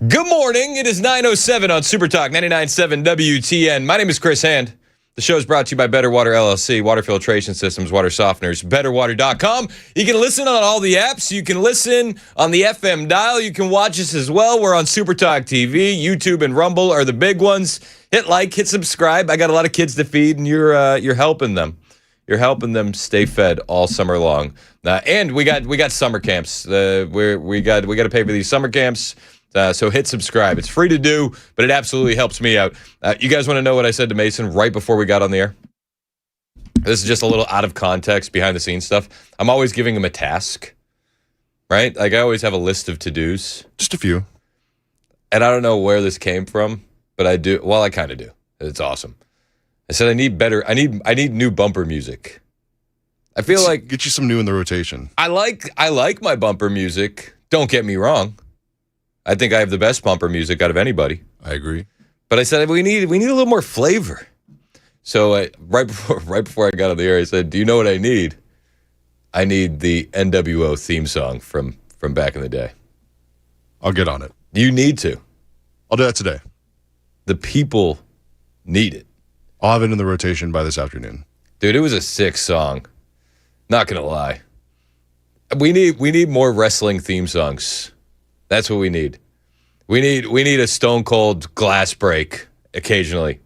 Good morning. It is 9:07 on Super Talk 99.7 WTN. My name is Chris Hand. The show is brought to you by Better Water LLC, water filtration systems, water softeners, betterwater.com. You can listen on all the apps. You can listen on the FM dial. You can watch us as well. We're on Super Talk TV. YouTube and Rumble are the big ones. Hit like, hit subscribe. I got a lot of kids to feed, and you're helping them. You're helping them stay fed all summer long. And we got summer camps. We got to pay for these summer camps. So hit subscribe. It's free to do, but it absolutely helps me out. You guys want to know what I said to Mason right before we got on the air? This is just a little out of context, behind the scenes stuff. I'm always giving him a task, right? Like I always have a list of to-dos. Just a few. And I don't know where this came from, but I do. Well, I kind of do. It's awesome. I said I need new bumper music. I feel like get you some new in the rotation. I like my bumper music. Don't get me wrong. I think I have the best bumper music out of anybody. I agree. But I said we need a little more flavor. So right before I got on the air, I said, "Do you know what I need? I need the NWO theme song from back in the day." I'll get on it. You need to. I'll do that today. The people need it. I'll have it in the rotation by this afternoon. Dude, it was a sick song. Not gonna lie. We need more wrestling theme songs. That's what we need. We need a Stone Cold glass break occasionally.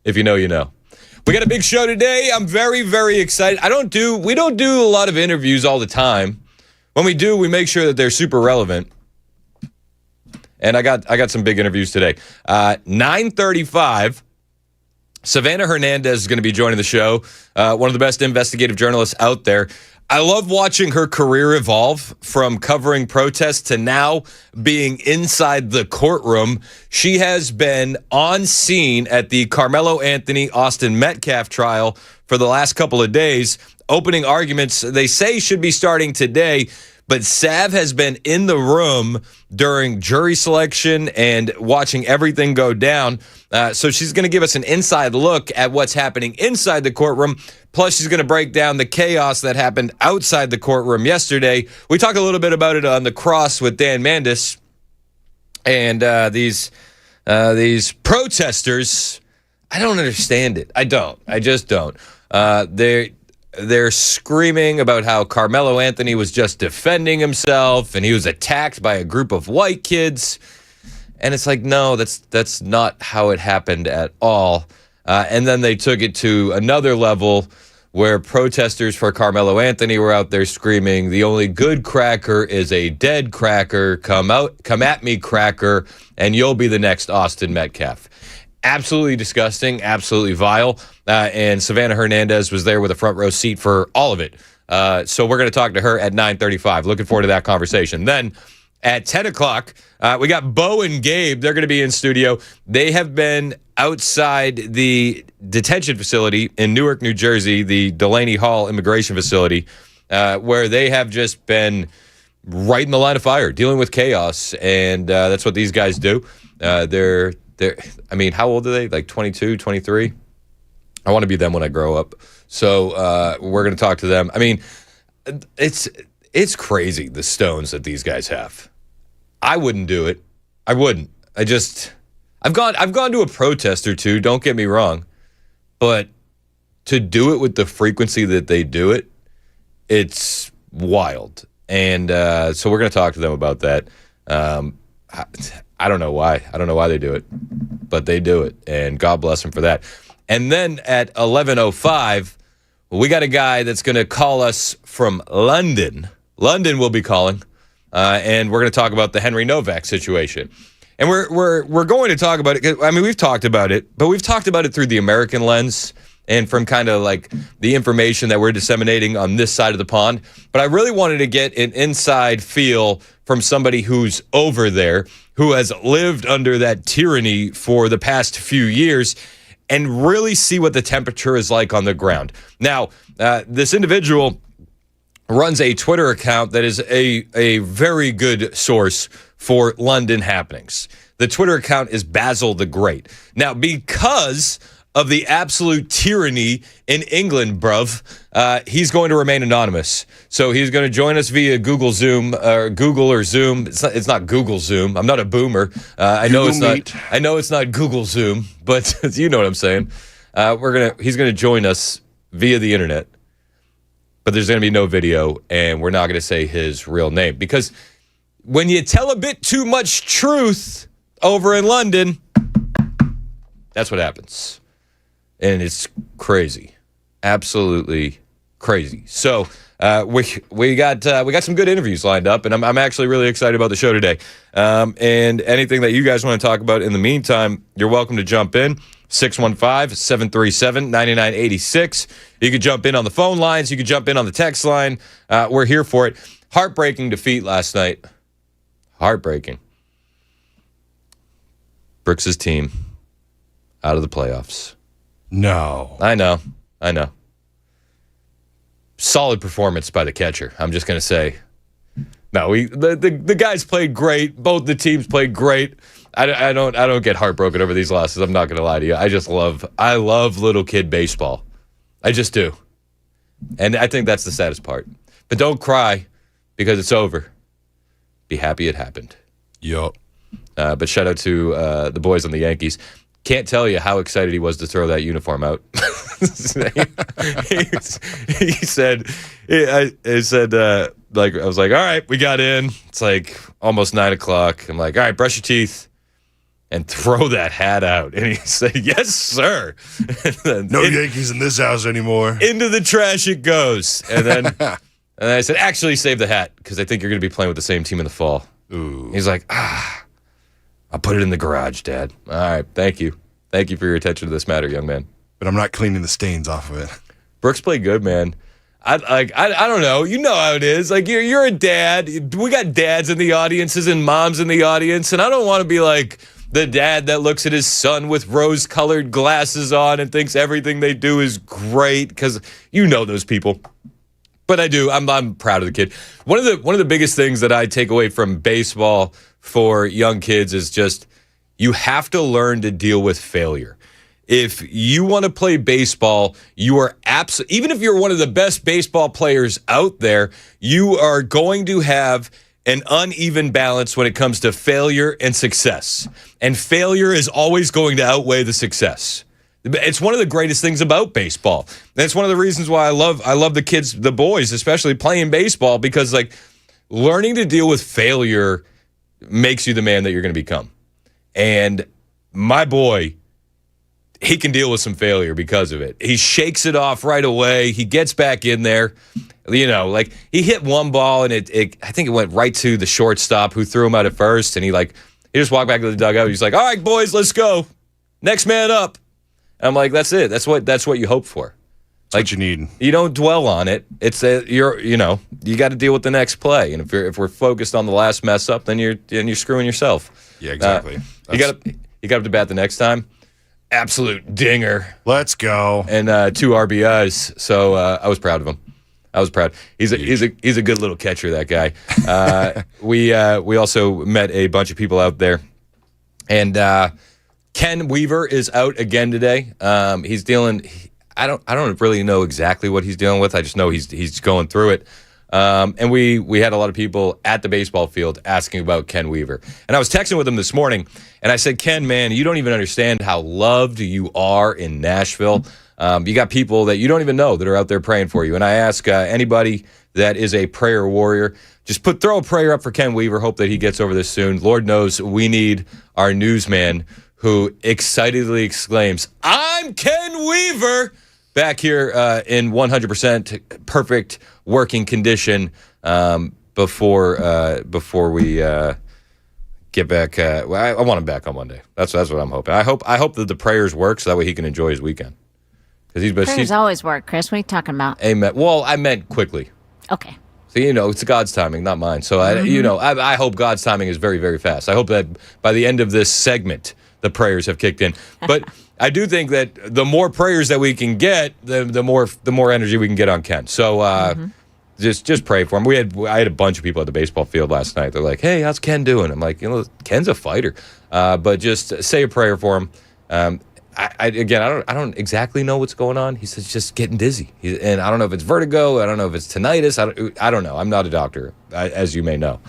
If you know, you know. We got a big show today. I'm very, very excited. We don't do a lot of interviews all the time. When we do, we make sure that they're super relevant. And I got some big interviews today. 9:35. Savannah Hernandez is going to be joining the show. One of the best investigative journalists out there. I love watching her career evolve from covering protests to now being inside the courtroom. She has been on scene at the Karmelo Anthony Austin Metcalf trial for the last couple of days. Opening arguments, they say, should be starting today. But Sav has been in the room during jury selection and watching everything go down. So she's going to give us an inside look at what's happening inside the courtroom. Plus, she's going to break down the chaos that happened outside the courtroom yesterday. We talked a little bit about it on The Cross with Dan Mandis. And these protesters, I don't understand it. I don't. I just don't. They're screaming about how Karmelo Anthony was just defending himself and he was attacked by a group of white kids. And it's like, no, that's not how it happened at all. And then they took it to another level where protesters for Karmelo Anthony were out there screaming, "The only good cracker is a dead cracker. Come at me, cracker, and you'll be the next Austin Metcalf." Absolutely disgusting, absolutely vile. And Savannah Hernandez was there with a front row seat for all of it. So we're going to talk to her at 9:35. Looking forward to that conversation. Then at 10 o'clock, we got Bo and Gabe. They're going to be in studio. They have been outside the detention facility in Newark, New Jersey, the Delaney Hall Immigration Facility, where they have just been right in the line of fire, dealing with chaos. And that's what these guys do. They're I mean, how old are they? Like 22, 23? I want to be them when I grow up. So we're going to talk to them. I mean, it's crazy, the stones that these guys have. I wouldn't do it. I wouldn't. I've gone to a protest or two, don't get me wrong. But to do it with the frequency that they do it, it's wild. And so we're going to talk to them about that. I don't know why. I don't know why they do it, but they do it, and God bless them for that. And then at 11:05, we got a guy that's going to call us from London. London will be calling. and we're going to talk about the Henry Nowak situation. And we're going to talk about it. I mean, we've talked about it, but we've talked about it through the American lens and from kind of like the information that we're disseminating on this side of the pond. But I really wanted to get an inside feel from somebody who's over there, who has lived under that tyranny for the past few years, and really see what the temperature is like on the ground. Now, this individual runs a Twitter account that is a very good source for London happenings. The Twitter account is Basil the Great. Now, because of the absolute tyranny in England, bruv, he's going to remain anonymous. So he's going to join us via Google Zoom or Google or Zoom. It's not Google Zoom. I'm not a boomer. I know it's not Google Zoom, but you know what I'm saying. He's going to join us via the internet. But there's going to be no video, and we're not going to say his real name. Because when you tell a bit too much truth over in London, that's what happens. And it's crazy. Absolutely crazy. So we got some good interviews lined up, and I'm actually really excited about the show today. And anything that you guys want to talk about in the meantime, you're welcome to jump in. 615-737-9986. You could jump in on the phone lines. You could jump in on the text line. We're here for it. Heartbreaking defeat last night. Heartbreaking. Brooks' team out of the playoffs. No. I know. Solid performance by the catcher. I'm just going to say. No, the guys played great. Both the teams played great. I don't get heartbroken over these losses. I'm not going to lie to you. I love little kid baseball. I just do. And I think that's the saddest part. But don't cry because it's over. Be happy it happened. Yup. But shout out to the boys on the Yankees. Can't tell you how excited he was to throw that uniform out. he said, I was like, all right, we got in. It's like almost 9 o'clock. I'm like, all right, brush your teeth and throw that hat out. And he said, yes, sir. No Yankees in this house anymore. Into the trash it goes. And then I said, actually save the hat because I think you're going to be playing with the same team in the fall. Ooh. He's like, I'll put it in the garage, Dad. All right, thank you. Thank you for your attention to this matter, young man. But I'm not cleaning the stains off of it. Brooks played good, man. I don't know. You know how it is. Like you're a dad. We got dads in the audiences and moms in the audience, and I don't want to be like the dad that looks at his son with rose-colored glasses on and thinks everything they do is great, because you know those people. But I do. I'm proud of the kid. One of the biggest things that I take away from baseball for young kids is just you have to learn to deal with failure. If you want to play baseball, you are even if you're one of the best baseball players out there, you are going to have an uneven balance when it comes to failure and success. And failure is always going to outweigh the success. It's one of the greatest things about baseball. That's one of the reasons why I love the kids, the boys, especially playing baseball, because like learning to deal with failure makes you the man that you're going to become. And my boy, he can deal with some failure because of it. He shakes it off right away. He gets back in there. You know, like he hit one ball and I think it went right to the shortstop who threw him out at first. And he just walked back to the dugout. He's like, all right, boys, let's go. Next man up. And I'm like, that's it. That's what you hope for. Like, what you need. You don't dwell on it. It's you got to deal with the next play. And if we're focused on the last mess up, then you're screwing yourself. Yeah, exactly. You got up to bat the next time. Absolute dinger. Let's go. And 2 RBIs. So I was proud of him. I was proud. He's a good little catcher, that guy. We also met a bunch of people out there, and Ken Weaver is out again today. He's dealing. I don't really know exactly what he's dealing with. I just know he's going through it. And we had a lot of people at the baseball field asking about Ken Weaver. And I was texting with him this morning, and I said, Ken, man, you don't even understand how loved you are in Nashville. You got people that you don't even know that are out there praying for you. And I ask anybody that is a prayer warrior, just throw a prayer up for Ken Weaver. Hope that he gets over this soon. Lord knows we need our newsman who excitedly exclaims, I'm Ken Weaver, back here in 100% perfect working condition. But before we get back. I want him back on Monday. That's what I'm hoping. I hope that the prayers work so that way he can enjoy his weekend. Because Prayers always work, Chris. What are you talking about? Amen. Well, I meant quickly. Okay. So, it's God's timing, not mine. So, I hope God's timing is very, very fast. I hope that by the end of this segment, the prayers have kicked in. But I do think that the more prayers that we can get, the more energy we can get on Ken. So, just pray for him. I had a bunch of people at the baseball field last night. They're like, "Hey, how's Ken doing?" I'm like, Ken's a fighter. But just say a prayer for him. I don't exactly know what's going on. He says just getting dizzy, and I don't know if it's vertigo. I don't know if it's tinnitus. I don't know. I'm not a doctor, as you may know.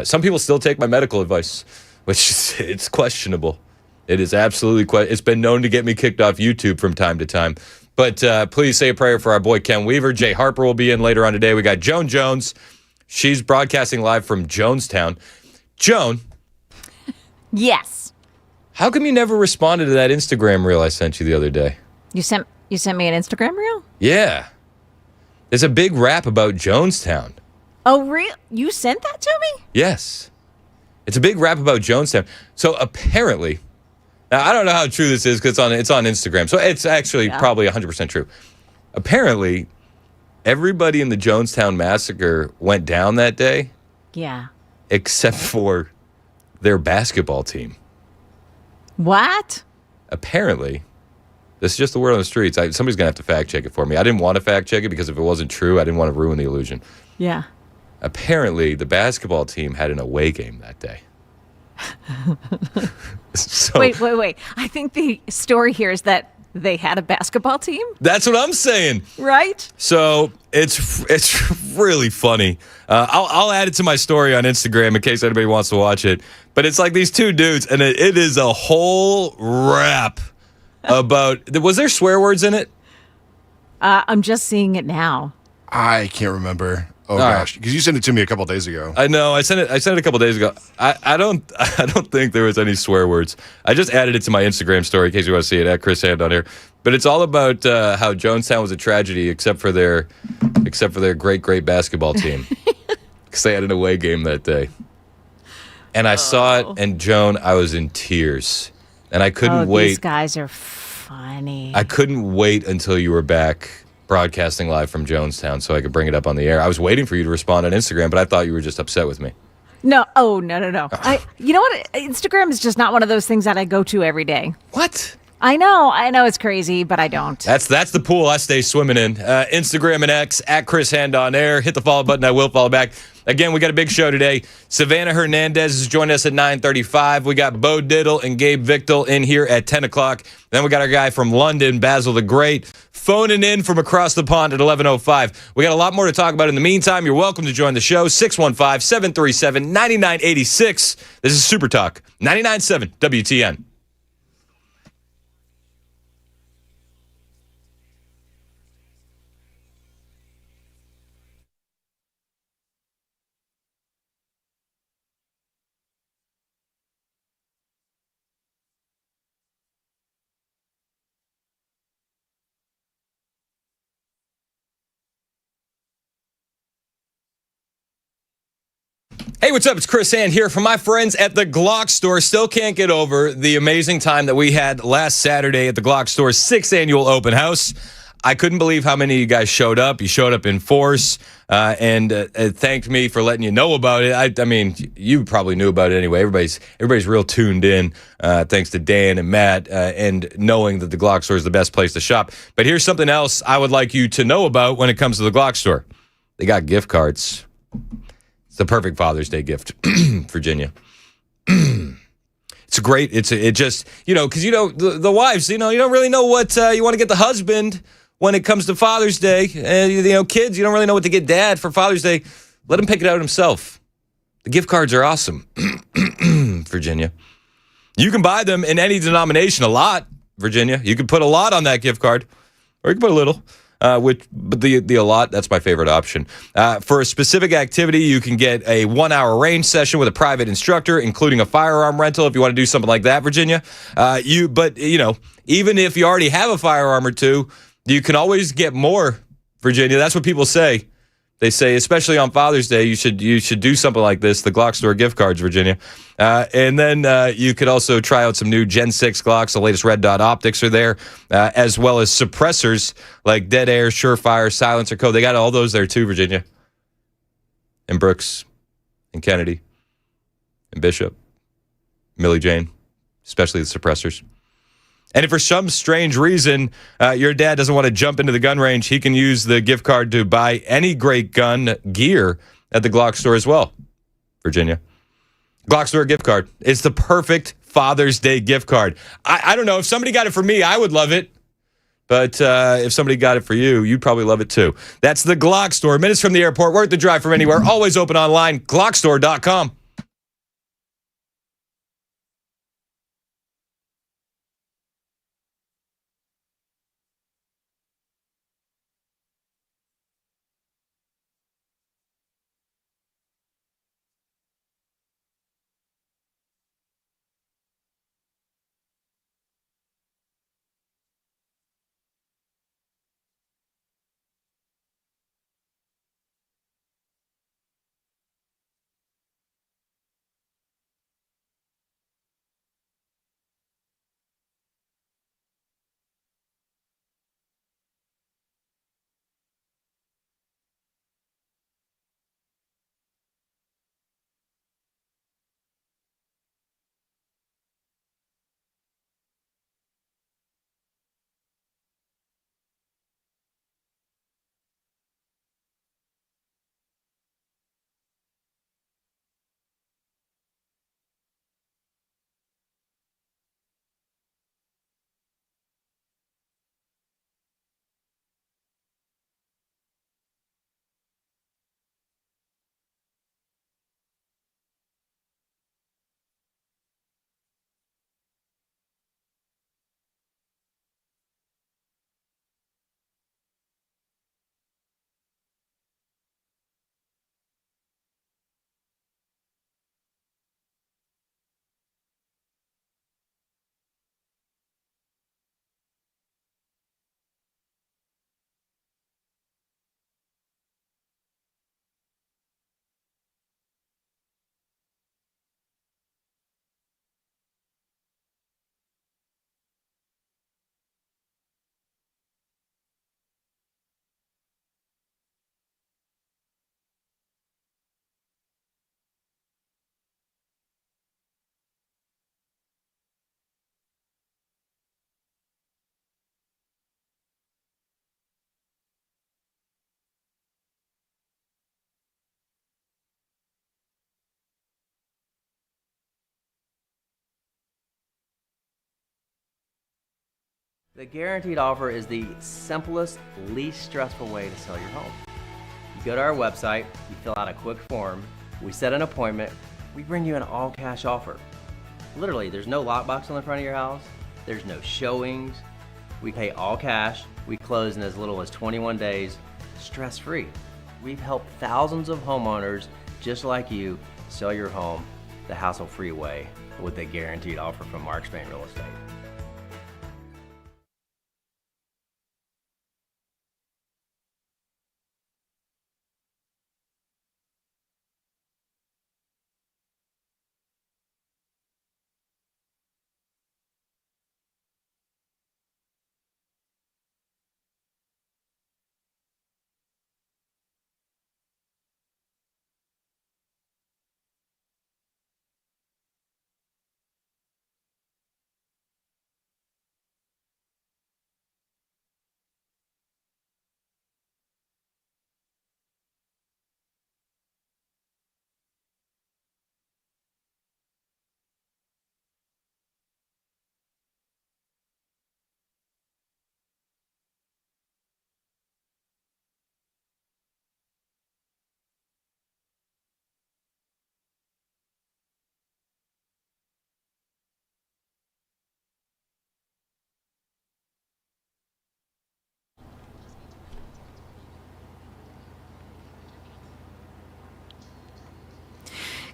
Some people still take my medical advice, which it's questionable. It is absolutely it's been known to get me kicked off YouTube from time to time. But please say a prayer for our boy Ken Weaver. Jay Harper will be in later on today. We got Joan Jones. She's broadcasting live from Jonestown. Joan. Yes. How come you never responded to that Instagram reel I sent you the other day? You sent me an Instagram reel? Yeah. There's a big rap about Jonestown. Oh, real? You sent that to me? Yes. It's a big rap about Jonestown. So apparently, now I don't know how true this is because it's on Instagram. So it's actually probably 100% true. Apparently, everybody in the Jonestown massacre went down that day. Yeah. Except for their basketball team. What? Apparently, this is just the word on the streets. Somebody's going to have to fact check it for me. I didn't want to fact check it because if it wasn't true, I didn't want to ruin the illusion. Yeah. Apparently, the basketball team had an away game that day. Wait. I think the story here is that they had a basketball team? That's what I'm saying. Right? So it's really funny. I'll add it to my story on Instagram in case anybody wants to watch it. But it's like these two dudes, and it is a whole rap about... Was there swear words in it? I'm just seeing it now. I can't remember. Oh, gosh. Because you sent it to me a couple days ago. I know. I sent it a couple days ago. I don't think there was any swear words. I just added it to my Instagram story in case you want to see it at Chris Hand on here. But it's all about how Jonestown was a tragedy except for their great basketball team. Because they had an away game that day. And I saw it, and Joan, I was in tears. And I couldn't wait. These guys are funny. I couldn't wait until you were back broadcasting live from Jonestown so I could bring it up on the air. I was waiting for you to respond on Instagram, but I thought you were just upset with me. No. Oh, no. You know what? Instagram is just not one of those things that I go to every day. What? I know it's crazy, but I don't. That's the pool I stay swimming in. Instagram and X, at Chris Hand on Air. Hit the follow button. I will follow back. Again, we got a big show today. Savannah Hernandez is joining us at 9:35. We got Bo Diddle and Gabe Victal in here at 10 o'clock. Then we got our guy from London, Basil the Great, phoning in from across the pond at 11:05. We got a lot more to talk about in the meantime. You're welcome to join the show, 615-737-9986. This is Super Talk, 99.7 WTN. Hey, what's up? It's Chris Hand here from my friends at the Glock Store. Still can't get over the amazing time that we had last Saturday at the Glock Store's 6th annual open house. I couldn't believe how many of you guys showed up. You showed up in force and thanked me for letting you know about it. I mean, you probably knew about it anyway. Everybody's real tuned in, thanks to Dan and Matt, and knowing that the Glock Store is the best place to shop. But here's something else I would like you to know about when it comes to the Glock Store. They got gift cards. It's the perfect Father's Day gift, Virginia. It's great. It just, because, the wives, you don't really know what you want to get the husband when it comes to Father's Day. And, kids, you don't really know what to get dad for Father's Day. Let him pick it out himself. The gift cards are awesome, Virginia. You can buy them in any denomination, a lot, Virginia. You can put a lot on that gift card, or you can put a little. But the a lot, that's my favorite option. For a specific activity, you can get a 1-hour range session with a private instructor, including a firearm rental if you want to do something like that, Virginia. But even if you already have a firearm or two, you can always get more, Virginia. That's what people say. They say, especially on Father's Day, you should do something like this, the Glock store gift cards, Virginia. And then you could also try out some new Gen 6 Glocks. The latest red dot optics are there, as well as suppressors like Dead Air, Surefire, Silencer Co. They got all those there too, Virginia. And Brooks, and Kennedy, and Bishop, Millie Jane, especially the suppressors. And if for some strange reason your dad doesn't want to jump into the gun range, he can use the gift card to buy any great gun gear at the Glock store as well, Virginia. Glock store gift card. It's the perfect Father's Day gift card. I don't know. If somebody got it for me, I would love it. But if somebody got it for you, you'd probably love it too. That's the Glock store. Minutes from the airport, worth the drive from anywhere. Always open online. Glockstore.com. The guaranteed offer is the simplest, least stressful way to sell your home. You go to our website, you fill out a quick form, we set an appointment, we bring you an all-cash offer. Literally, there's no lockbox on the front of your house, there's no showings, we pay all cash, we close in as little as 21 days, stress-free. We've helped thousands of homeowners just like you sell your home the hassle-free way with a guaranteed offer from Mark Spain Real Estate.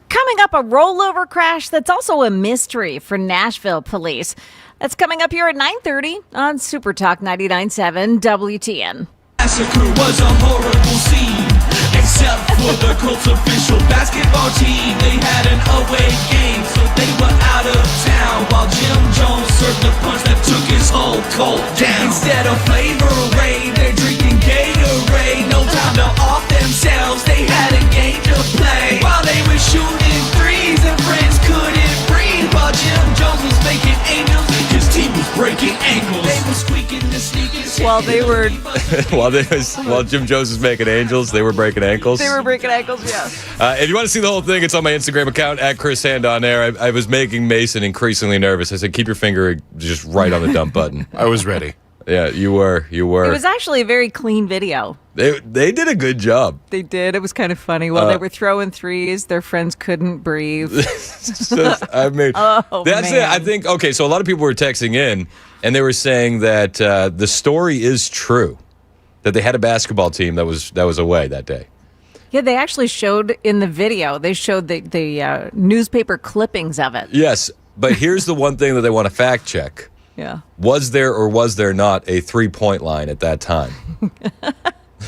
Coming up, a rollover crash that's also a mystery for Nashville police. That's coming up here at 9:30 on Super Talk 99.7 WTN. Massacre was a horrible scene. except for the Colts official basketball team. They had an away game, so they were out of town, while Jim Jones served the punch that took his whole Colt down. Instead of Flavor Ray, they're drinking Gatorade. No time to off themselves, they had a game to play, while they were shooting threes and friends couldn't breathe, while Jim Jones was making angels and his team was breaking ankles. They were squeaking the sneakers While they were while Jim Jones was making angels, they were breaking ankles. they were breaking ankles, yes. If you want to see the whole thing, it's on my Instagram account at Chris Hand on Air. I was making Mason increasingly nervous. I said, keep your finger just right on the dump button. I was ready. Yeah, you were. It was actually a very clean video. They did a good job. They did. It was kind of funny. While they were throwing threes, their friends couldn't breathe. I mean, that's it. man. I think, okay, so a lot of people were texting in, and they were saying that the story is true, that they had a basketball team that was away that day. Yeah, they actually showed in the video, they showed the newspaper clippings of it. Yes, but here's the one thing that they want to fact check. Yeah. Was there or was there not a 3-point line at that time?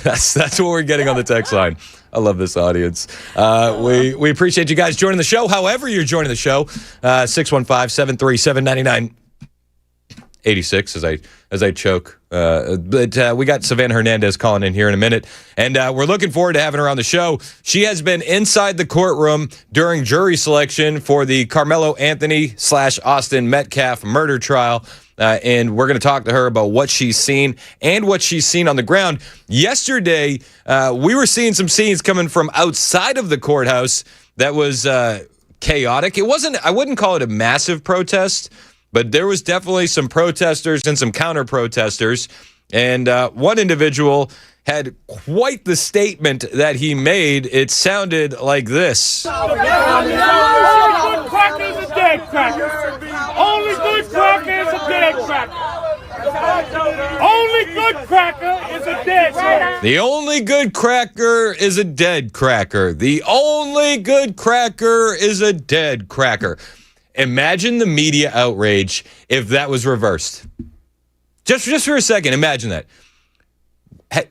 That's what we're getting on the text line. I love this audience. We appreciate you guys joining the show. However you're joining the show, 615-737-9986 as I choke. But we got Savannah Hernandez calling in here in a minute, and we're looking forward to having her on the show. She has been inside the courtroom during jury selection for the Karmelo Anthony / Austin Metcalf murder trial. And we're going to talk to her about what she's seen and what she's seen on the ground. Yesterday, we were seeing some scenes coming from outside of the courthouse that was chaotic. I wouldn't call it a massive protest, but there was definitely some protesters and some counter-protesters. And one individual had quite the statement that he made. It sounded like this. Only good cracker is a dead cracker. Only good cracker is a dead cracker. Only good cracker is a dead cracker. The only good cracker is a dead cracker. The only good cracker is a dead cracker. Imagine the media outrage if that was reversed. Just for a second, imagine that.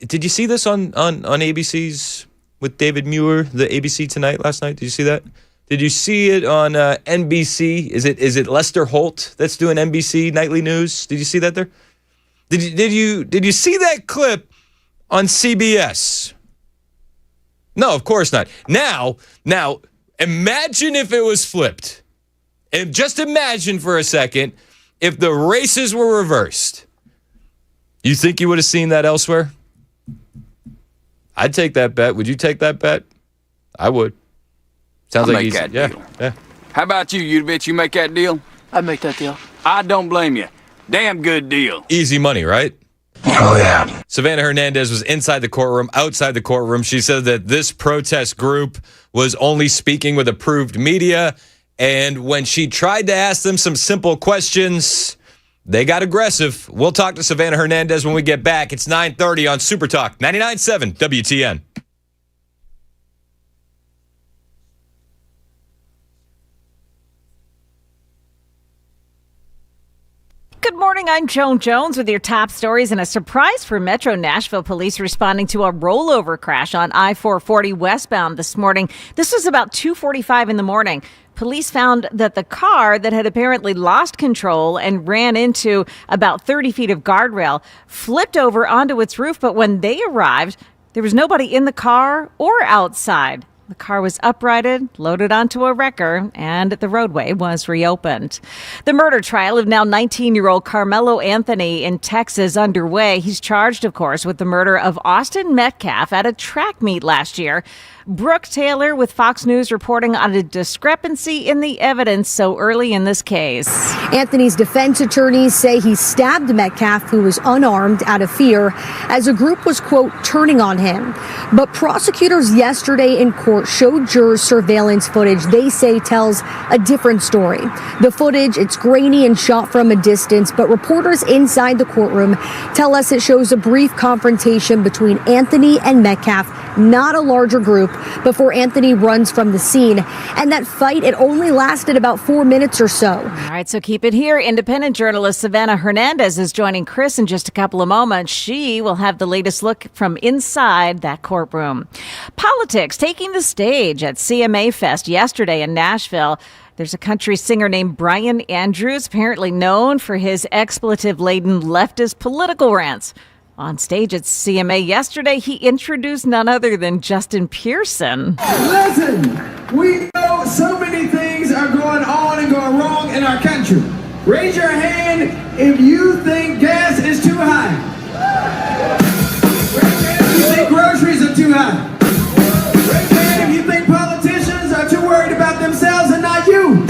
Did you see this on ABC's with David Muir, the ABC Tonight last night? Did you see that? Did you see it on NBC? Is it Lester Holt that's doing NBC Nightly News? Did you see that there? Did you see that clip on CBS? No, of course not. Now, imagine if it was flipped. And just imagine for a second if the races were reversed. You think you would have seen that elsewhere? I'd take that bet. Would you take that bet? I would. Sounds I'll like make he's that deal. Yeah. How about you, Udovich? You make that deal? I'd make that deal. I don't blame you. Damn good deal. Easy money, right? Oh, yeah. Savannah Hernandez was inside the courtroom, outside the courtroom. She said that this protest group was only speaking with approved media, and when she tried to ask them some simple questions, they got aggressive. We'll talk to Savannah Hernandez when we get back. It's 9:30 on Super Talk 99.7 WTN. Good morning, I'm Joan Jones with your top stories and a surprise for Metro Nashville police responding to a rollover crash on I-440 westbound this morning. This was about 2:45 in the morning. Police found that the car that had apparently lost control and ran into about 30 feet of guardrail flipped over onto its roof, but when they arrived, there was nobody in the car or outside. The car was uprighted, loaded onto a wrecker, and the roadway was reopened. The murder trial of now 19-year-old Karmelo Anthony in Texas underway. He's charged, of course, with the murder of Austin Metcalf at a track meet last year. Brooke Taylor with Fox News reporting on a discrepancy in the evidence so early in this case. Anthony's defense attorneys say he stabbed Metcalf, who was unarmed, out of fear as a group was, quote, turning on him. But prosecutors yesterday in court showed jurors surveillance footage they say tells a different story. The footage, it's grainy and shot from a distance, but reporters inside the courtroom tell us it shows a brief confrontation between Anthony and Metcalf not a larger group, before Anthony runs from the scene. And that fight, it only lasted about 4 minutes or so. All right, so keep it here. Independent journalist Savannah Hernandez is joining Chris in just a couple of moments. She will have the latest look from inside that courtroom. Politics taking the stage at CMA Fest yesterday in Nashville. There's a country singer named Brian Andrews, apparently known for his expletive-laden leftist political rants. On stage at CMA yesterday, he introduced none other than Justin Pearson. Listen, we know so many things are going on and going wrong in our country. Raise your hand if you think gas is too high. Raise your hand if you think groceries are too high. Raise your hand if you think politicians are too worried about themselves and not you.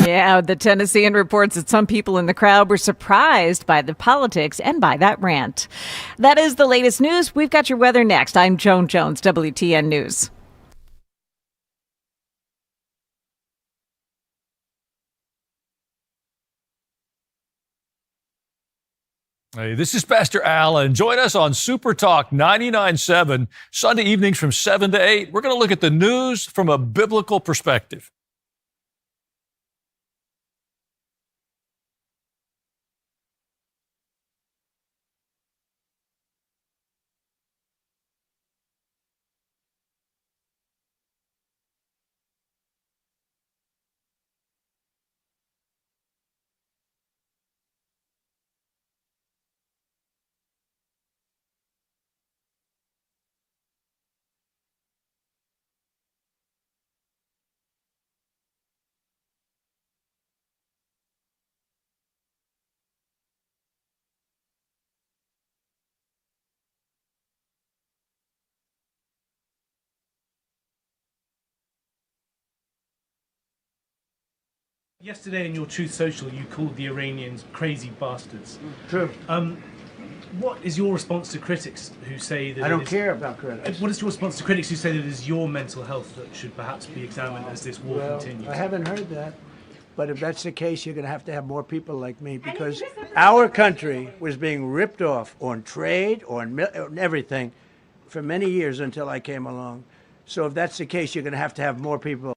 Yeah, the Tennessean reports that some people in the crowd were surprised by the politics and by that rant. That is the latest news. We've got your weather next. I'm Joan Jones, WTN News. Hey, this is Pastor Allen. Join us on Super Talk 99.7, Sunday evenings from 7 to 8. We're going to look at the news from a biblical perspective. Yesterday in your Truth Social, you called the Iranians crazy bastards. True. What is your response to critics who say that... I don't care about critics. What is your response to critics who say that it is your mental health that should perhaps be examined as this war continues? I haven't heard that. But if that's the case, you're going to have more people like me, because our country was being ripped off on trade, on everything, for many years until I came along. So if that's the case, you're going to have more people.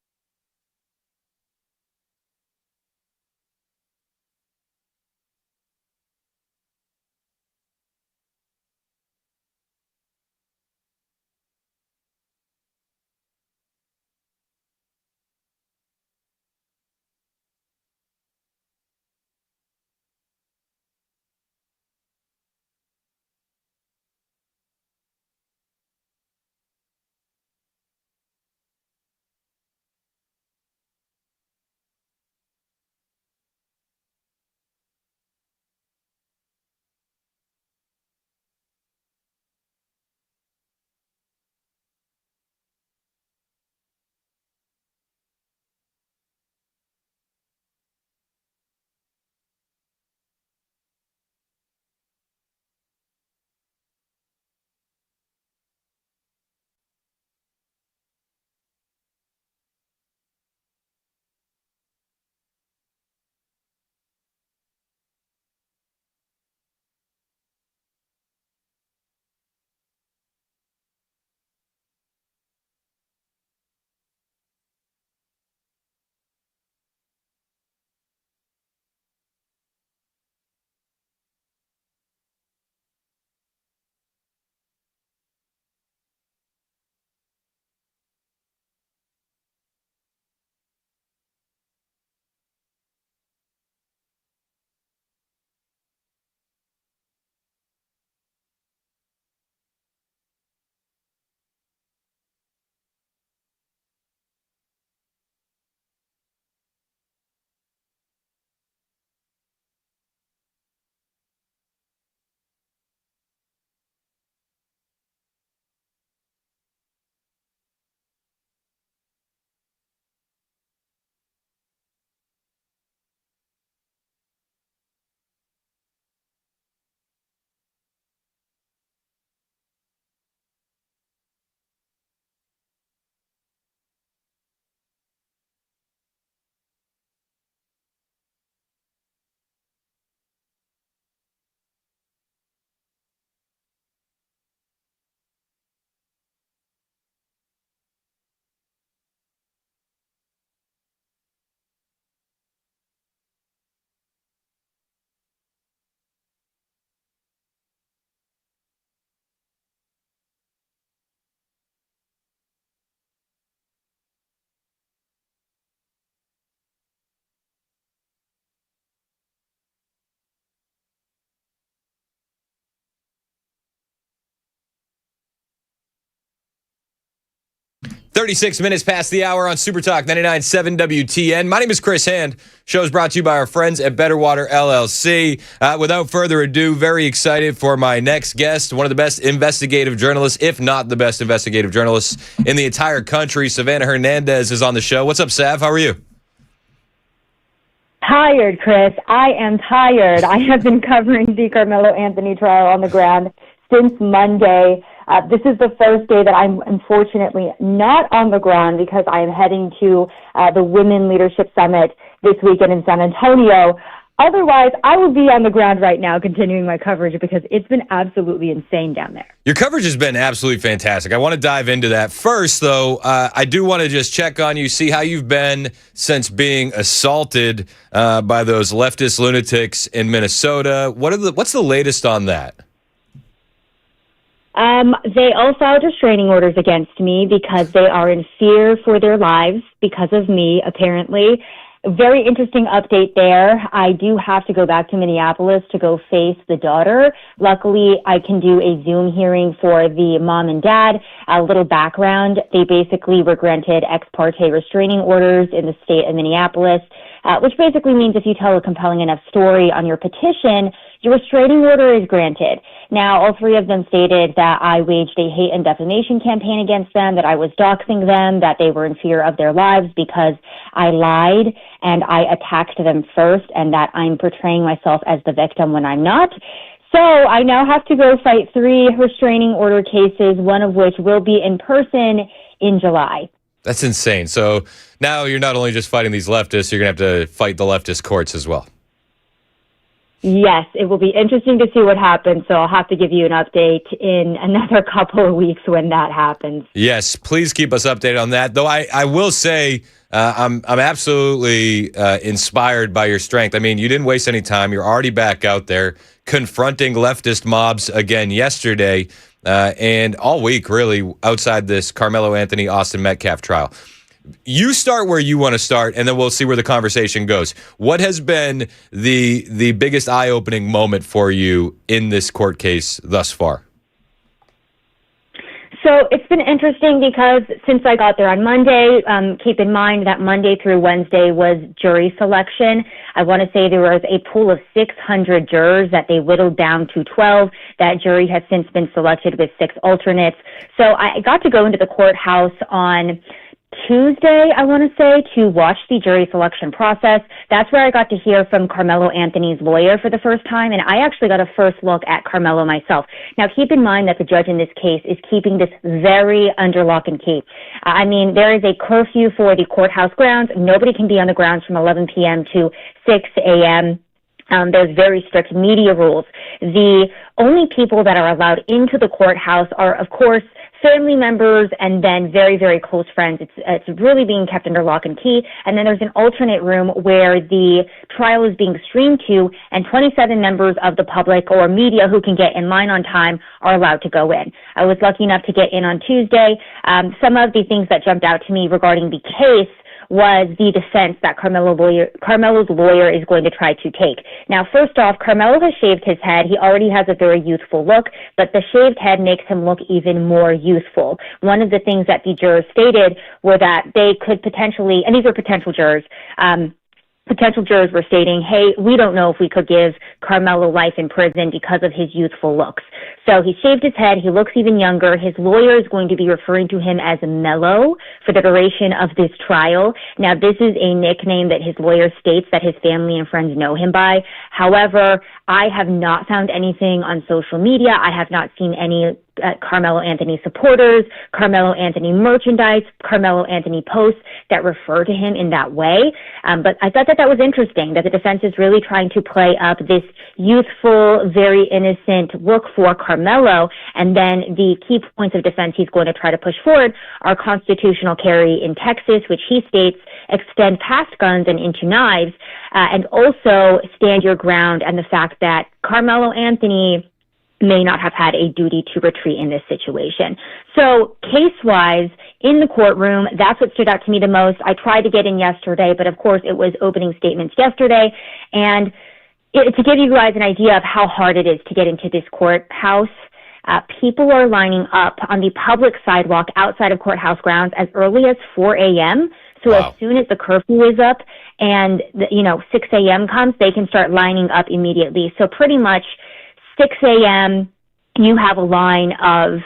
36 minutes past the hour on Super Talk 99.7 WTN. My name is Chris Hand. Show is brought to you by our friends at Better Water LLC. Without further ado, very excited for my next guest, one of the best investigative journalists, if not the best investigative journalists in the entire country. Savannah Hernandez is on the show. What's up, Sav? How are you? Tired, Chris. I am tired. I have been covering the Karmelo Anthony trial on the ground since Monday. This is the first day that I'm unfortunately not on the ground because I am heading to the Women Leadership Summit this weekend in San Antonio. Otherwise, I would be on the ground right now continuing my coverage because it's been absolutely insane down there. Your coverage has been absolutely fantastic. I want to dive into that. First, though, I do want to just check on you, see how you've been since being assaulted by those leftist lunatics in Minnesota. What's the latest on that? They all filed restraining orders against me because they are in fear for their lives because of me, apparently. Very interesting update there. I do have to go back to Minneapolis to go face the daughter. Luckily, I can do a Zoom hearing for the mom and dad. A little background, they basically were granted ex parte restraining orders in the state of Minneapolis, which basically means if you tell a compelling enough story on your petition, your restraining order is granted. Now, all three of them stated that I waged a hate and defamation campaign against them, that I was doxing them, that they were in fear of their lives because I lied and I attacked them first, and that I'm portraying myself as the victim when I'm not. So I now have to go fight 3 restraining order cases, one of which will be in person in July. That's insane. So now you're not only just fighting these leftists, you're going to have to fight the leftist courts as well. Yes, it will be interesting to see what happens, so I'll have to give you an update in another couple of weeks when that happens. Yes, please keep us updated on that. Though I will say I'm absolutely inspired by your strength. I mean, you didn't waste any time. You're already back out there confronting leftist mobs again yesterday and all week, really, outside this Karmelo Anthony, Austin Metcalf trial. You start where you want to start, and then we'll see where the conversation goes. What has been the biggest eye-opening moment for you in this court case thus far? So it's been interesting because since I got there on Monday, keep in mind that Monday through Wednesday was jury selection. I want to say there was a pool of 600 jurors that they whittled down to 12. That jury has since been selected with 6 alternates. So I got to go into the courthouse on Tuesday, I want to say, to watch the jury selection process. That's where I got to hear from Karmelo Anthony's lawyer for the first time, and I actually got a first look at Karmelo myself. Now, keep in mind that the judge in this case is keeping this very under lock and key. I mean, there is a curfew for the courthouse grounds. Nobody can be on the grounds from 11 p.m. to 6 a.m. There's very strict media rules. The only people that are allowed into the courthouse are, of course, family members and then very, very close friends. It's really being kept under lock and key. And then there's an alternate room where the trial is being streamed to, and 27 members of the public or media who can get in line on time are allowed to go in. I was lucky enough to get in on Tuesday. Some of the things that jumped out to me regarding the case was the defense that Karmelo's lawyer is going to try to take. Now, first off, Karmelo has shaved his head. He already has a very youthful look, but the shaved head makes him look even more youthful. One of the things that the jurors stated were that they could potentially, and these are potential jurors were stating, hey, we don't know if we could give Karmelo life in prison because of his youthful looks. So he shaved his head. He looks even younger. His lawyer is going to be referring to him as Mello for the duration of this trial. Now, this is a nickname that his lawyer states that his family and friends know him by. However, I have not found anything on social media. I have not seen any Karmelo Anthony supporters, Karmelo Anthony merchandise, Karmelo Anthony posts that refer to him in that way. But I thought that was interesting, that the defense is really trying to play up this youthful, very innocent look for Karmelo. And then the key points of defense he's going to try to push forward are constitutional carry in Texas, which he states extend past guns and into knives, and also stand your ground, and the fact that Karmelo Anthony may not have had a duty to retreat in this situation. So case-wise, in the courtroom, that's what stood out to me the most. I tried to get in yesterday, but of course it was opening statements yesterday. And to give you guys an idea of how hard it is to get into this courthouse, people are lining up on the public sidewalk outside of courthouse grounds as early as 4 a.m. So Wow. as soon as the curfew is up and, 6 a.m. comes, they can start lining up immediately. So pretty much 6 a.m., you have a line of,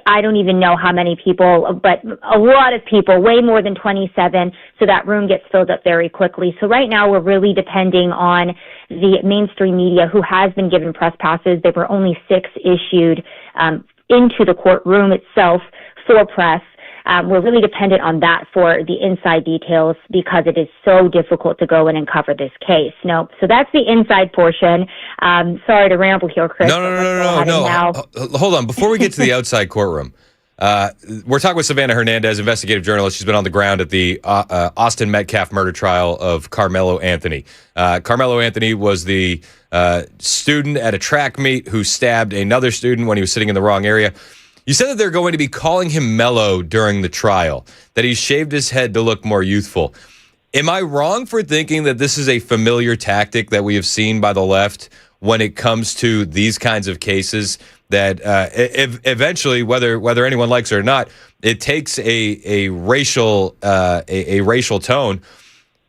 I don't even know how many people, but a lot of people, way more than 27, so that room gets filled up very quickly. So right now we're really depending on the mainstream media who has been given press passes. There were only 6 issued into the courtroom itself for press. We're really dependent on that for the inside details because it is so difficult to go in and cover this case. No, so that's the inside portion. Sorry to ramble here, Chris. No. Hold on. Before we get to the outside courtroom, we're talking with Savannah Hernandez, investigative journalist. She's been on the ground at the Austin Metcalf murder trial of Karmelo Anthony. Karmelo Anthony was the student at a track meet who stabbed another student when he was sitting in the wrong area. You said that they're going to be calling him Mello during the trial, that he shaved his head to look more youthful. Am I wrong for thinking that this is a familiar tactic that we have seen by the left when it comes to these kinds of cases, that eventually, whether anyone likes it or not, it takes a racial tone,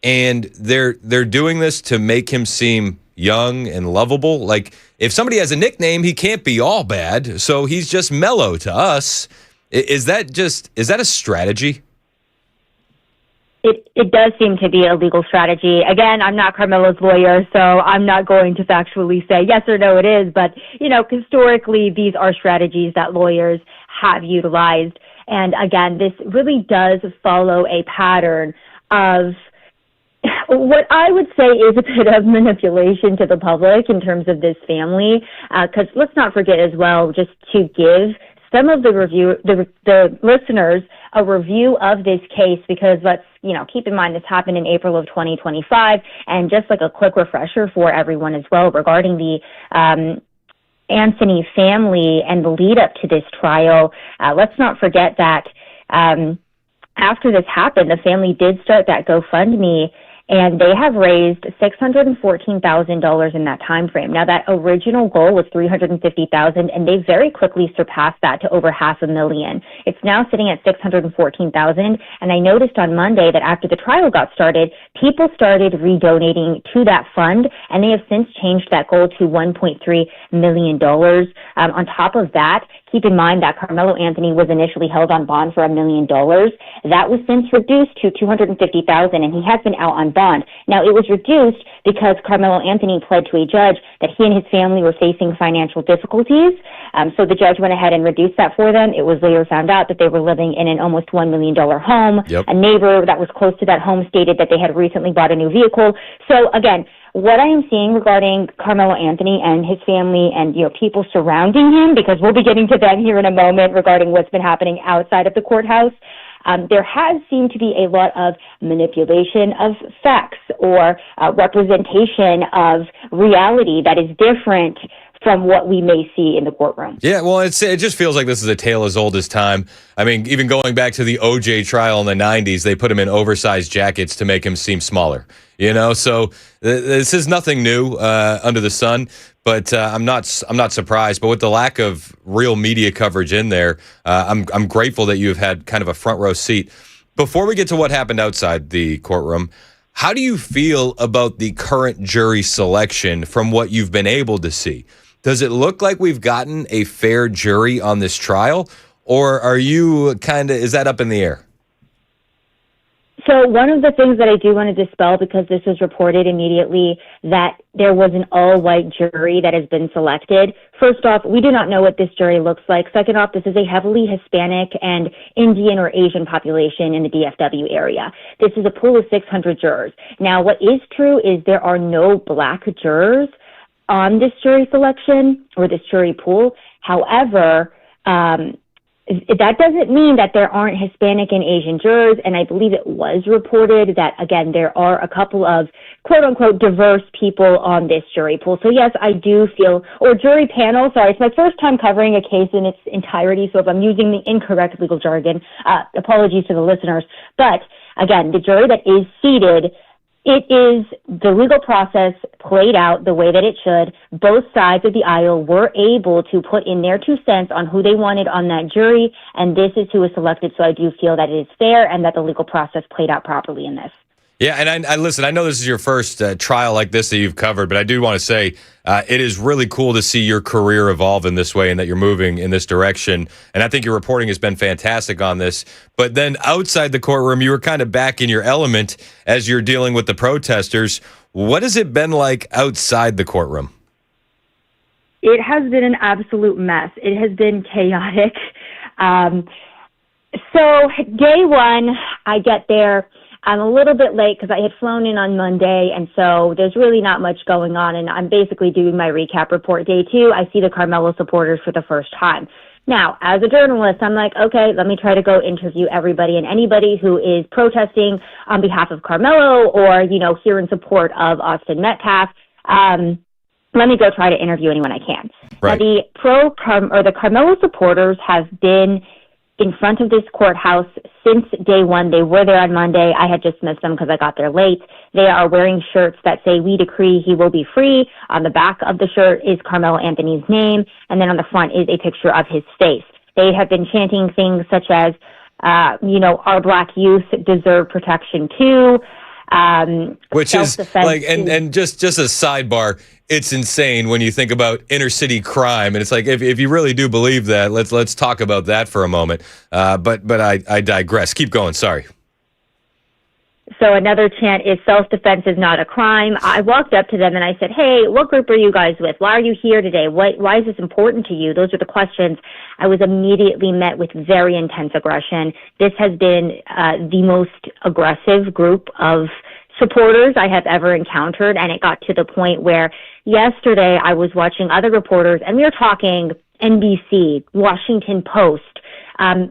and they're doing this to make him seem young and lovable? Like, if somebody has a nickname, he can't be all bad, so he's just Mellow to us. Is that a strategy? It does seem to be a legal strategy. Again, I'm not Carmelo's lawyer, so I'm not going to factually say yes or no it is, but, historically, these are strategies that lawyers have utilized. And again, this really does follow a pattern of what I would say is a bit of manipulation to the public in terms of this family, because let's not forget as well, just to give some of the listeners a review of this case, because let's, keep in mind this happened in April of 2025, and just like a quick refresher for everyone as well regarding the Anthony family and the lead up to this trial. Let's not forget that after this happened, the family did start that GoFundMe, and they have raised $614,000 in that time frame. Now, that original goal was $350,000, and they very quickly surpassed that to over $500,000. It's now sitting at $614,000, and I noticed on Monday that after the trial got started, people started redonating to that fund, and they have since changed that goal to $1.3 million. On top of that, keep in mind that Karmelo Anthony was initially held on bond for $1 million. That was since reduced to $250,000, and he has been out on bond. Now, it was reduced because Karmelo Anthony pled to a judge that he and his family were facing financial difficulties. So the judge went ahead and reduced that for them. It was later found out that they were living in an almost $1 million home. Yep. A neighbor that was close to that home stated that they had recently bought a new vehicle. So again, what I am seeing regarding Karmelo Anthony and his family and people surrounding him, because we'll be getting to them here in a moment regarding what's been happening outside of the courthouse, there has seemed to be a lot of manipulation of facts or representation of reality that is different from what we may see in the courtroom. Yeah, well, it just feels like this is a tale as old as time. I mean, even going back to the OJ trial in the 90s, they put him in oversized jackets to make him seem smaller. So this is nothing new under the sun. But I'm not surprised. But with the lack of real media coverage in there, I'm grateful that you've had kind of a front row seat. Before we get to what happened outside the courtroom, how do you feel about the current jury selection from what you've been able to see? Does it look like we've gotten a fair jury on this trial, or are you is that up in the air? So one of the things that I do want to dispel, because this was reported immediately, that there was an all-white jury that has been selected. First off, we do not know what this jury looks like. Second off, this is a heavily Hispanic and Indian or Asian population in the DFW area. This is a pool of 600 jurors. Now, what is true is there are no black jurors on this jury selection or this jury pool. However, that doesn't mean that there aren't Hispanic and Asian jurors, and I believe it was reported that, again, there are a couple of quote-unquote diverse people on this jury pool. So, yes, I do feel, or jury panel, sorry, it's my first time covering a case in its entirety, so if I'm using the incorrect legal jargon, apologies to the listeners. But, again, the jury that is seated, it is the legal process played out the way that it should. Both sides of the aisle were able to put in their 2 cents on who they wanted on that jury, and this is who was selected. So I do feel that it is fair and that the legal process played out properly in this. Yeah, and I listen, I know this is your first trial like this that you've covered, but I do want to say it is really cool to see your career evolve in this way and that you're moving in this direction. And I think your reporting has been fantastic on this. But then outside the courtroom, you were kind of back in your element as you're dealing with the protesters. What has it been like outside the courtroom? It has been an absolute mess. It has been chaotic. So day one, I get there. I'm a little bit late because I had flown in on Monday, and so there's really not much going on, and I'm basically doing my recap report. Day two, I see the Karmelo supporters for the first time. Now, as a journalist, I'm like, okay, let me try to go interview everybody and anybody who is protesting on behalf of Karmelo or, here in support of Austin Metcalf. Let me go try to interview anyone I can. Right. Now, the Karmelo supporters have been in front of this courthouse since day one. They were there on Monday. I had just missed them because I got there late. They are wearing shirts that say, "We decree he will be free." On the back of the shirt is Karmelo Anthony's name, and then on the front is a picture of his face. They have been chanting things such as, our black youth deserve protection too. Which is like, and just a sidebar, it's insane when you think about inner city crime, and it's like if you really do believe that, let's talk about that for a moment. But I digress. Keep going. Sorry. So another chant is self-defense is not a crime. I walked up to them and I said, "Hey, what group are you guys with? Why are you here today? Why is this important to you?" Those are the questions. I was immediately met with very intense aggression. This has been the most aggressive group of supporters I have ever encountered, and it got to the point where yesterday I was watching other reporters, and we were talking NBC, Washington Post,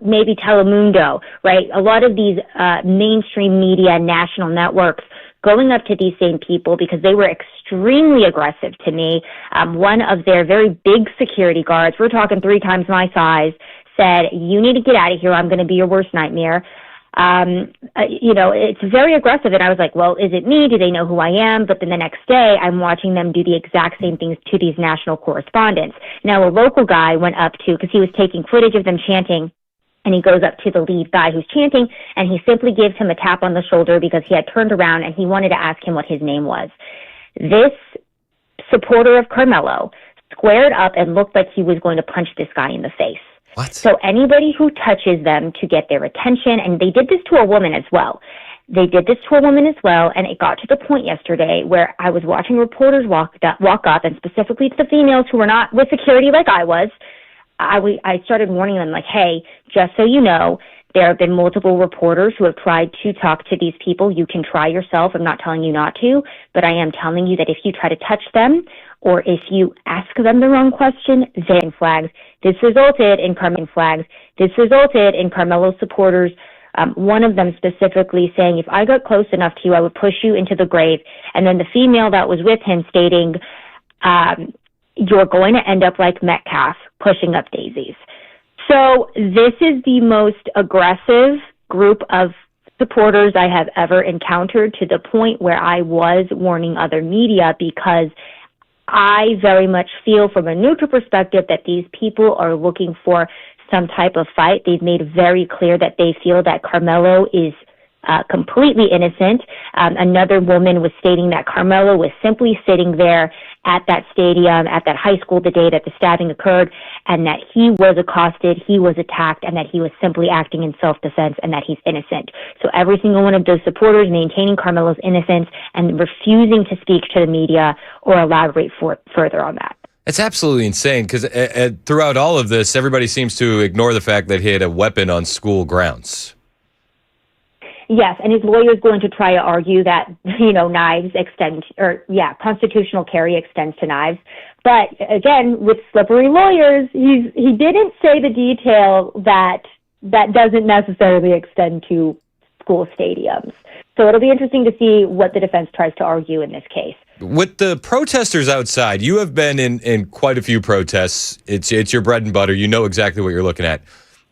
maybe Telemundo, right? A lot of these mainstream media, national networks, going up to these same people because they were extremely aggressive to me. One of their very big security guards, we're talking 3 times my size, said, "You need to get out of here. I'm going to be your worst nightmare." It's very aggressive. And I was like, well, is it me? Do they know who I am? But then the next day, I'm watching them do the exact same things to these national correspondents. Now, a local guy went up to, because he was taking footage of them chanting, and he goes up to the lead guy who's chanting, and he simply gives him a tap on the shoulder because he had turned around and he wanted to ask him what his name was. This supporter of Karmelo squared up and looked like he was going to punch this guy in the face. What? So anybody who touches them to get their attention, and they did this to a woman as well. And it got to the point yesterday where I was watching reporters walk up, and specifically to the females who were not with security like I was. I started warning them, like, hey, just so you know, there have been multiple reporters who have tried to talk to these people. You can try yourself. I'm not telling you not to, but I am telling you that if you try to touch them or if you ask them the wrong question, then flags. This resulted in Karmelo supporters, one of them specifically saying, "If I got close enough to you, I would push you into the grave." And then the female that was with him stating, "You're going to end up like Metcalf, pushing up daisies." So this is the most aggressive group of supporters I have ever encountered, to the point where I was warning other media, because I very much feel from a neutral perspective that these people are looking for some type of fight. They've made very clear that they feel that Karmelo is completely innocent. Another woman was stating that Karmelo was simply sitting there at that stadium, at that high school the day that the stabbing occurred, and that he was accosted, he was attacked, and that he was simply acting in self-defense, and that he's innocent. So every single one of those supporters maintaining Karmelo's innocence and refusing to speak to the media or elaborate further on that. It's absolutely insane, because throughout all of this, everybody seems to ignore the fact that he had a weapon on school grounds. Yes, and his lawyer is going to try to argue that, knives extend, constitutional carry extends to knives. But again, with slippery lawyers, he didn't say the detail that doesn't necessarily extend to school stadiums. So it'll be interesting to see what the defense tries to argue in this case. With the protesters outside, you have been in quite a few protests. It's your bread and butter. You know exactly what you're looking at.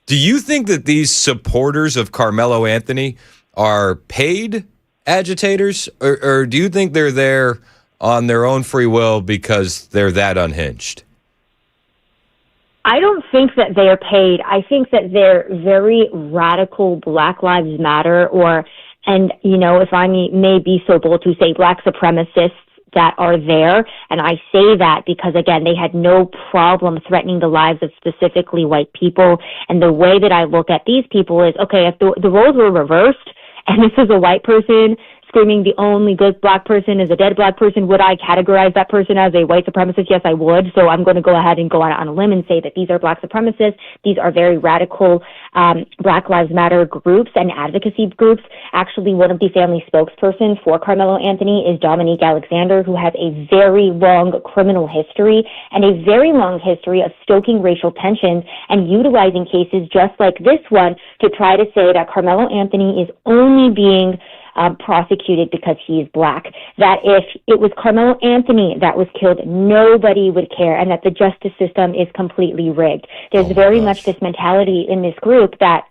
Do you think that these supporters of Karmelo Anthony are paid agitators, or do you think they're there on their own free will because they're that unhinged? I don't think that they are paid. I think that they're very radical Black Lives Matter and if I may be so bold to say Black supremacists that are there. And I say that because, again, they had no problem threatening the lives of specifically white people. And the way that I look at these people is, okay, if the roles were reversed and this is a white person screaming the only good Black person is a dead Black person, would I categorize that person as a white supremacist? Yes, I would. So I'm going to go ahead and go out on a limb and say that these are Black supremacists. These are very radical Black Lives Matter groups and advocacy groups. Actually, one of the family spokespersons for Karmelo Anthony is Dominique Alexander, who has a very long criminal history and a very long history of stoking racial tensions and utilizing cases just like this one to try to say that Karmelo Anthony is only being prosecuted because he's Black, that if it was Karmelo Anthony that was killed, nobody would care, and that the justice system is completely rigged. There's very much this mentality in this group that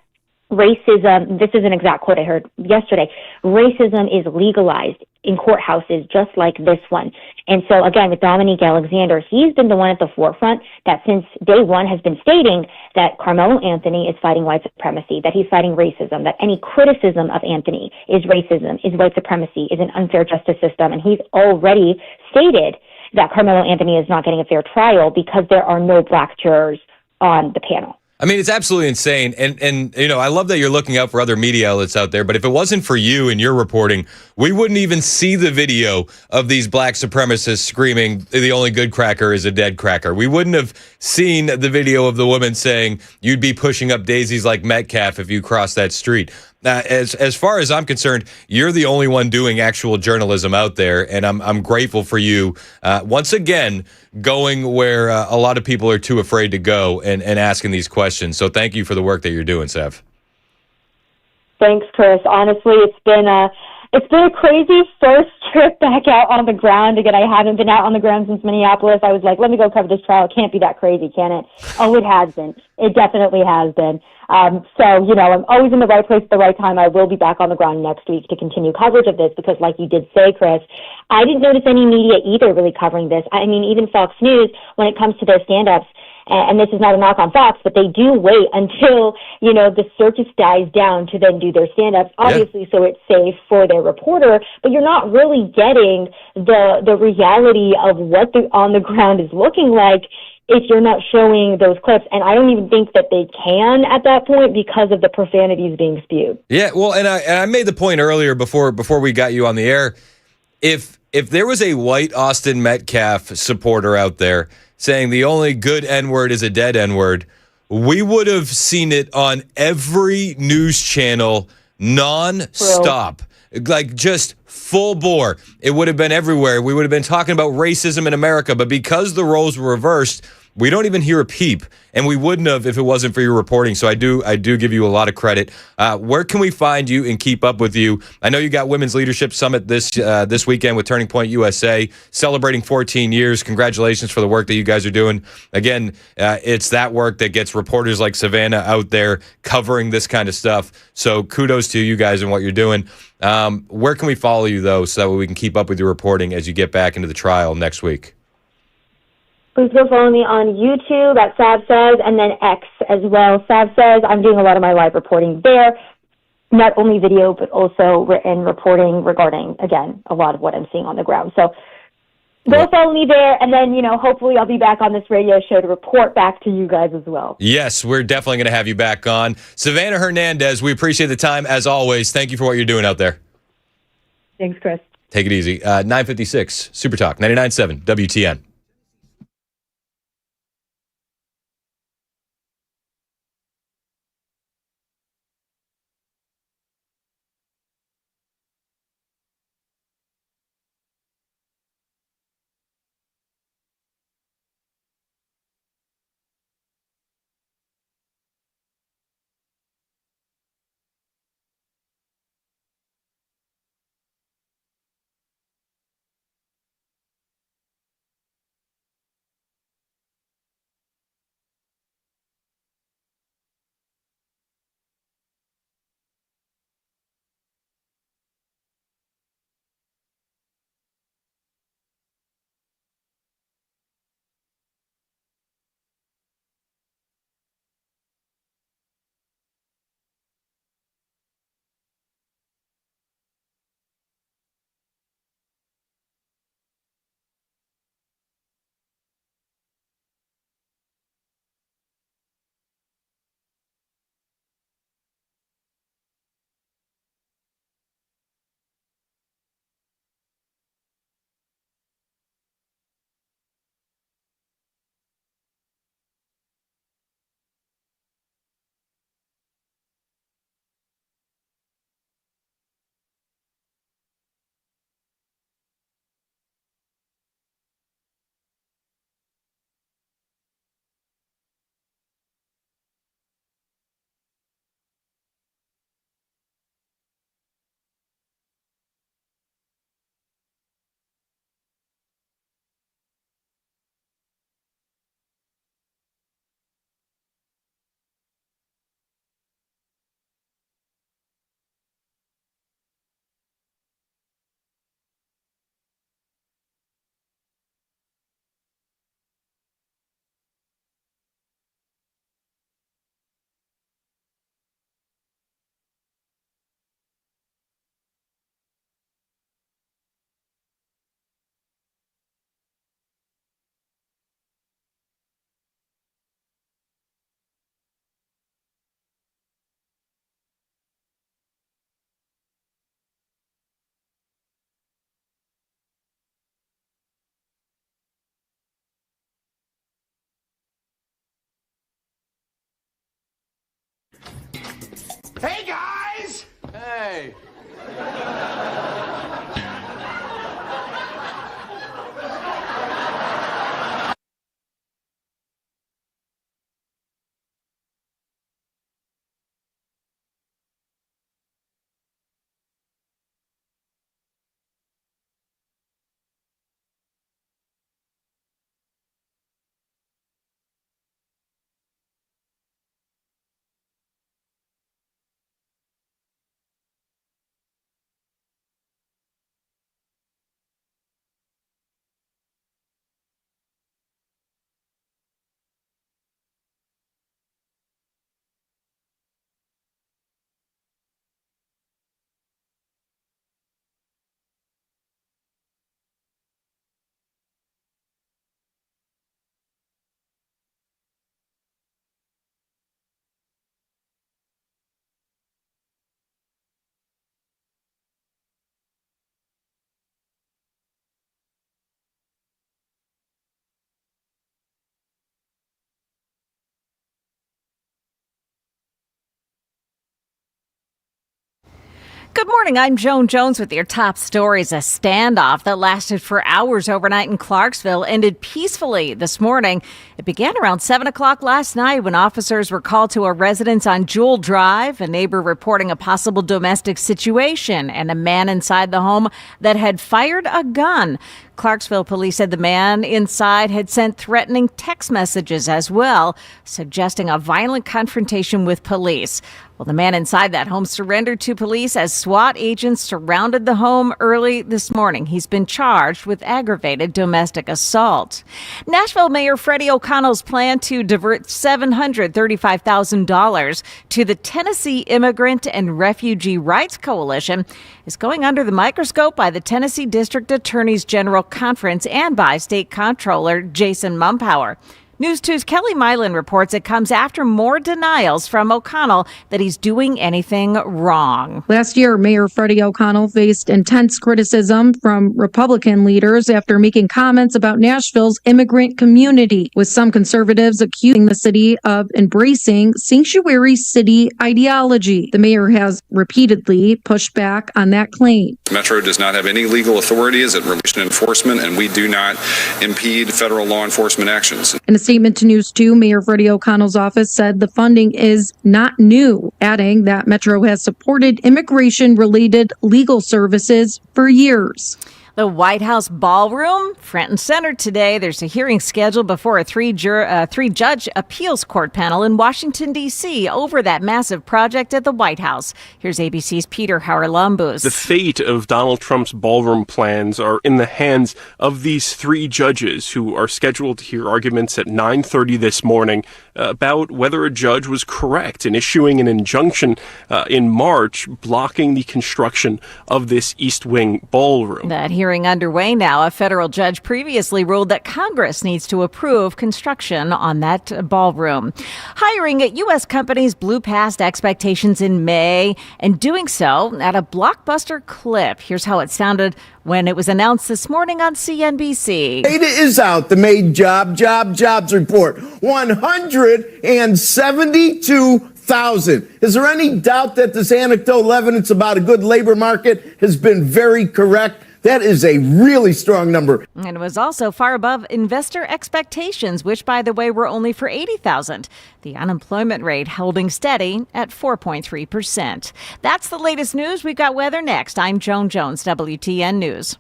racism, this is an exact quote I heard yesterday, racism is legalized in courthouses just like this one. And so, again, with Dominique Alexander, he's been the one at the forefront that since day one has been stating that Karmelo Anthony is fighting white supremacy, that he's fighting racism, that any criticism of Anthony is racism, is white supremacy, is an unfair justice system. And he's already stated that Karmelo Anthony is not getting a fair trial because there are no Black jurors on the panel. I mean, it's absolutely insane. And I love that you're looking out for other media outlets out there. But if it wasn't for you and your reporting, we wouldn't even see the video of these Black supremacists screaming, the only good cracker is a dead cracker. We wouldn't have seen the video of the woman saying, you'd be pushing up daisies like Metcalf if you cross that street. As far as I'm concerned, you're the only one doing actual journalism out there, and I'm grateful for you once again going where a lot of people are too afraid to go and asking these questions. So thank you for the work that you're doing, Sev. Thanks, Chris. Honestly, it's been a crazy first trip back out on the ground. Again, I haven't been out on the ground since Minneapolis. I was like, let me go cover this trial. It can't be that crazy, can it? Oh, it has been. It definitely has been. I'm always in the right place at the right time. I will be back on the ground next week to continue coverage of this because, like you did say, Chris, I didn't notice any media either really covering this. I mean, even Fox News, when it comes to their stand-ups, and this is not a knock on Fox, but they do wait until, the circus dies down to then do their stand-ups, obviously, so it's safe for their reporter, but you're not really getting the reality of what the on the ground is looking like if you're not showing those clips. And I don't even think that they can at that point because of the profanities being spewed. Yeah, well, and I made the point earlier before we got you on the air. If there was a white Austin Metcalf supporter out there saying the only good N-word is a dead N-word, we would have seen it on every news channel non-stop. Like just full bore. It would have been everywhere. We would have been talking about racism in America, but because the roles were reversed, we don't even hear a peep, and we wouldn't have if it wasn't for your reporting. So I do give you a lot of credit. Where can we find you and keep up with you? I know you got Women's Leadership Summit this weekend with Turning Point USA, celebrating 14 years. Congratulations for the work that you guys are doing. Again, it's that work that gets reporters like Savannah out there covering this kind of stuff. So kudos to you guys and what you're doing. Where can we follow you, though, so that we can keep up with your reporting as you get back into the trial next week? Please go follow me on YouTube at Sav Says, and then X as well. Sav Says, I'm doing a lot of my live reporting there, not only video, but also written reporting regarding, again, a lot of what I'm seeing on the ground. So go follow me there, and then, hopefully I'll be back on this radio show to report back to you guys as well. Yes, we're definitely going to have you back on. Savannah Hernandez, we appreciate the time, as always. Thank you for what you're doing out there. Thanks, Chris. Take it easy. 9:56, Super Talk, 99.7 WTN. Hey, guys! Hey. Good morning. I'm Joan Jones with your top stories. A standoff that lasted for hours overnight in Clarksville ended peacefully this morning. It began around 7 o'clock last night when officers were called to a residence on Jewel Drive, a neighbor reporting a possible domestic situation and a man inside the home that had fired a gun. Clarksville police said the man inside had sent threatening text messages as well, suggesting a violent confrontation with police. Well, the man inside that home surrendered to police as SWAT agents surrounded the home early this morning. He's been charged with aggravated domestic assault. Nashville Mayor Freddie O'Connell's plan to divert $735,000 to the Tennessee Immigrant and Refugee Rights Coalition is going under the microscope by the Tennessee District Attorneys General Conference and by State Comptroller Jason Mumpower. News 2's Kelly Milan reports it comes after more denials from O'Connell that he's doing anything wrong. Last year, Mayor Freddie O'Connell faced intense criticism from Republican leaders after making comments about Nashville's immigrant community, with some conservatives accusing the city of embracing sanctuary city ideology. The mayor has repeatedly pushed back on that claim. Metro does not have any legal authority as it relates to enforcement, and we do not impede federal law enforcement actions. In a statement to News 2, Mayor Freddie O'Connell's office said the funding is not new, adding that Metro has supported immigration-related legal services for years. The White House ballroom, front and center today. There's a hearing scheduled before a three-judge appeals court panel in Washington, D.C. over that massive project at the White House. Here's ABC's Peter Haralambous. The fate of Donald Trump's ballroom plans are in the hands of these three judges who are scheduled to hear arguments at 9:30 this morning about whether a judge was correct in issuing an injunction in March blocking the construction of this East Wing ballroom. That hearing underway now. A federal judge previously ruled that Congress needs to approve construction on that ballroom. Hiring at U.S. companies blew past expectations in May, and doing so at a blockbuster clip. Here's how it sounded when it was announced this morning on CNBC. Data is out, the May jobs report. 172,000. Is there any doubt that this anecdotal evidence about a good labor market has been very correct? That is a really strong number. And it was also far above investor expectations, which, by the way, were only for 80,000. The unemployment rate holding steady at 4.3%. That's the latest news. We've got weather next. I'm Joan Jones, WTN News.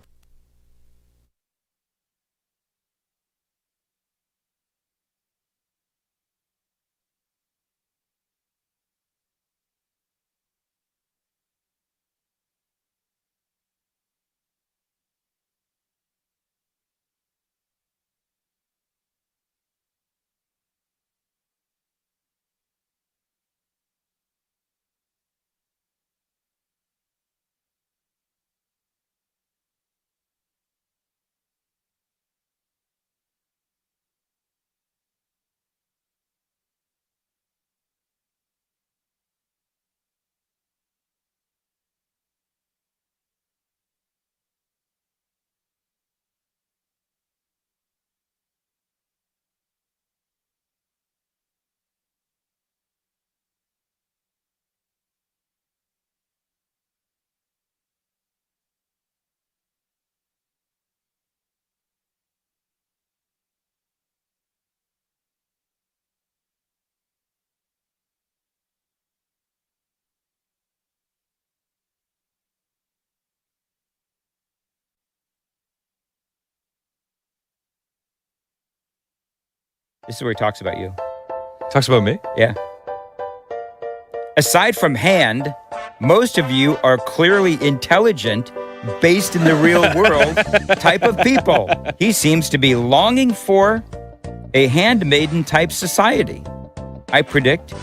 This is where he talks about you. Talks about me? Yeah. Aside from hand, most of you are clearly intelligent, based in the real world type of people. He seems to be longing for a handmaiden type society. I predict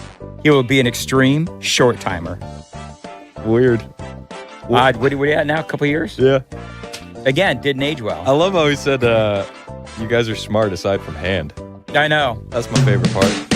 he will be an extreme short timer. Weird. What are you at now? A couple years? Yeah. Again, didn't age well. I love how he said, you guys are smart aside from hand. I know. That's my favorite part.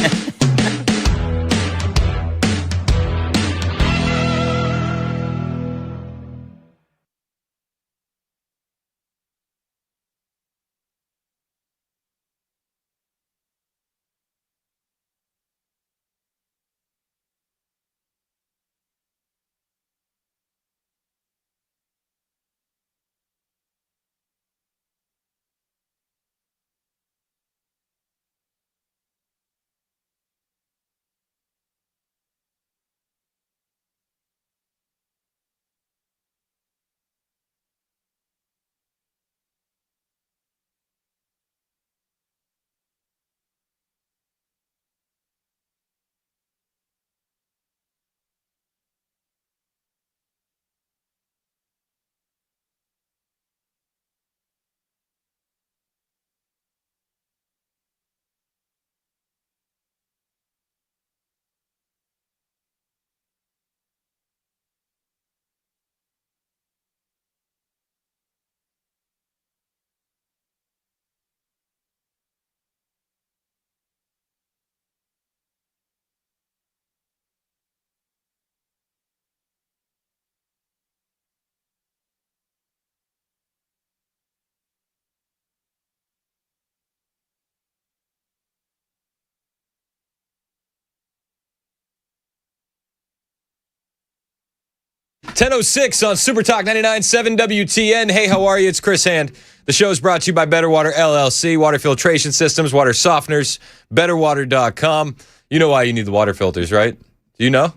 10:06 on Super Talk 99.7 WTN. Hey, how are you? It's Chris Hand. The show is brought to you by Better Water LLC, water filtration systems, water softeners, betterwater.com. You know why you need the water filters, right? Do you know?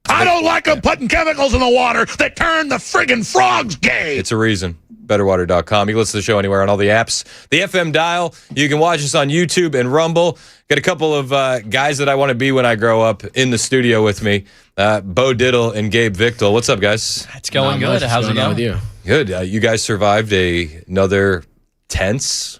I don't like them putting chemicals in the water that turn the friggin' frogs gay. It's a reason. Betterwater.com. You can listen to the show anywhere on all the apps. The FM dial. You can watch us on YouTube and Rumble. Got a couple of guys that I want to be when I grow up in the studio with me. Bo Diddle and Gabe Victor. What's up, guys? It's going good. How's it going with you? Good. You guys survived another tense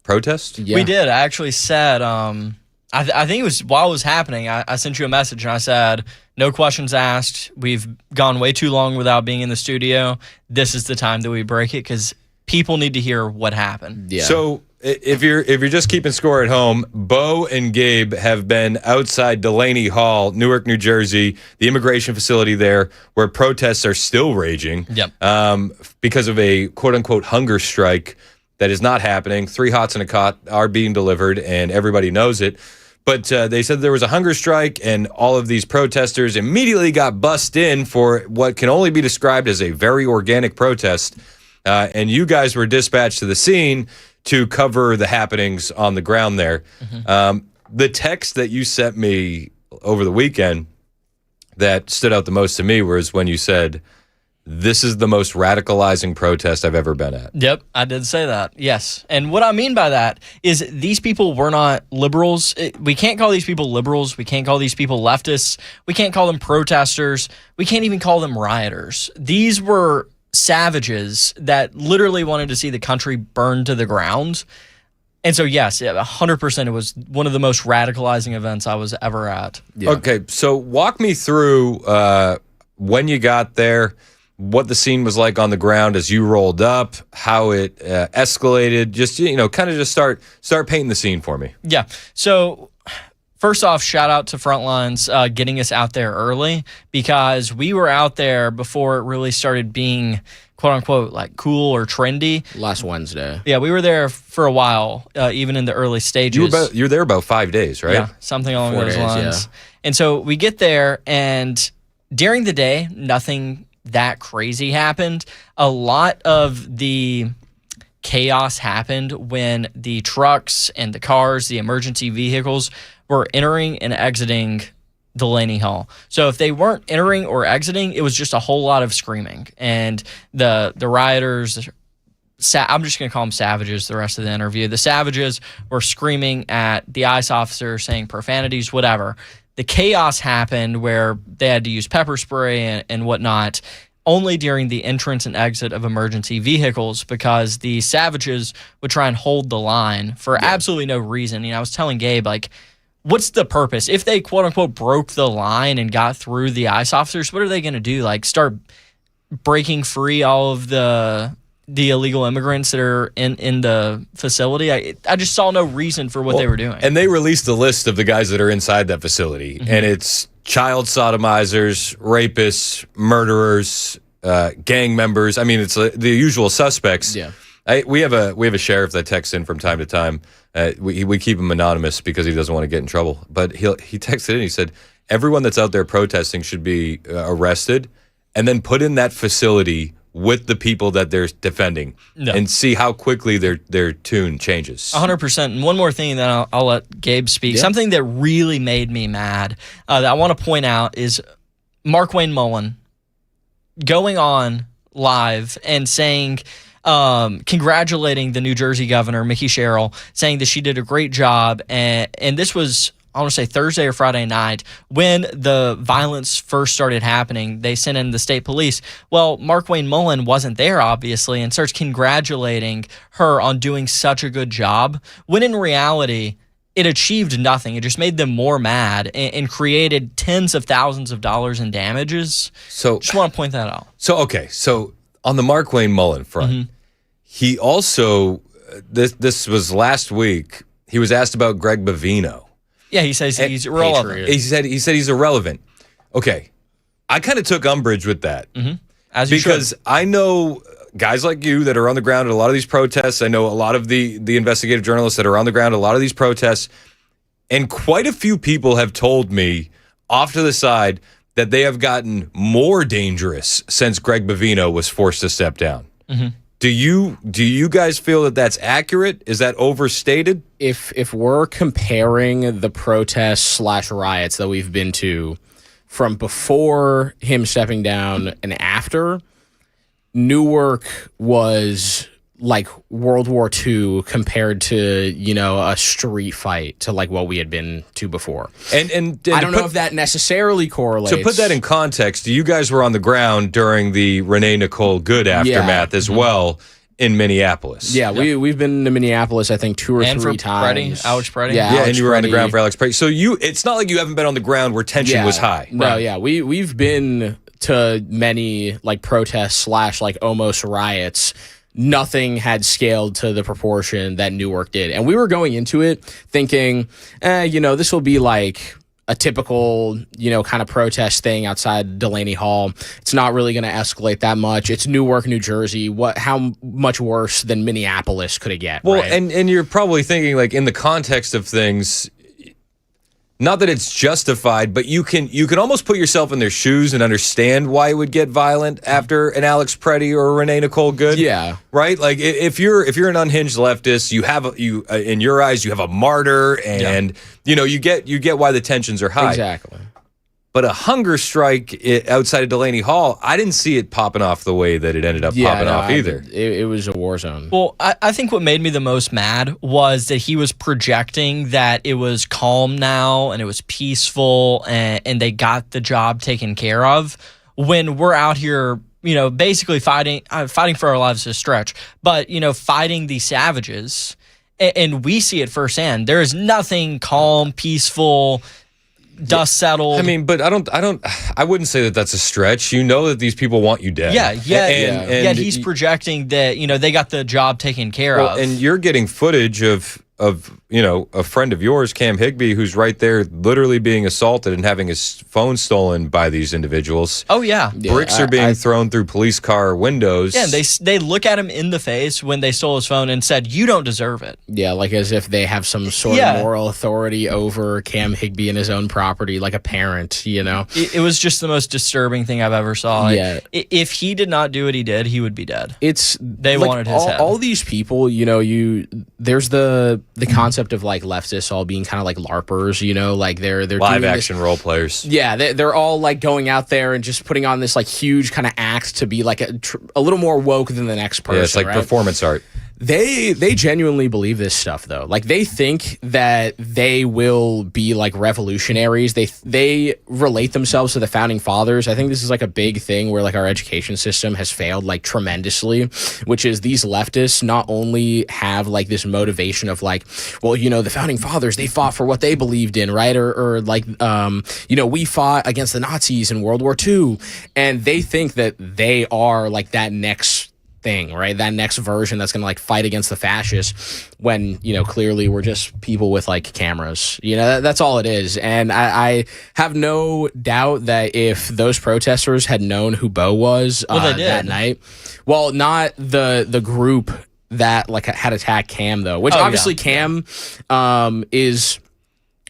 protest? Yeah. We did. I actually said, I think it was while it was happening, I sent you a message and I said, no questions asked. We've gone way too long without being in the studio. This is the time that we break it because people need to hear what happened. Yeah. So if you're just keeping score at home, Bo and Gabe have been outside Delaney Hall, Newark, New Jersey, the immigration facility there, where protests are still raging. Yep. Because of a quote-unquote hunger strike that is not happening. 3 hots and a cot are being delivered, and everybody knows it. But they said there was a hunger strike, and all of these protesters immediately got bussed in for what can only be described as a very organic protest. And you guys were dispatched to the scene to cover the happenings on the ground there. Mm-hmm. The text that you sent me over the weekend that stood out the most to me was when you said, this is the most radicalizing protest I've ever been at. Yep, I did say that, yes. And what I mean by that is these people were not liberals. We can't call these people liberals. We can't call these people leftists. We can't call them protesters. We can't even call them rioters. These were savages that literally wanted to see the country burned to the ground. And so, yes, 100%, it was one of the most radicalizing events I was ever at. Yeah. Okay, so walk me through when you got there, what the scene was like on the ground as you rolled up, how it escalated. Just, kind of just start painting the scene for me. Yeah. So first off, shout out to Frontlines getting us out there early, because we were out there before it really started being quote unquote like cool or trendy. Last Wednesday. Yeah, we were there for a while, even in the early stages. You were there about 5 days, right? Yeah, something along those lines. Yeah. And so we get there, and during the day, nothing that crazy happened. A lot of the chaos happened when the trucks and the cars, the emergency vehicles, were entering and exiting Delaney Hall. So if they weren't entering or exiting, it was just a whole lot of screaming. And the rioters I'm just going to call them savages the rest of the interview. The savages were screaming at the ICE officer, saying profanities, whatever. The chaos happened where they had to use pepper spray and whatnot only during the entrance and exit of emergency vehicles, because the savages would try and hold the line for absolutely no reason. I was telling Gabe, like, what's the purpose? If they, quote unquote, broke the line and got through the ICE officers, what are they going to do? Like, start breaking free all of the illegal immigrants that are in the facility? I just saw no reason for what they were doing. And they released a list of the guys that are inside that facility, and it's child sodomizers, rapists, murderers, gang members. I mean, it's the usual suspects. Yeah. We have a sheriff that texts in from time to time. We keep him anonymous because he doesn't want to get in trouble. But he texted in. He said everyone that's out there protesting should be arrested and then put in that facility with the people that they're defending, and see how quickly their tune changes. 100%. And one more thing, then I'll let Gabe speak. Something that really made me mad that I want to point out is Mark Wayne Mullen going on live and saying, congratulating the New Jersey governor, Mickey Sherrill, saying that she did a great job. And this was, I want to say Thursday or Friday night, when the violence first started happening. They sent in the state police. Well, Mark Wayne Mullen wasn't there, obviously, and starts congratulating her on doing such a good job, when in reality, it achieved nothing. It just made them more mad and created tens of thousands of dollars in damages. So just want to point that out. So on the Mark Wayne Mullen front, he also, this was last week, he was asked about Greg Bovino. Yeah, he says he's irrelevant. He said he's irrelevant. Okay, I kind of took umbrage with that, because I know guys like you that are on the ground at a lot of these protests. I know a lot of the investigative journalists that are on the ground at a lot of these protests, and quite a few people have told me off to the side that they have gotten more dangerous since Greg Bovino was forced to step down. Do you guys feel that that's accurate? Is that overstated? If we're comparing the protests / riots that we've been to from before him stepping down and after, Newark was like World War II compared to, a street fight to like what we had been to before. And I don't know if that necessarily correlates. To put that in context, you guys were on the ground during the Renee Nicole Good aftermath as well in Minneapolis. Yeah, we've been to Minneapolis, I think, 2 or 3 times. Alex Preddy. Yeah, and you were on the ground for Alex Preddy. So it's not like you haven't been on the ground where tension was high. No, yeah, we've been to many like protests / like almost riots. Nothing had scaled to the proportion that Newark did. And we were going into it thinking, this will be like a typical, kind of protest thing outside Delaney Hall. It's not really going to escalate that much. It's Newark, New Jersey. How much worse than Minneapolis could it get? Well, right? and you're probably thinking, like, in the context of things, not that it's justified, but you can almost put yourself in their shoes and understand why it would get violent after an Alex Preddy or a Renee Nicole Good. Yeah. Right? Like, if you're an unhinged leftist, you in your eyes you have a martyr, and you get why the tensions are high. Exactly. But a hunger strike outside of Delaney Hall, I didn't see it popping off the way that it ended up popping off either. It was a war zone. Well, I think what made me the most mad was that he was projecting that it was calm now and it was peaceful and they got the job taken care of, when we're out here, basically fighting for our lives to stretch, but, fighting these savages, and we see it firsthand. There is nothing calm, peaceful, dust settled. I mean, but I wouldn't say that that's a stretch. You know that these people want you dead. And he's projecting that, they got the job taken care of. And you're getting footage of a friend of yours, Cam Higbee, who's right there literally being assaulted and having his phone stolen by these individuals. Oh, yeah. Bricks are being thrown through police car windows. Yeah, and they look at him in the face when they stole his phone and said, "You don't deserve it." Yeah, like as if they have some sort of moral authority over Cam Higbee and his own property, like a parent, It was just the most disturbing thing I've ever saw. Yeah. If he did not do what he did, he would be dead. They like wanted his head. All these people, there's the the concept of like leftists all being kind of like LARPers, you know, like they're live doing action role players. Yeah, they're all like going out there and just putting on this like huge kind of act to be like a little more woke than the next person. Yeah, it's like right? performance art. They genuinely believe this stuff though. Like they think that they will be like revolutionaries. They relate themselves to the founding fathers. I think this is like a big thing where like our education system has failed like tremendously, which is these leftists not only have like this motivation of like, well, you know, the founding fathers, they fought for what they believed in, right? Or like you know, we fought against the Nazis in World War II, and they think that they are like that next thing, right? That next version that's gonna like fight against the fascists, when, you know, clearly we're just people with like cameras. You know, that's all it is. And I have no doubt that if those protesters had known who Bo was that night, well, not the group that like had attacked Cam though, which obviously Cam is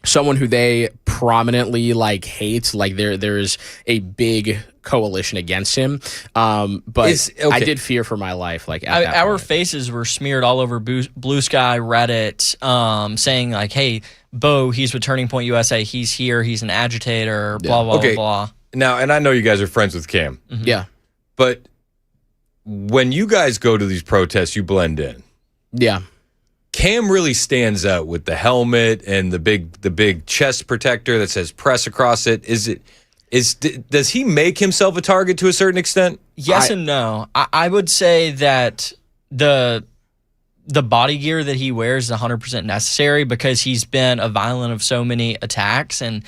someone who they prominently like hate. Like there's a big coalition against him, but I did fear for my life. Like our faces were smeared all over Blue Sky, Reddit, saying like, "Hey, Bo, he's with Turning Point USA. He's here. He's an agitator." Blah blah blah. Now, and I know you guys are friends with Cam. Mm-hmm. Yeah, but when you guys go to these protests, you blend in. Yeah. Cam really stands out with the helmet and the big chest protector that says press across it. Does he make himself a target to a certain extent? Yes and no. I would say that the body gear that he wears is 100% necessary because he's been a violent of so many attacks, and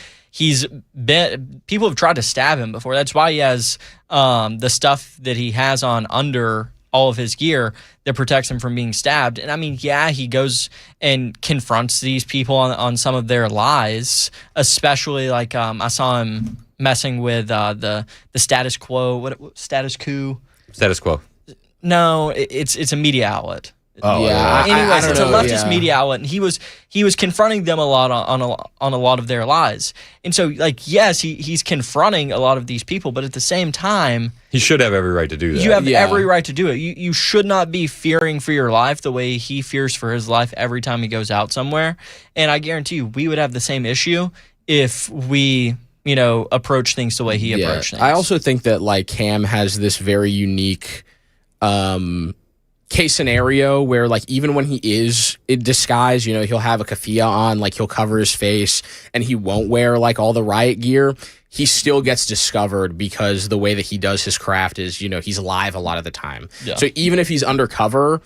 people have tried to stab him before. That's why he has the stuff that he has on under all of his gear that protects him from being stabbed. And I mean, yeah, he goes and confronts these people on some of their lies, especially like I saw him messing with the status quo. What status quo? Status quo. No, it's a media outlet. Oh, yeah. Anyways, it's a leftist media outlet, and he was confronting them a lot on a lot of their lies. And so, like, yes, he's confronting a lot of these people, but at the same time, he should have every right to do that. You have every right to do it. You should not be fearing for your life the way he fears for his life every time he goes out somewhere. And I guarantee you, we would have the same issue if we, you know, approach things the way he approached things. I also think that like Cam has this very unique case scenario where like even when he is in disguise, you know, he'll have a keffiyeh on, like he'll cover his face and he won't wear like all the riot gear. He still gets discovered because the way that he does his craft is, you know, he's live a lot of the time. Yeah. So even if he's undercover,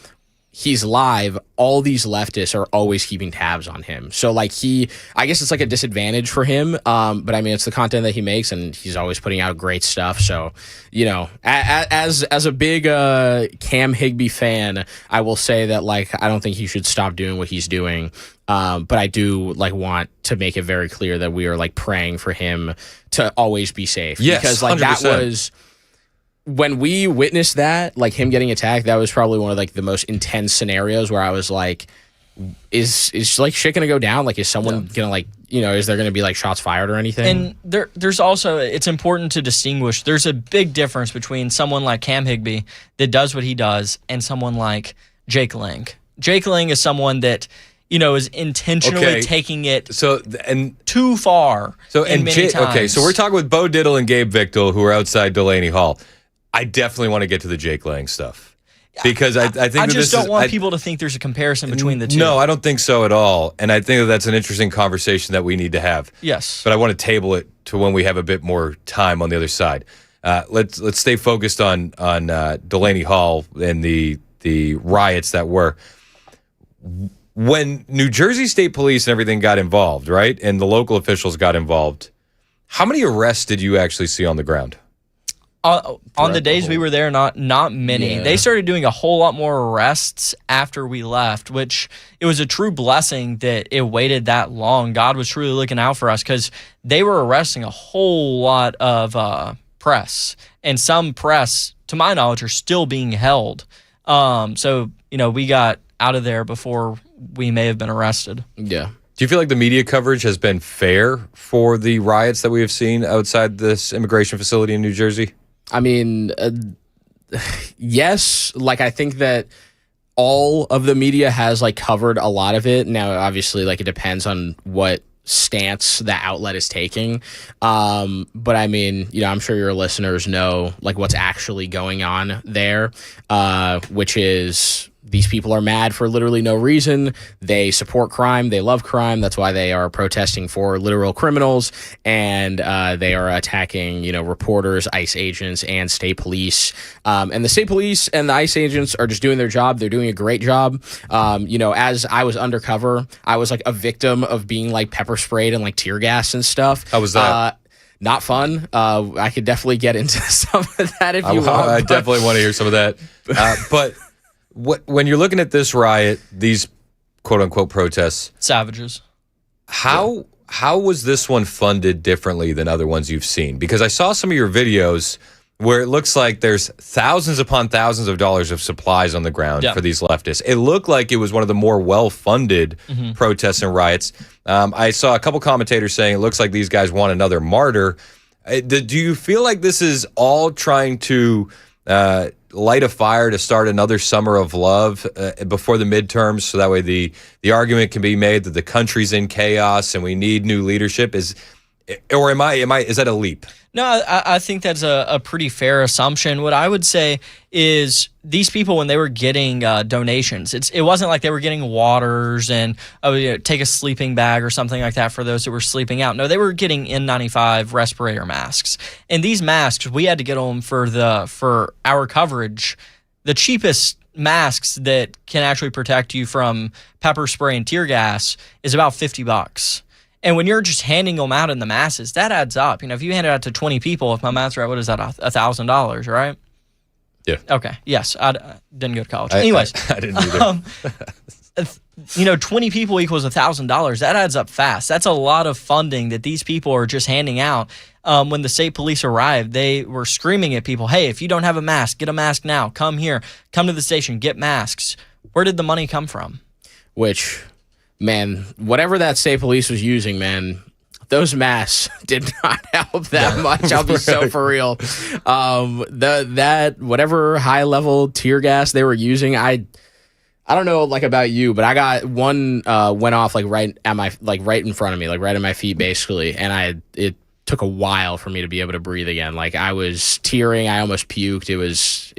he's live, all these leftists are always keeping tabs on him. So like I guess it's like a disadvantage for him. But I mean, it's the content that he makes and he's always putting out great stuff. So, you know, as a big Cam Higbee fan, I will say that like, I don't think he should stop doing what he's doing. But I do like want to make it very clear that we are like praying for him to always be safe. Yes, because like 100%. that was, when we witnessed that, like him getting attacked, that was probably one of like the most intense scenarios where I was like, is like shit gonna go down? Like, is someone gonna like, you know, is there gonna be like shots fired or anything? And there's also, it's important to distinguish. There's a big difference between someone like Cam Higbee that does what he does and someone like Lang. Jake Lang is someone that, you know, is intentionally taking it too far. So and many times. Okay, so we're talking with Bo Diddle and Gabe Victor, who are outside Delaney Hall. I definitely want to get to the Jake Lang stuff because I think I that just don't want people to think there's a comparison between the two. No, I don't think so at all, and I think that's an interesting conversation that we need to have. Yes, but I want to table it to when we have a bit more time on the other side. Let's stay focused on Delaney Hall and the riots that were. When New Jersey State Police and everything got involved, right, and the local officials got involved, how many arrests did you actually see on the ground? On the days we were there, not many. Yeah. They started doing a whole lot more arrests after we left, which it was a true blessing that it waited that long. God was truly looking out for us because they were arresting a whole lot of press, and some press, to my knowledge, are still being held. So, you know, we got out of there before we may have been arrested. Yeah. Do you feel like the media coverage has been fair for the riots that we have seen outside this immigration facility in New Jersey? I mean, yes. Like, I think that all of the media has like covered a lot of it. Now, obviously, like it depends on what stance that outlet is taking. But I mean, I'm sure your listeners know like what's actually going on there, which is these people are mad for literally no reason. They support crime. They love crime. That's why they are protesting for literal criminals. And they are attacking, reporters, ICE agents, and state police. And the state police and the ICE agents are just doing their job. They're doing a great job. As I was undercover, I was like a victim of being like pepper sprayed and like tear gas and stuff. How was that? Not fun. I could definitely get into some of that if you want. I definitely want to hear some of that. But when you're looking at this riot, these quote unquote protests, savages, how was this one funded differently than other ones you've seen? Because I saw some of your videos where it looks like there's thousands upon thousands of dollars of supplies on the ground for these leftists. It looked like it was one of the more well-funded protests and riots. I saw a couple commentators saying it looks like these guys want another martyr. Do you feel like this is all trying to light a fire to start another summer of love before the midterms, so that way the argument can be made that the country's in chaos and we need new leadership? Is that a leap? No, I think that's a pretty fair assumption. What I would say is these people, when they were getting donations, it wasn't like they were getting waters and take a sleeping bag or something like that for those that were sleeping out. No, they were getting N95 respirator masks. And these masks, we had to get them for our coverage. The cheapest masks that can actually protect you from pepper spray and tear gas is about $50. And when you're just handing them out in the masses, that adds up. If you hand it out to 20 people, if my math's right, what is that, $1,000, right? Yeah. Okay. Yes. I didn't go to college. Anyways. I didn't either. 20 people equals $1,000. That adds up fast. That's a lot of funding that these people are just handing out. When the state police arrived, they were screaming at people, hey, if you don't have a mask, get a mask now. Come here. Come to the station. Get masks. Where did the money come from? Man, whatever that state police was using, man, those masks did not help that much. I'll be so for real. That whatever high level tear gas they were using, I don't know like about you, but I got one went off like right in front of me, like right at my feet basically, and it took a while for me to be able to breathe again. Like I was tearing, I almost puked. It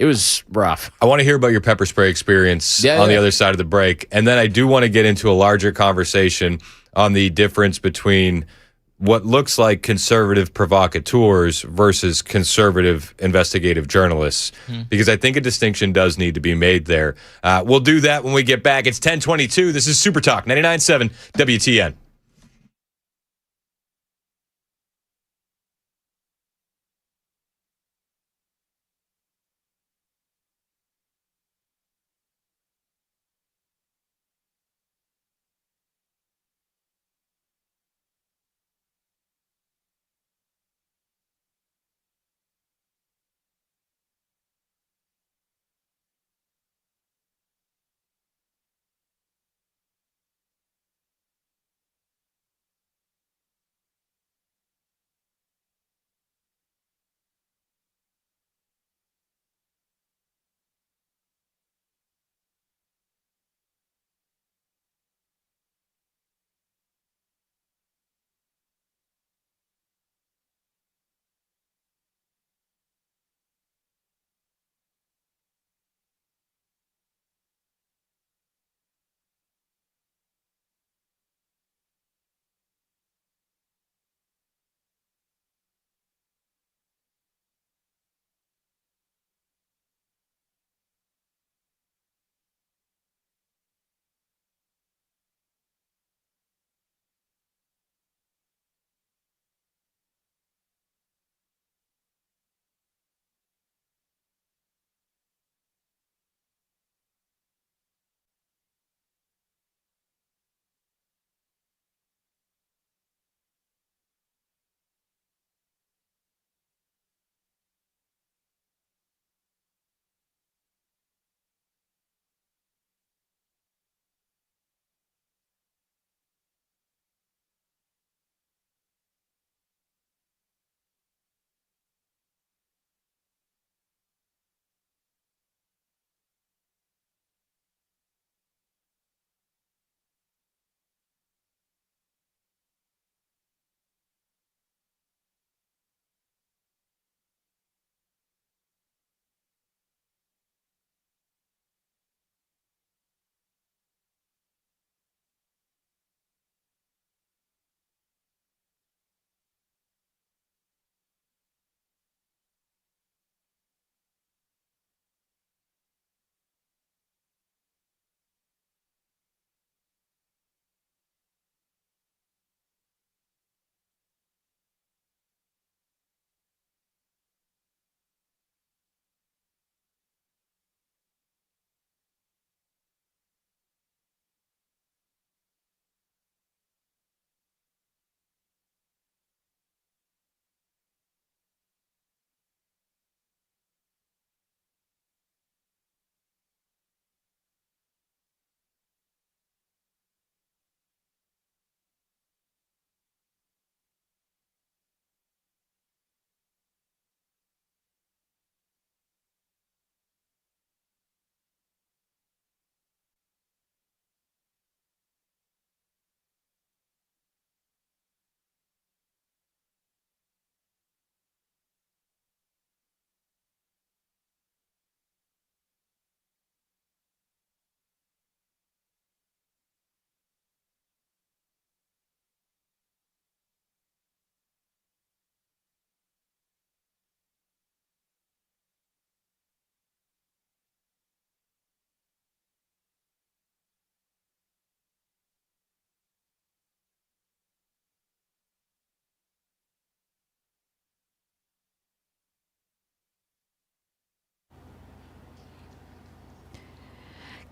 was rough. I want to hear about your pepper spray experience on the other side of the break. And then I do want to get into a larger conversation on the difference between what looks like conservative provocateurs versus conservative investigative journalists, because I think a distinction does need to be made there. We'll do that when we get back. It's 10:22. This is Super Talk 99.7 WTN.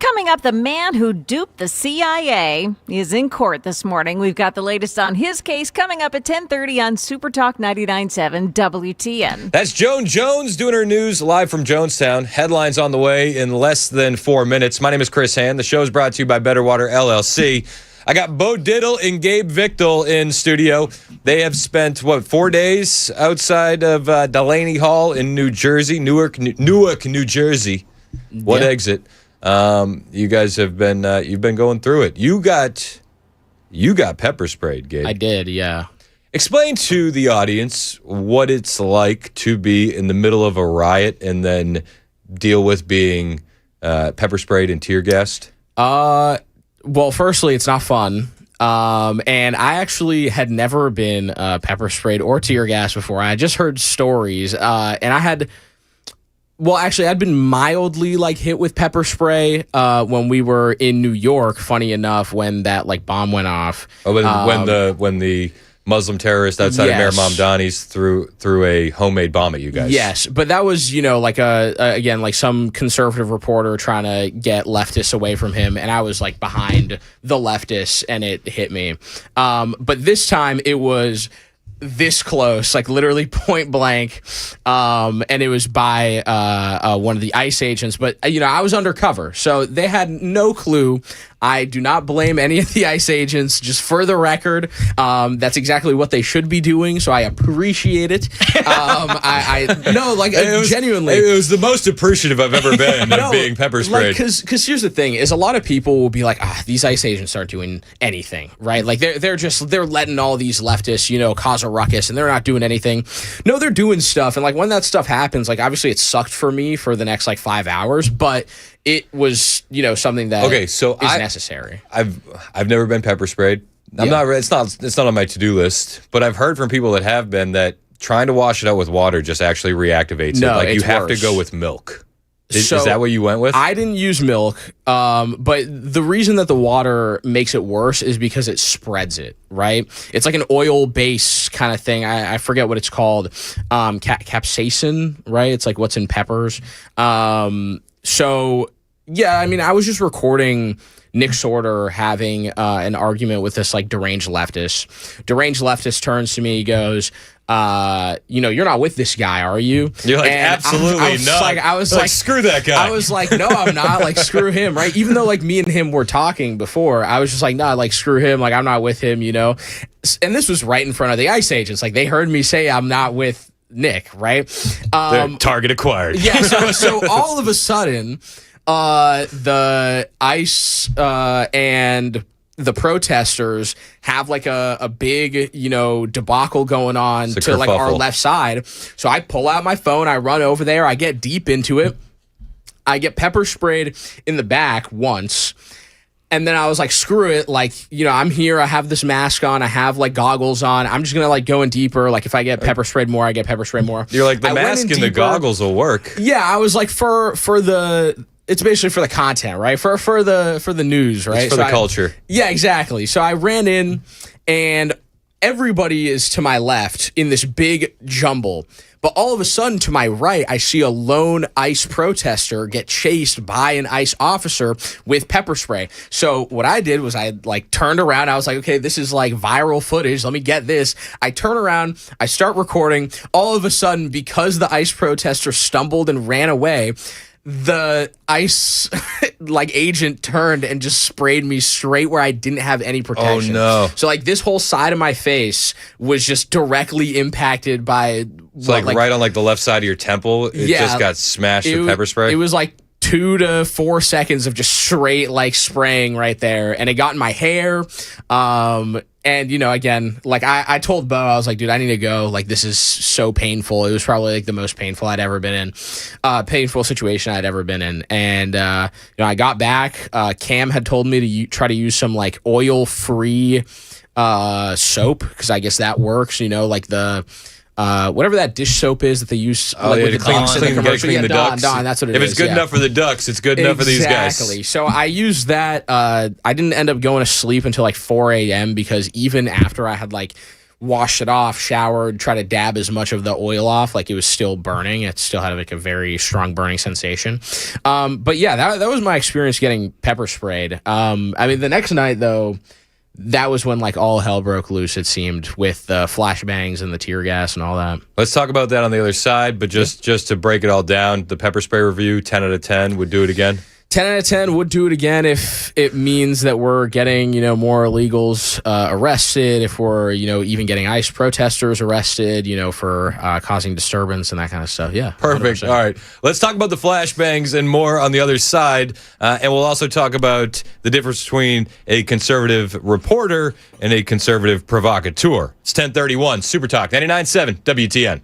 Coming up, the man who duped the CIA is in court this morning. We've got the latest on his case coming up at 10:30 on Super Talk 99.7 WTN. That's Joan Jones doing her news live from Jonestown. Headlines on the way in less than 4 minutes. My name is Chris Hand. The show is brought to you by Better Water LLC. I got Bo Diddle and Gabe Victal in studio. They have spent, 4 days outside of Delaney Hall in New Jersey, Newark, New Jersey. What exit? You guys have been you've been going through it. You got pepper sprayed, Gabe. I did, yeah. Explain to the audience what it's like to be in the middle of a riot and then deal with being pepper sprayed and tear gassed. Well, firstly, it's not fun. And I actually had never been pepper sprayed or tear gassed before. I just heard stories, and I had. Well, actually, I'd been mildly hit with pepper spray when we were in New York. Funny enough, when that bomb went off. Oh, when the Muslim terrorist outside of Mayor Mamdani's threw a homemade bomb at you guys. Yes, but that was again some conservative reporter trying to get leftists away from him, and I was behind the leftists, and it hit me. But this time it was this close, literally point blank, and it was by one of the ICE agents. But I was undercover, so they had no clue. I do not blame any of the ICE agents. Just for the record, that's exactly what they should be doing. So I appreciate it. Genuinely, it was the most appreciative I've ever been of being pepper sprayed. Because here's the thing: is a lot of people will be like, these ICE agents aren't doing anything, right? They're letting all these leftists, cause a ruckus, and they're not doing anything. No, they're doing stuff, and when that stuff happens, obviously it sucked for me for the next 5 hours, but it was something that is necessary. I've never been pepper sprayed. It's not on my to-do list, but I've heard from people that have been that trying to wash it out with water just actually reactivates it. You have to go with milk. Is that what you went with? I didn't use milk, but the reason that the water makes it worse is because it spreads it, right? It's like an oil base kind of thing. I forget what it's called. Capsaicin, right? It's what's in peppers. So, yeah, I was just recording Nick Sorter having an argument with this deranged leftist. Deranged leftist turns to me, he goes, you're not with this guy, are you? You're absolutely not. I was screw that guy. I was no, I'm not. Screw him, right? Even though me and him were talking before, I was just nah, screw him. I'm not with him, And this was right in front of the ICE agents. They heard me say I'm not with Nick, right? Target acquired. Yeah. So all of a sudden, the ICE and the protesters have a big, debacle going on to our left side. So I pull out my phone, I run over there, I get deep into it. I get pepper sprayed in the back once. And then I was screw it. I'm here. I have this mask on. I have goggles on. I'm just going to go in deeper. If I get pepper sprayed more, I get pepper sprayed more. You're the mask and the goggles will work. Yeah. I was it's basically for the content, right? For the news, right? It's for the culture. Yeah, exactly. So I ran in and everybody is to my left in this big jumble. But all of a sudden, to my right, I see a lone ICE protester get chased by an ICE officer with pepper spray. So what I did was I turned around. I was okay, this is viral footage. Let me get this. I turn around. I start recording. All of a sudden, because the ICE protester stumbled and ran away, the ICE agent turned and just sprayed me straight where I didn't have any protection. Oh no. So this whole side of my face was just directly impacted by right on the left side of your temple. It just got smashed with pepper spray. It was 2 to 4 seconds of just straight spraying right there, and it got in my hair. And again, I told Bo, I was dude, I need to go. This is so painful. It was probably the most painful I'd ever been in, painful situation I'd ever been in. And I got back. Cam had told me to try to use some oil-free soap, because I guess that works. The whatever that dish soap is that they use with the clean the ducks. Dawn, that's what it is. If it's good enough for the ducks, it's good enough for these guys. Exactly. So I used that. I didn't end up going to sleep until 4 a.m. because even after I had washed it off, showered, tried to dab as much of the oil off, like it was still burning. It still had like a very strong burning sensation. But yeah, that was my experience getting pepper sprayed. I mean, the next night though, that was when like all hell broke loose, it seemed, with the flashbangs and the tear gas and all that. Let's talk about that on the other side, but just to break it all down, the pepper spray review, 10 out of 10, would do it again? 10 out of 10 would do it again if it means that we're getting, more illegals arrested, if we're, even getting ICE protesters arrested, for causing disturbance and that kind of stuff. Yeah. Perfect. 100%. All right. Let's talk about the flashbangs and more on the other side. And we'll also talk about the difference between a conservative reporter and a conservative provocateur. It's 1031, Super Talk, 99.7 WTN.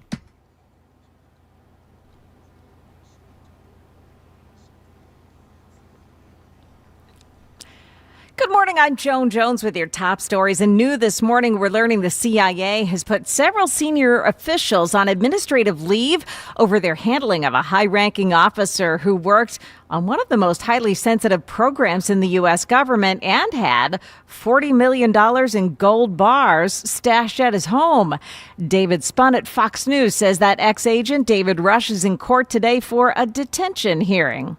Good morning, I'm Joan Jones with your top stories. And new this morning, we're learning the CIA has put several senior officials on administrative leave over their handling of a high-ranking officer who worked on one of the most highly sensitive programs in the U.S. government and had $40 million in gold bars stashed at his home. David Spun at Fox News says that ex-agent David Rush is in court today for a detention hearing.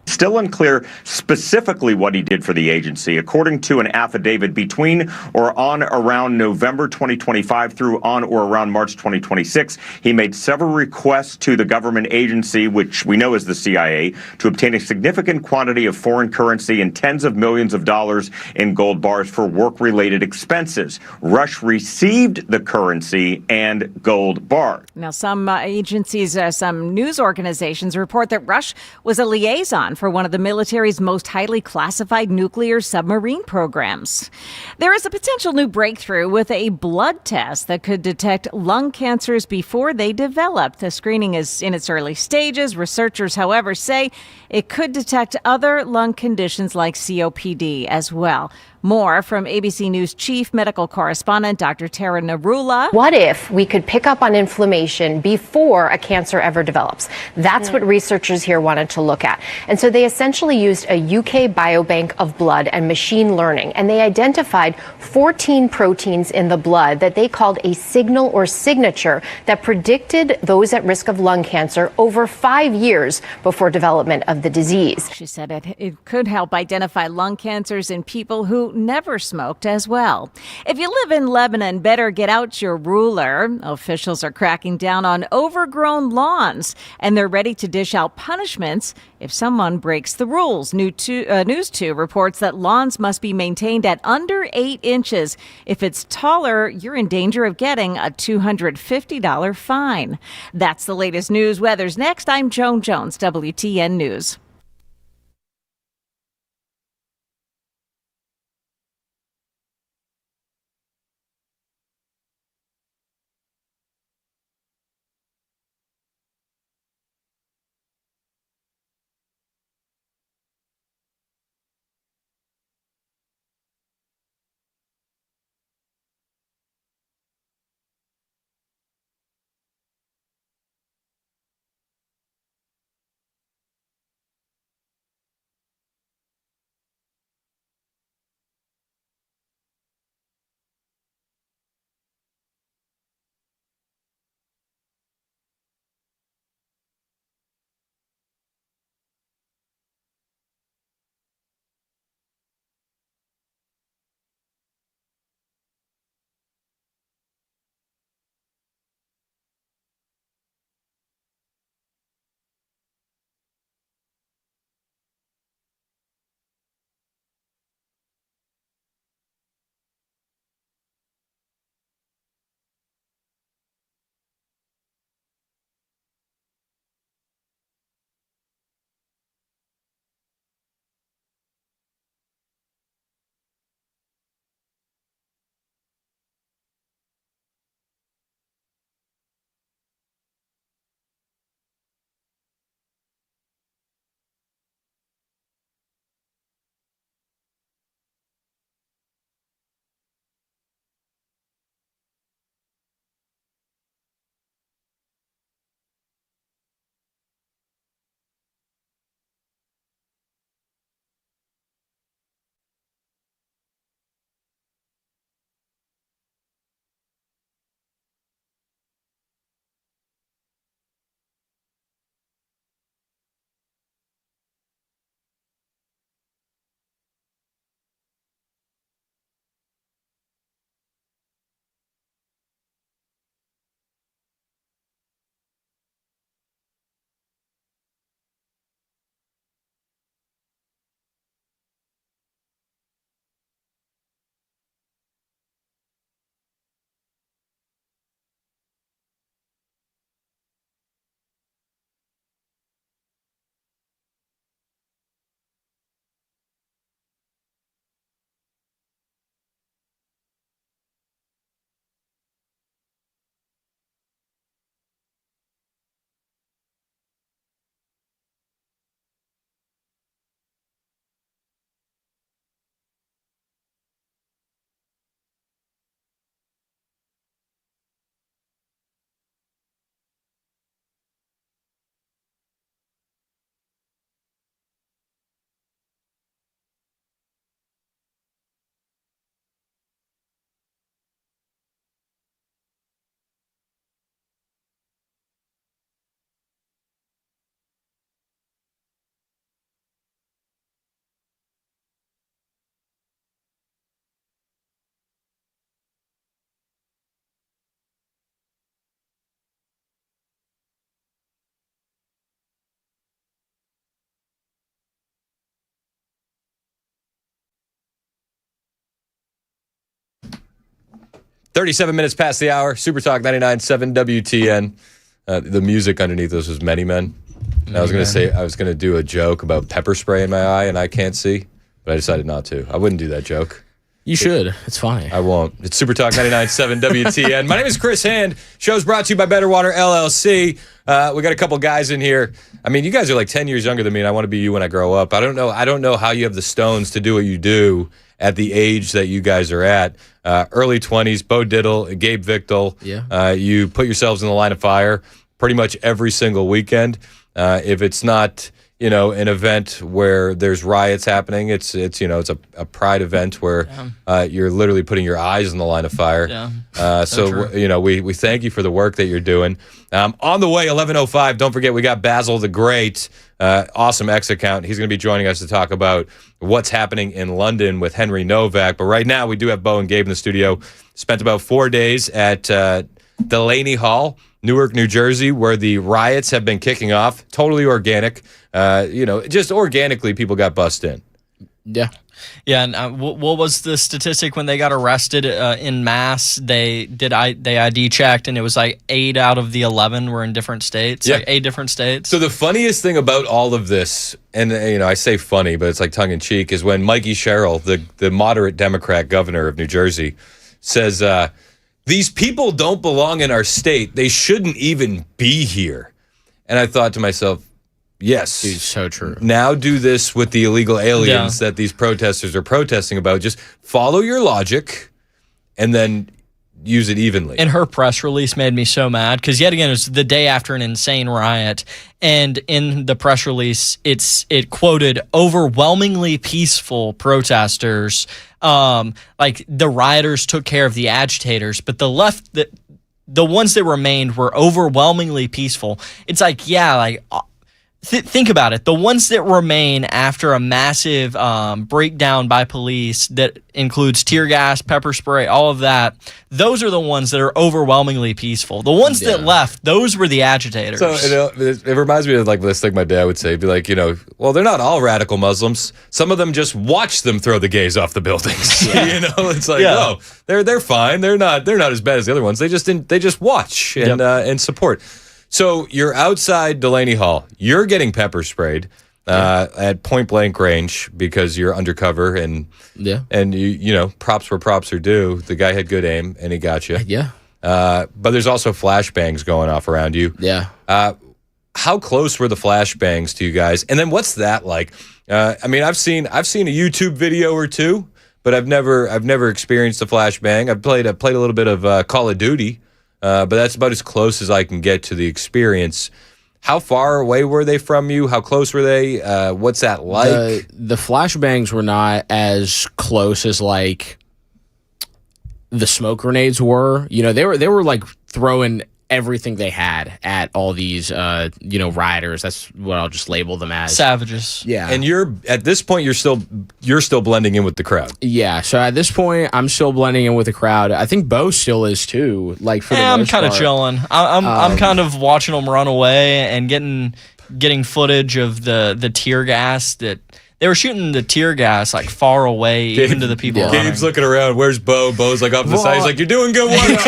Still unclear specifically what he did for the agency. According to an affidavit, between or on around November 2025 through on or around March 2026, he made several requests to the government agency, which we know is the CIA, to obtain a significant quantity of foreign currency and tens of millions of dollars in gold bars for work-related expenses. Rush received the currency and gold bars. Now, some agencies, some news organizations report that Rush was a liaison for one of the military's most highly classified nuclear submarine programs. There is a potential new breakthrough with a blood test that could detect lung cancers before they develop. The screening is in its early stages. Researchers, however, say it could detect other lung conditions like COPD as well. More from ABC News chief medical correspondent Dr. Tara Narula. What if we could pick up on inflammation before a cancer ever develops? That's what researchers here wanted to look at. And so they essentially used a UK biobank of blood and machine learning, and they identified 14 proteins in the blood that they called a signal or signature that predicted those at risk of lung cancer over 5 years before development of the disease. She said it could help identify lung cancers in people who never smoked as well. If you live in Lebanon, better get out your ruler. Officials are cracking down on overgrown lawns, and they're ready to dish out punishments if someone breaks the rules. News 2 reports that lawns must be maintained at under 8 inches. If it's taller, you're in danger of getting a $250 fine. That's the latest news. Weather's next. I'm Joan Jones, WTN News. 37 minutes past the hour. Super Talk 99.7 WTN. The music underneath this was Many Men. And I was going to say, I was going to do a joke about pepper spray in my eye and I can't see, but I decided not to. I wouldn't do that joke. You should. It's funny. I won't. It's Super Talk 99.7 WTN. My name is Chris Hand. Show's brought to you by Better Water LLC. We got a couple guys in here. I mean, you guys are like 10 years younger than me, and I want to be you when I grow up. I don't know how you have the stones to do what you do at the age that you guys are at. Early 20s, Bo Diddle, Gabe Victal. Yeah. You put yourselves in the line of fire pretty much every single weekend. If it's not, an event where there's riots happening, it's a pride event where you're literally putting your eyes in the line of fire. Yeah. So we thank you for the work that you're doing. On the way, 11:05. Don't forget, we got Basil the Great, awesome X account. He's going to be joining us to talk about what's happening in London with Henry Nowak. But right now, we do have Bo and Gabe in the studio. Spent about 4 days at Delaney Hall, Newark, New Jersey, where the riots have been kicking off. Totally organic. Just organically, people got bussed in. Yeah. Yeah, and what was the statistic when they got arrested in mass? They ID checked, and it was like 8 out of the 11 were in different states. Yeah. Like 8 different states. So the funniest thing about all of this, and I say funny, but it's like tongue in cheek, is when Mikey Sherrill, the moderate Democrat governor of New Jersey, says these people don't belong in our state. They shouldn't even be here. And I thought to myself, yes. Dude, so true. Now do this with the illegal aliens that these protesters are protesting about. Just follow your logic and then use it evenly. And her press release made me so mad because yet again it was the day after an insane riot, and in the press release it quoted overwhelmingly peaceful protesters. Like the rioters took care of the agitators, but the left, the ones that remained were overwhelmingly peaceful. It's like, think about it. The ones that remain after a massive breakdown by police that includes tear gas, pepper spray, all of that, those are the ones that are overwhelmingly peaceful. The ones that left, those were the agitators. So it reminds me of like this thing my dad would say, be like, well, they're not all radical Muslims. Some of them just watch them throw the gays off the buildings. It's like, oh, they're fine. They're not as bad as the other ones. They just watch and support. So you're outside Delaney Hall. You're getting pepper sprayed at point blank range because you're undercover and you props where props are due. The guy had good aim and he got you. Yeah. But there's also flashbangs going off around you. Yeah. How close were the flashbangs to you guys? And then what's that like? I've seen a YouTube video or two, but I've never experienced a flashbang. I've played a little bit of Call of Duty. But that's about as close as I can get to the experience. How far away were they from you? How close were they? What's that like? The flashbangs were not as close as like the smoke grenades were. They were like throwing everything they had at all these rioters. That's what I'll just label them as. Savages. Yeah. And at this point you're still blending in with the crowd. Yeah. So at this point I'm still blending in with the crowd. I think Bo still is too. Like for the I'm most kind of part. chilling. I'm kind of watching them run away and getting footage of the tear gas that they were shooting the tear gas like far away, even to the people. Gabe's looking around. Where's Bo? Bo's like off to the side. He's like, "You're doing good work."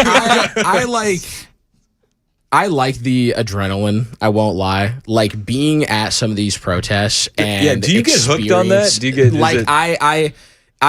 I like the adrenaline. I won't lie. Like being at some of these protests and do you get hooked on that? Do you get like I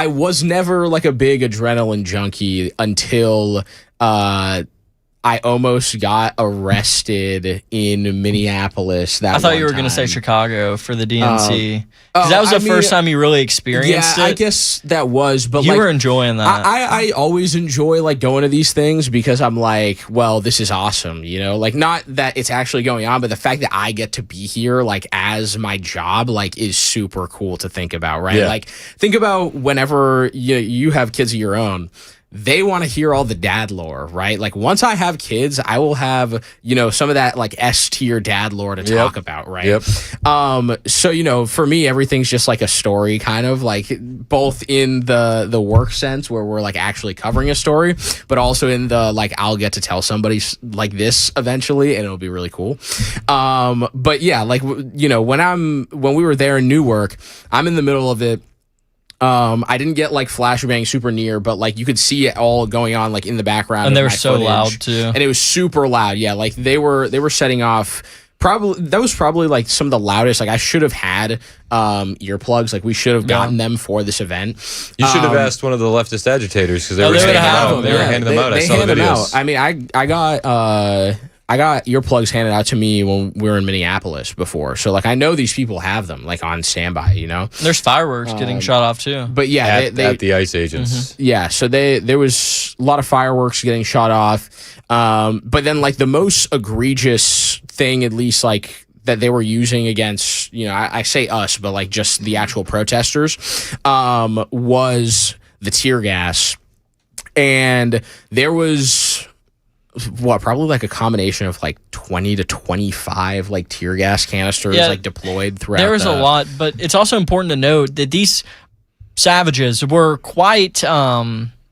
was never like a big adrenaline junkie until I almost got arrested in Minneapolis. I thought you were going to say Chicago for the DNC. Because that was the first time you really experienced it. I guess that was. But you were enjoying that. I always enjoy like going to these things because I'm like, well, this is awesome. Like not that it's actually going on, but the fact that I get to be here like as my job like is super cool to think about, right? Yeah. Like think about whenever you have kids of your own. They want to hear all the dad lore, right? Like once I have kids, I will have, some of that like S tier dad lore to talk about, right? Yep. So, for me, everything's just like a story kind of like both in the work sense where we're like actually covering a story, but also in the like I'll get to tell somebody like this eventually and it'll be really cool. But yeah, like, when we were there in Newark, I'm in the middle of it. I didn't get like flashbang super near, but like you could see it all going on like in the background. And they of were my so footage. loud too. And it was super loud. Yeah, like they were setting off. That was probably like some of the loudest. Like I should have had earplugs. Like we should have gotten them for this event. You should have asked one of the leftist agitators because they were handing them out. I saw the videos. I mean, I got earplugs handed out to me when we were in Minneapolis before. So like I know these people have them like on standby, you know. There's fireworks getting shot off too. But yeah, at the ICE agents. Yeah, so there was a lot of fireworks getting shot off. But then like the most egregious thing, at least like that they were using against, you know, I say us, but like just the actual protesters, was the tear gas. And there was probably like a combination of like 20 to 25 like tear gas canisters like deployed throughout. There was a lot, but it's also important to note that these savages were quite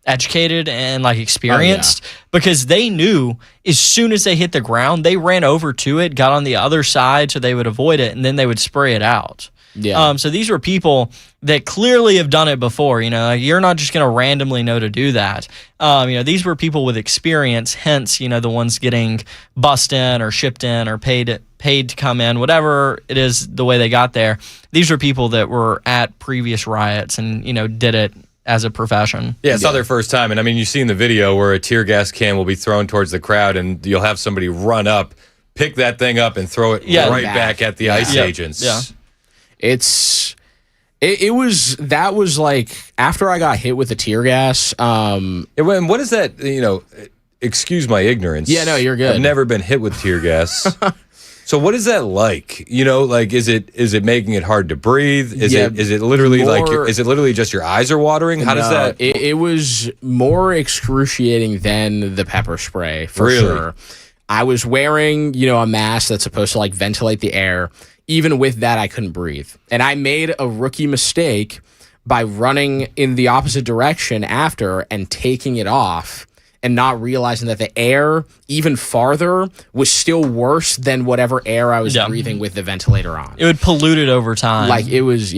educated and like experienced because they knew as soon as they hit the ground, they ran over to it, got on the other side so they would avoid it, and then they would spray it out. Yeah. So these were people that clearly have done it before. You know, like you're not just going to randomly know to do that. You know, these were people with experience. Hence, you know, the ones getting bussed in or shipped in or paid to come in, whatever it is, the way they got there. These were people that were at previous riots and, you know, did it as a profession. Yeah, it's not their first time. And I mean, you've seen the video where a tear gas can will be thrown towards the crowd and you'll have somebody run up, pick that thing up and throw it right back at the ICE agents. Yeah. That was like after I got hit with the tear gas. And what is that? You know, excuse my ignorance. Yeah, no, you're good. I've never been hit with tear gas. So what is that like? You know, like is it making it hard to breathe? Is it literally is it literally just your eyes are watering? How does that? It was more excruciating than the pepper spray for sure. I was wearing, you know, a mask that's supposed to like ventilate the air. Even with that, I couldn't breathe. And I made a rookie mistake by running in the opposite direction after and taking it off and not realizing that the air, even farther, was still worse than whatever air I was breathing with the ventilator on. It would pollute it over time. Like it was,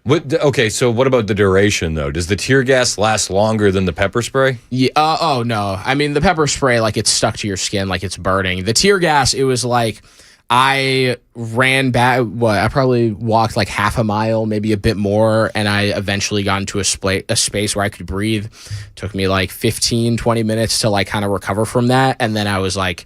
Okay, so what about the duration, though? Does the tear gas last longer than the pepper spray? Yeah. Oh, no. I mean, the pepper spray, like, it's stuck to your skin, like it's burning. The tear gas, it was like I ran back, I probably walked like half a mile, maybe a bit more, and I eventually got into a space where I could breathe. Took me like 15, 20 minutes to like kind of recover from that, and then I was like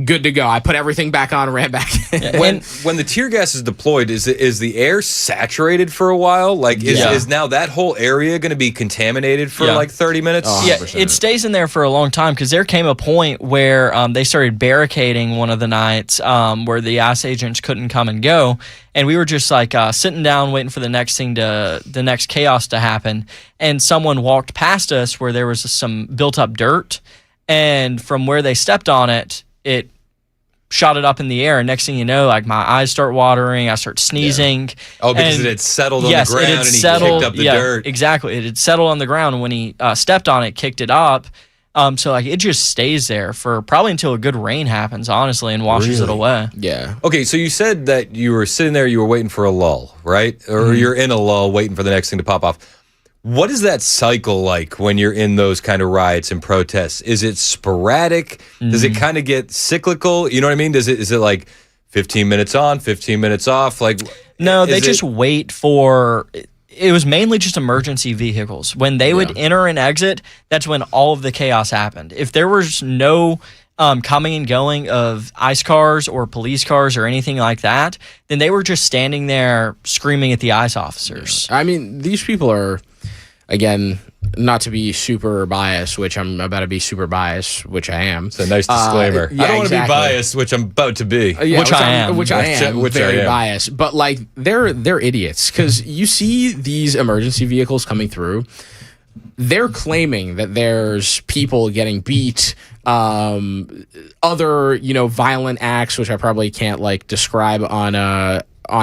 good to go. I put everything back on and ran back in. When the tear gas is deployed, is the air saturated for a while? Like is now that whole area going to be contaminated for like 30 minutes? Oh, yeah, it stays in there for a long time because there came a point where they started barricading one of the nights where the ICE agents couldn't come and go, and we were just like sitting down waiting for the next chaos to happen, and someone walked past us where there was some built up dirt, and from where they stepped on it, it shot it up in the air, and next thing you know, like my eyes start watering, I start sneezing. Yeah. Oh, because it had settled on the ground and he kicked up the dirt. Exactly. It had settled on the ground, and when he stepped on it, kicked it up. So like it just stays there for probably until a good rain happens, honestly, and washes it away. Yeah. Okay, so you said that you were sitting there, you were waiting for a lull, right? Or you're in a lull waiting for the next thing to pop off. What is that cycle like when you're in those kind of riots and protests? Is it sporadic? Does it kind of get cyclical? You know what I mean? Is it like 15 minutes on, 15 minutes off? Like no, they just wait for. It was mainly just emergency vehicles. When they would enter and exit, that's when all of the chaos happened. If there was no coming and going of ICE cars or police cars or anything like that, then they were just standing there screaming at the ICE officers. I mean, these people are, again, not to be super biased, which I'm about to be super biased, which I am. It's a nice disclaimer. I don't want to be biased, which I'm about to be. Which I am. Which I am very biased. But like they're idiots because you see these emergency vehicles coming through. They're claiming that there's people getting beat, other, you know, violent acts, which I probably can't like describe on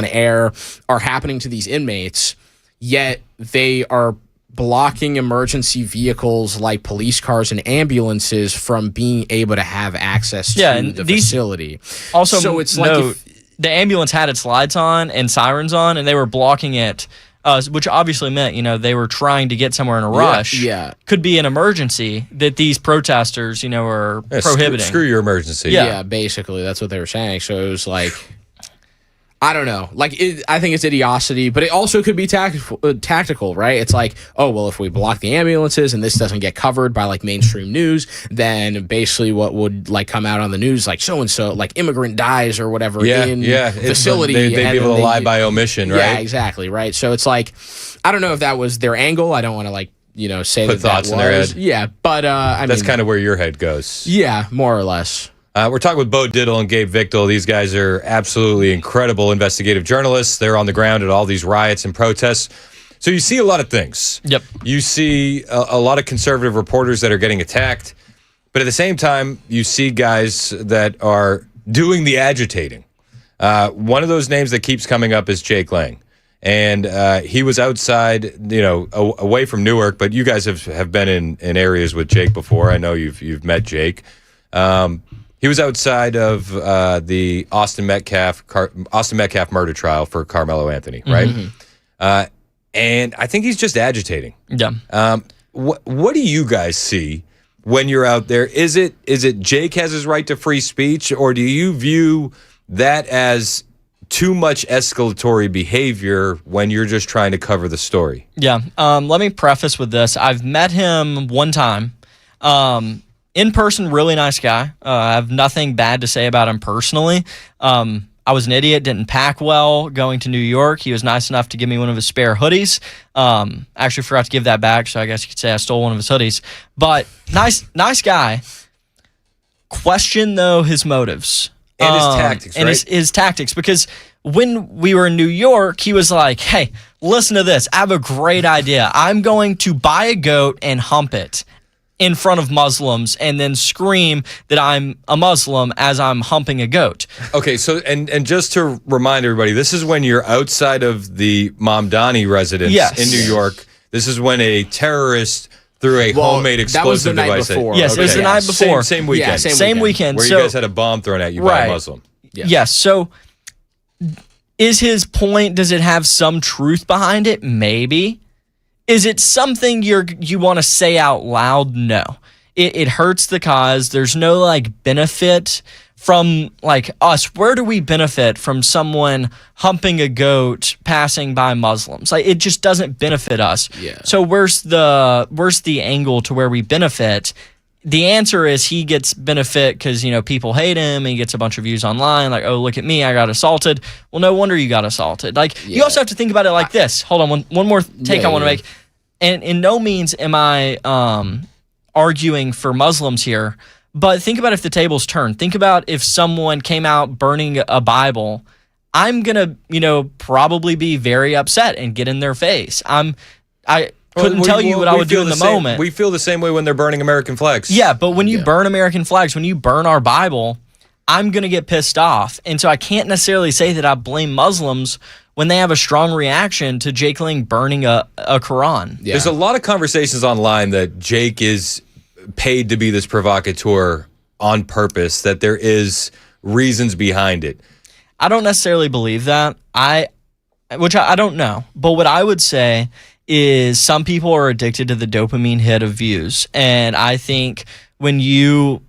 air, are happening to these inmates, yet they are blocking emergency vehicles like police cars and ambulances from being able to have access to the facility. Also, so it's like the ambulance had its lights on and sirens on, and they were blocking it which obviously meant, they were trying to get somewhere in a rush. Yeah. Could be an emergency that these protesters, are prohibiting. Screw your emergency. Yeah, basically, that's what they were saying. So it was like, I don't know. I think it's idiocy, but it also could be tactical, right? It's like, oh, well, if we block the ambulances and this doesn't get covered by mainstream news, then basically what would come out on the news, so-and-so, immigrant dies or whatever in facility. They'd be able to lie by omission, right? Yeah, exactly, right? So it's I don't know if that was their angle. I don't want to say Put thoughts that in their head. Yeah, but that's kind of where your head goes. Yeah, more or less. We're talking with Bo Diddle and Gabe Victal. These guys are absolutely incredible investigative journalists. They're on the ground at all these riots and protests. So you see a lot of things. Yep. You see a lot of conservative reporters that are getting attacked. But at the same time, you see guys that are doing the agitating. One of those names that keeps coming up is Jake Lang. And he was outside, away from Newark. But you guys have been in areas with Jake before. I know you've met Jake. He was outside of the Austin Metcalf murder trial for Karmelo Anthony, right? Mm-hmm. And I think he's just agitating. Yeah. What do you guys see when you're out there? Is it Jake has his right to free speech, or do you view that as too much escalatory behavior when you're just trying to cover the story? Yeah. Let me preface with this. I've met him one time. In person, really nice guy. I have nothing bad to say about him personally. I was an idiot, didn't pack well going to New York. He was nice enough to give me one of his spare hoodies. Actually forgot to give that back, so I guess you could say I stole one of his hoodies. But nice guy. Question, though, his motives. And his tactics, right? And his tactics, because when we were in New York, he was like, hey, listen to this. I have a great idea. I'm going to buy a goat and hump it in front of Muslims and then scream that I'm a Muslim as I'm humping a goat. Okay, so and just to remind everybody, this is when you're outside of the Mamdani residence in New York. This is when a terrorist threw a homemade explosive device. Yes, it was the night before. Same weekend. Yeah, same weekend. Where you guys had a bomb thrown at you by a Muslim. Yes, so is his point, does it have some truth behind it? Maybe. Is it something you want to say out loud? No. It hurts the cause. There's no benefit from us. Where do we benefit from someone humping a goat passing by Muslims? It just doesn't benefit us. Yeah. So where's the angle to where we benefit? The answer is he gets benefit because, people hate him and he gets a bunch of views online oh, look at me, I got assaulted. Well, no wonder you got assaulted. You also have to think about it like this. Hold on, one more take I want to make. And in no means am I arguing for Muslims here, but think about if the tables turned. Think about if someone came out burning a Bible. I'm going to, probably be very upset and get in their face. I couldn't tell you what I would do in the moment. We feel the same way when they're burning American flags. Yeah, but when you burn American flags, when you burn our Bible, I'm going to get pissed off. And so I can't necessarily say that I blame Muslims when they have a strong reaction to Jake Lang burning a Quran. Yeah. There's a lot of conversations online that Jake is paid to be this provocateur on purpose, that there is reasons behind it. I don't necessarily believe that. I don't know. But what I would say is some people are addicted to the dopamine hit of views. And I think when you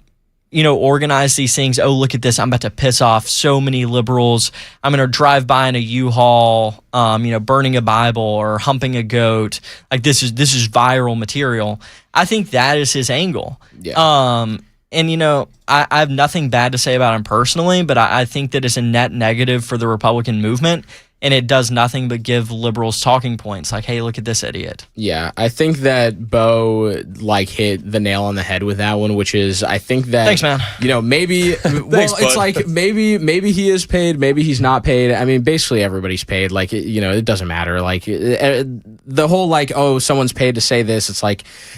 organize these things, oh, look at this, I'm about to piss off so many liberals. I'm going to drive by in a U-Haul, burning a Bible or humping a goat. This is viral material. I think that is his angle. Yeah. And, I have nothing bad to say about him personally, but I think that it's a net negative for the Republican movement. And it does nothing but give liberals talking points hey, look at this idiot. Yeah, I think that Bo hit the nail on the head with that one, which is I think that thanks, man. Maybe Thanks, it's maybe he is paid, maybe he's not paid. I mean, basically everybody's paid. It doesn't matter. The whole oh, someone's paid to say this. It's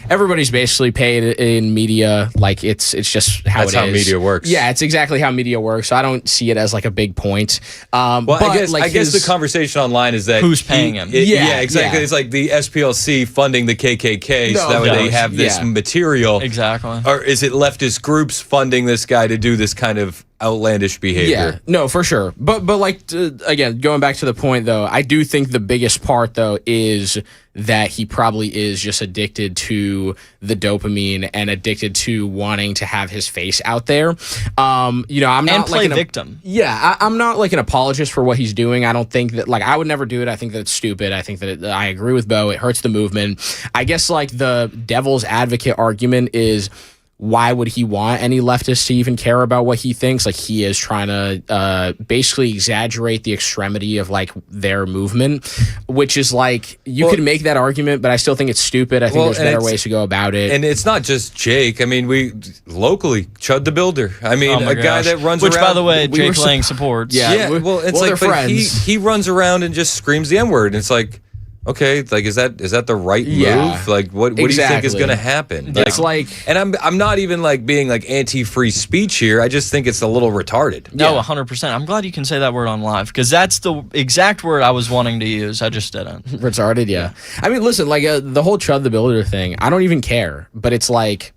everybody's basically paid in media. It's just how That's how media works. Yeah, it's exactly how media works. So I don't see it as a big point. Well, but I guess the conversation online is that who's paying him? Yeah, exactly. Yeah. It's the SPLC funding the KKK, so that way they have this material. Exactly. Or is it leftist groups funding this guy to do this kind of outlandish behavior. Yeah, no, for sure. But like again, going back to the point though, I do think the biggest part though is that he probably is just addicted to the dopamine and addicted to wanting to have his face out there. I'm not and play like victim. Yeah, I'm not like an apologist for what he's doing. I don't think that I would never do it. I think that it's stupid. I think that I agree with Bo. It hurts the movement. I guess like the devil's advocate argument is, why would he want any leftists to even care about what he thinks? Like, he is trying to basically exaggerate the extremity of like their movement, which is like, you could make that argument, but I still think it's stupid. I think there's better ways to go about it. And it's not just Jake. I mean, we locally, Chud the Builder. I mean, guy that runs Which, around. by the way, Jake Lang supports. Yeah, well, it's like, but he runs around and just screams the N-word. And it's like, okay, like is that the right move? Like what do you think is going to happen? It's like, and I'm not even like being like anti-free speech here. I just think it's a little retarded. No, 100%. I'm glad you can say that word on live, because that's the exact word I was wanting to use. I just didn't. Retarded, yeah. I mean, listen, like the whole Chud the Builder thing, I don't even care, but it's like,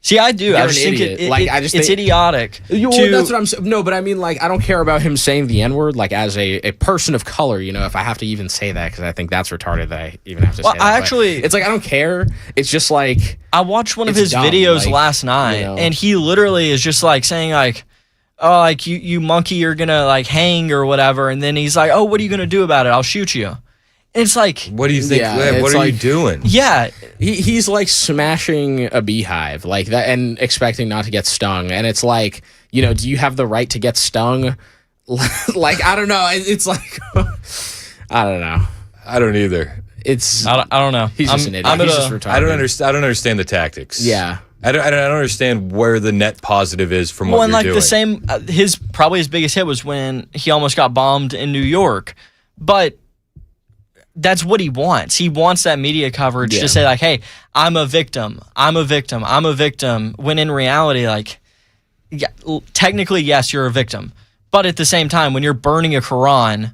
see, I do. I just think it's idiotic. That's what I'm saying. No, but I mean, like, I don't care about him saying the N-word, like, as a person of color, if I have to even say that, because I think that's retarded that I even have to say that. It's like, I don't care. It's just like, I watched one of his videos last night, and he literally is just like saying like, oh, like you monkey, you're gonna like hang or whatever, and then he's like, oh, what are you gonna do about it? I'll shoot you. It's like, what do you think? What are you doing? Yeah, he's like smashing a beehive like that and expecting not to get stung. And it's like, do you have the right to get stung? Like, I don't know. It's like, I don't know. I don't either. I don't know. He's just an idiot. He's just retarded. I don't understand the tactics. Yeah. I don't understand where the net positive is from what you're doing. The same, probably his biggest hit was when he almost got bombed in New York, but that's what he wants. He wants that media coverage to say like, hey, I'm a victim. I'm a victim. I'm a victim. When in reality, like, technically, yes, you're a victim. But at the same time, when you're burning a Quran,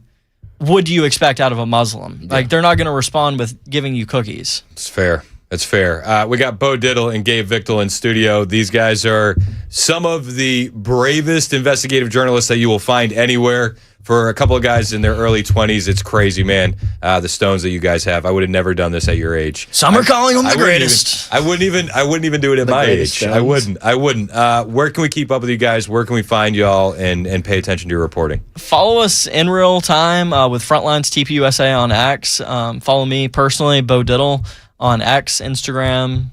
what do you expect out of a Muslim? Like, they're not going to respond with giving you cookies. It's fair. That's fair. We got Bo Diddle and Gabe Victor in studio. These guys are some of the bravest investigative journalists that you will find anywhere. For a couple of guys in their early 20s, it's crazy, man. The stones that you guys have. I would have never done this at your age. Some are calling them the greatest. I wouldn't even do it at my age. Stones. I wouldn't. Where can we keep up with you guys? Where can we find y'all and pay attention to your reporting? Follow us in real time with Frontlines TPUSA on X. Follow me personally, Bo Diddle, on X, Instagram,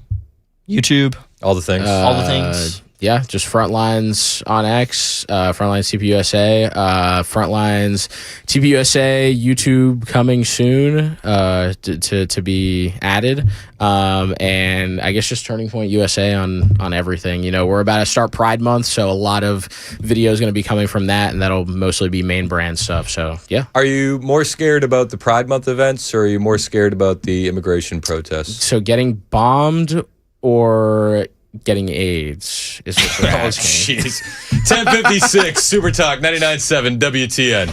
YouTube. All the things. All the things. Yeah, just Frontlines on X, Frontlines TPUSA, Frontlines TPUSA, YouTube coming soon to be added, and I guess just Turning Point USA on everything. We're about to start Pride Month, so a lot of videos going to be coming from that, and that'll mostly be main brand stuff. So yeah. Are you more scared about the Pride Month events, or are you more scared about the immigration protests? So getting bombed or getting AIDS is what you're asking. Oh, jeez. 1056 Super Talk 99.7 WTN.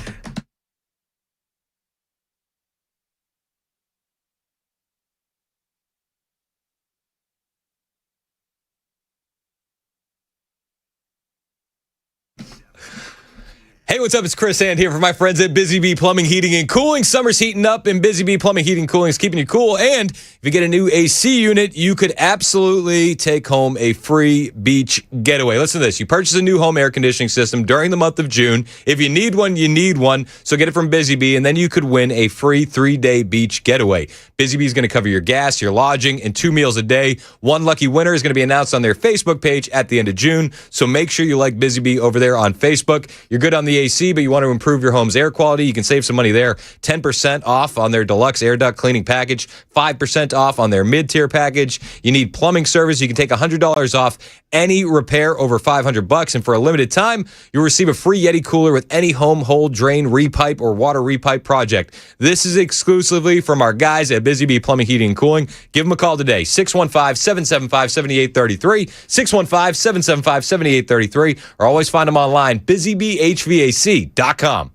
Hey, what's up? It's Chris Hand here for my friends at Busy Bee Plumbing, Heating, and Cooling. Summer's heating up, and Busy Bee Plumbing, Heating, and Cooling is keeping you cool. And if you get a new AC unit, you could absolutely take home a free beach getaway. Listen to this. You purchase a new home air conditioning system during the month of June. If you need one, you need one. So get it from Busy Bee, and then you could win a free 3-day beach getaway. Busy Bee is going to cover your gas, your lodging, and 2 meals a day. One lucky winner is going to be announced on their Facebook page at the end of June. So make sure you like Busy Bee over there on Facebook. You're good on the AC, but you want to improve your home's air quality, you can save some money there. 10% off on their deluxe air duct cleaning package, 5% off on their mid-tier package. You need plumbing service, you can take $100 off any repair over $500, and for a limited time, you'll receive a free Yeti cooler with any home hole, drain, repipe, or water repipe project. This is exclusively from our guys at Busy Bee Plumbing, Heating, and Cooling. Give them a call today, 615-775-7833, 615-775-7833, or always find them online, busybeehvac.com.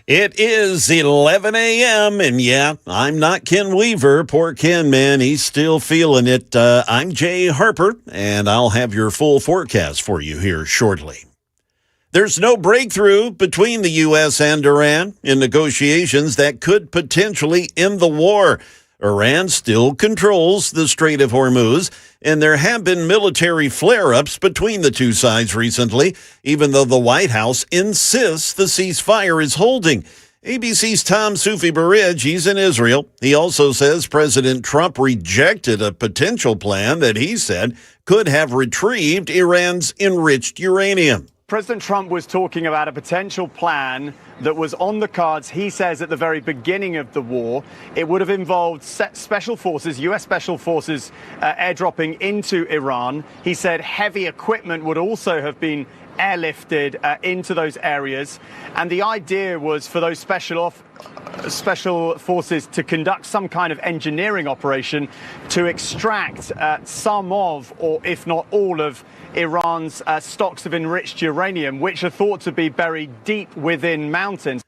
It is 11 a.m. and yeah, I'm not Ken Weaver. Poor Ken, man, he's still feeling it. I'm Jay Harper, and I'll have your full forecast for you here shortly. There's no breakthrough between the U.S. and Iran in negotiations that could potentially end the war. Iran still controls the Strait of Hormuz, and there have been military flare-ups between the two sides recently, even though the White House insists the ceasefire is holding. ABC's Tom Sufi-Barridge, he's in Israel. He also says President Trump rejected a potential plan that he said could have retrieved Iran's enriched uranium. President Trump was talking about a potential plan that was on the cards, he says, at the very beginning of the war. It would have involved special forces, U.S. special forces, airdropping into Iran. He said heavy equipment would also have been airlifted into those areas. And the idea was for those special forces to conduct some kind of engineering operation to extract some of, or if not all of, Iran's stocks of enriched uranium, which are thought to be buried deep within mountains.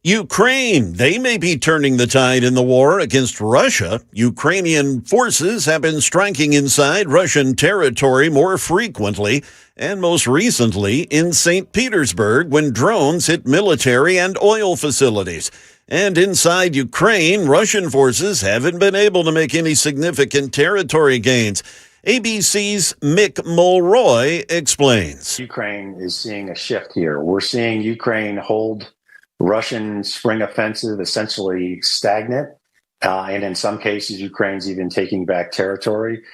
Ukraine, they may be turning the tide in the war against Russia. Ukrainian forces have been striking inside Russian territory more frequently, and most recently in St. Petersburg when drones hit military and oil facilities. And inside Ukraine, Russian forces haven't been able to make any significant territory gains. ABC's Mick Mulroy explains. Ukraine is seeing a shift here. We're seeing Ukraine hold Russian spring offensive essentially stagnant. And in some cases, Ukraine's even taking back territory.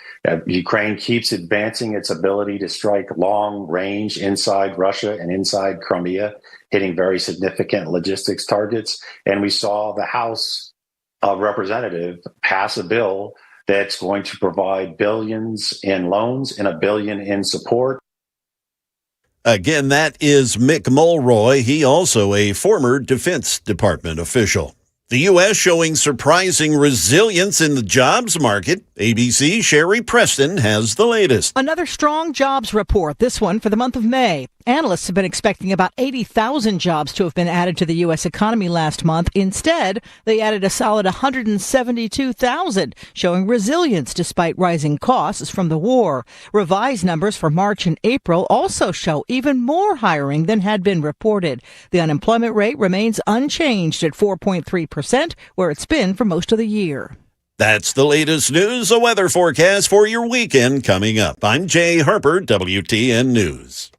Ukraine keeps advancing its ability to strike long range inside Russia and inside Crimea, hitting very significant logistics targets. And we saw the House of Representatives pass a bill that's going to provide billions in loans and $1 billion in support. Again, that is Mick Mulroy. He also a former Defense Department official. The U.S. showing surprising resilience in the jobs market. ABC's Sherry Preston has the latest. Another strong jobs report, this one for the month of May. Analysts have been expecting about 80,000 jobs to have been added to the U.S. economy last month. Instead, they added a solid 172,000, showing resilience despite rising costs from the war. Revised numbers for March and April also show even more hiring than had been reported. The unemployment rate remains unchanged at 4.3%, where it's been for most of the year. That's the latest news, a weather forecast for your weekend coming up. I'm Jay Harper, WTN News.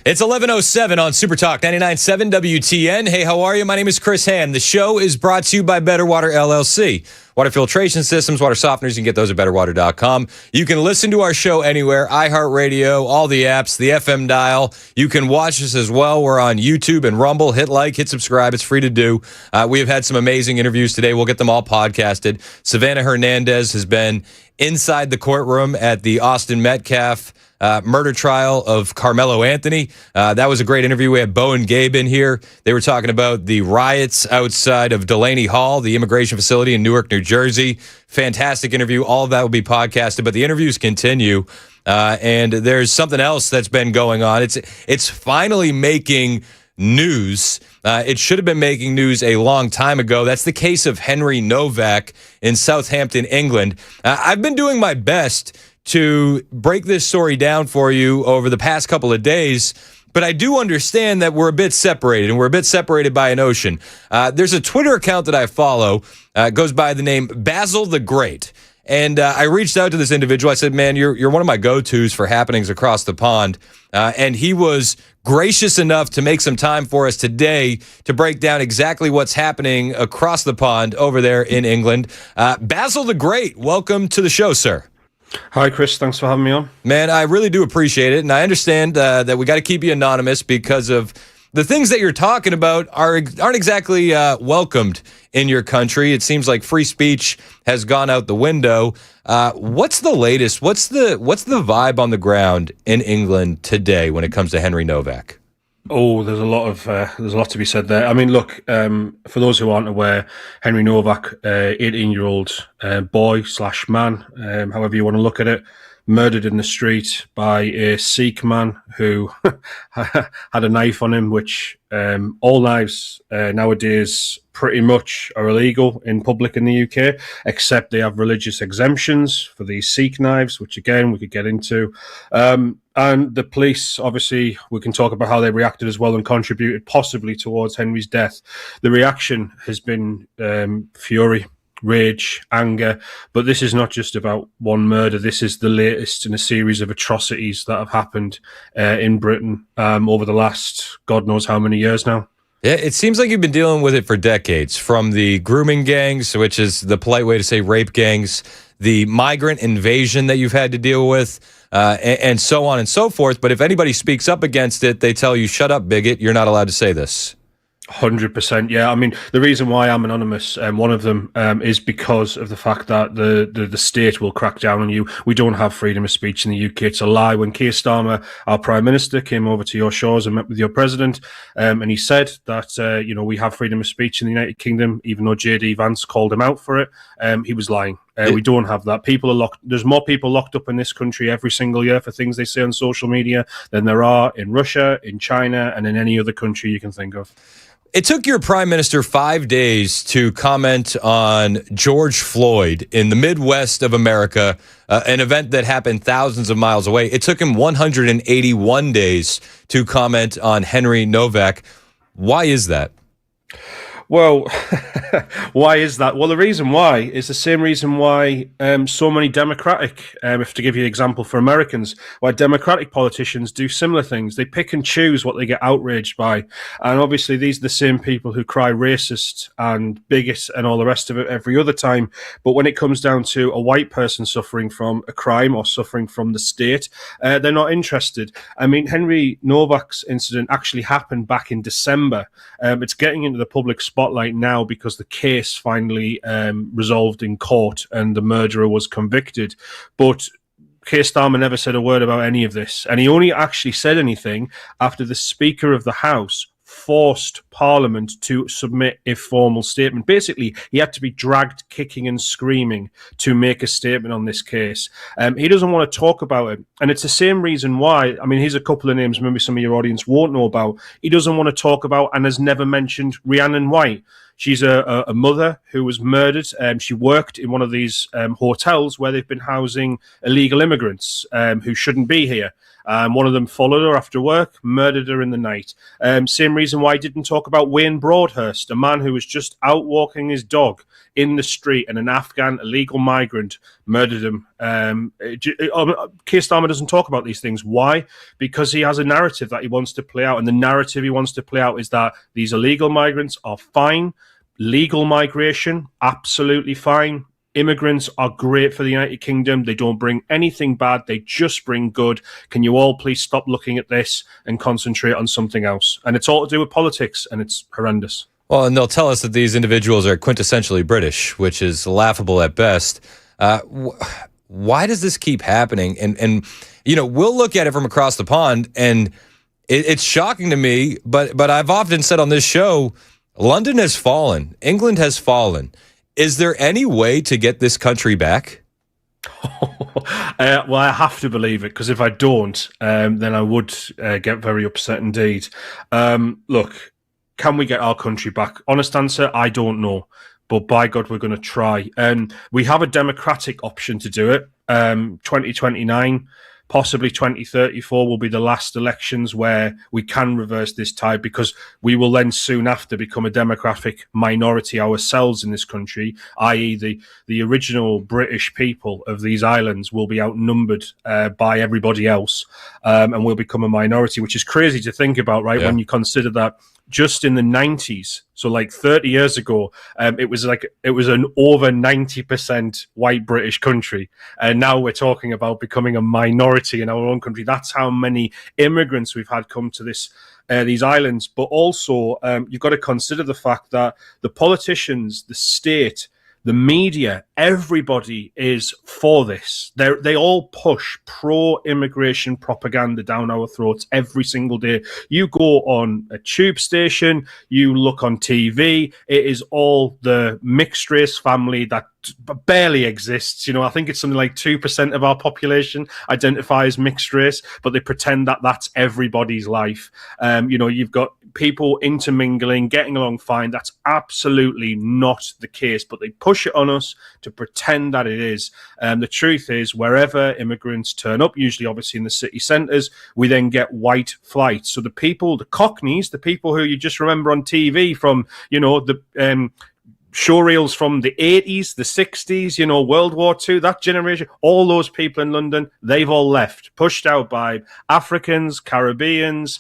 It's 11:07 on Super Talk 99.7 WTN. Hey, how are you? My name is Chris Hand. The show is brought to you by Better Water LLC. Water filtration systems, water softeners, you can get those at betterwater.com. You can listen to our show anywhere, iHeartRadio, all the apps, the FM dial. You can watch us as well. We're on YouTube and Rumble. Hit like, hit subscribe. It's free to do. We have had some amazing interviews today. We'll get them all podcasted. Savannah Hernandez has been inside the courtroom at the Austin Metcalf murder trial of Karmelo Anthony. That was a great interview. We had Bo and Gabe in here. They were talking about the riots outside of Delaney Hall, the immigration facility in Newark, New Jersey. Fantastic interview. All of that will be podcasted, but the interviews continue. And there's something else that's been going on. It's finally making news. It should have been making news a long time ago. That's the case of Henry Nowak in Southampton, England. I've been doing my best to break this story down for you over the past couple of days, but I do understand that we're a bit separated, and we're a bit separated by an ocean. There's a Twitter account that I follow. It goes by the name Basil the Great. And I reached out to this individual. I said, man, you're one of my go-tos for happenings across the pond. And he was gracious enough to make some time for us today to break down exactly what's happening across the pond over there in England. Basil the Great, welcome to the show, sir. Hi, Chris. Thanks for having me on. Man, I really do appreciate it. And I understand that we got to keep you anonymous because of the things that you're talking about aren't exactly welcomed in your country. It seems like free speech has gone out the window. What's the latest? What's the vibe on the ground in England today when it comes to Henry Nowak? Oh, there's a lot to be said there. I mean, look, for those who aren't aware, Henry Nowak, 18-year-old boy/man, however you want to look at it, murdered in the street by a Sikh man who had a knife on him, which all knives nowadays pretty much are illegal in public in the UK, except they have religious exemptions for these Sikh knives, which again, we could get into. And the police, obviously, we can talk about how they reacted as well and contributed possibly towards Henry's death. The reaction has been fury, rage, anger, but this is not just about one murder. This is the latest in a series of atrocities that have happened in Britain over the last God knows how many years now. Yeah, it seems like you've been dealing with it for decades, from the grooming gangs, which is the polite way to say rape gangs, the migrant invasion that you've had to deal with, and so on and so forth. But if anybody speaks up against it, they tell you, shut up, bigot, you're not allowed to say this. 100%. Yeah, I mean, the reason why I'm anonymous, one of them is because of the fact that the state will crack down on you. We don't have freedom of speech in the UK. It's a lie. When Keir Starmer, our Prime Minister, came over to your shores and met with your President, and he said that, we have freedom of speech in the United Kingdom, even though JD Vance called him out for it, he was lying. We don't have that. People are locked. There's more people locked up in this country every single year for things they say on social media than there are in Russia, in China, and in any other country you can think of. It took your prime minister 5 days to comment on George Floyd in the Midwest of America, an event that happened thousands of miles away. It took him 181 days to comment on Henry Nowak. Why is that? Well, why is that? Well, the reason why is the same reason why so many Democratic, if to give you an example for Americans, why Democratic politicians do similar things. They pick and choose what they get outraged by. And obviously, these are the same people who cry racist and bigot and all the rest of it every other time. But when it comes down to a white person suffering from a crime or suffering from the state, they're not interested. I mean, Henry Nowak's incident actually happened back in December. It's getting into the public spotlight now because the case finally resolved in court and the murderer was convicted. But Keir Starmer never said a word about any of this. And he only actually said anything after the Speaker of the House forced Parliament to submit a formal statement. Basically, he had to be dragged kicking and screaming to make a statement on this case. He doesn't want to talk about it. And it's the same reason why, I mean, here's a couple of names maybe some of your audience won't know about. He doesn't want to talk about and has never mentioned Rhiannon White. She's a mother who was murdered. She worked in one of these hotels where they've been housing illegal immigrants who shouldn't be here. One of them followed her after work, murdered her in the night. Same reason why I didn't talk about Wayne Broadhurst, a man who was just out walking his dog in the street, and an Afghan illegal migrant murdered him. Keir Starmer doesn't talk about these things. Why? Because he has a narrative that he wants to play out, and the narrative he wants to play out is that these illegal migrants are fine. Legal migration, absolutely fine. Immigrants are great for the United Kingdom. They don't bring anything bad. They just bring good. Can you all please stop looking at this and concentrate on something else? And it's all to do with politics, and it's horrendous. Well, and they'll tell us that these individuals are quintessentially British, which is laughable at best. Why does this keep happening? And you know, we'll look at it from across the pond, and it's shocking to me. But I've often said on this show, London has fallen. England has fallen. Is there any way to get this country back? Well, I have to believe it, because if I don't, then I would get very upset indeed. Look, can we get our country back? Honest answer, I don't know. But by God, we're going to try. We have a democratic option to do it. 2029, possibly 2034 will be the last elections where we can reverse this tide, because we will then soon after become a demographic minority ourselves in this country, i.e. the original British people of these islands will be outnumbered by everybody else, and we'll become a minority, which is crazy to think about, right? Yeah. When you consider that just in the 90s, so like 30 years ago, it was an over 90% white British country. And now we're talking about becoming a minority in our own country. That's how many immigrants we've had come to these islands. But also, you've got to consider the fact that the politicians, the state, the media, everybody is for this. They all push pro-immigration propaganda down our throats every single day. You go on a tube station, you look on TV, it is all the mixed race family that barely exists. You know, I think it's something like 2% of our population identify as mixed race, but they pretend that that's everybody's life. You know, you've got people intermingling, getting along fine. That's absolutely not the case, but they push it on us to pretend that it is. The truth is, wherever immigrants turn up, usually obviously in the city centres, we then get white flight. So the people, the Cockneys, the people who you just remember on TV from, you know, the showreels from the 80s, the 60s, you know, World War II, that generation, all those people in London, they've all left, pushed out by Africans, Caribbeans,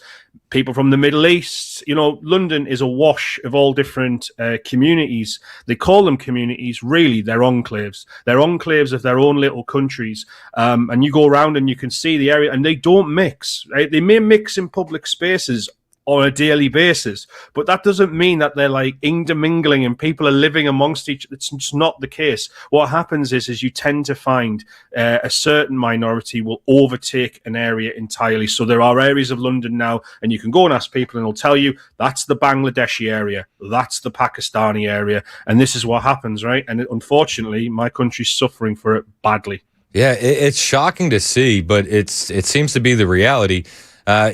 people from the Middle East. You know, London is a wash of all different communities. They call them communities. Really, they're enclaves. They're enclaves of their own little countries. And you go around and you can see the area, and they don't mix. Right? They may mix in public spaces on a daily basis, but that doesn't mean that they're like intermingling and people are living amongst each other. It's just not the case. What happens is you tend to find a certain minority will overtake an area entirely. So there are areas of London now, and you can go and ask people and they'll tell you that's the Bangladeshi area, that's the Pakistani area, and this is what happens, right? And unfortunately, my country's suffering for it badly. Yeah, it's shocking to see, but it seems to be the reality.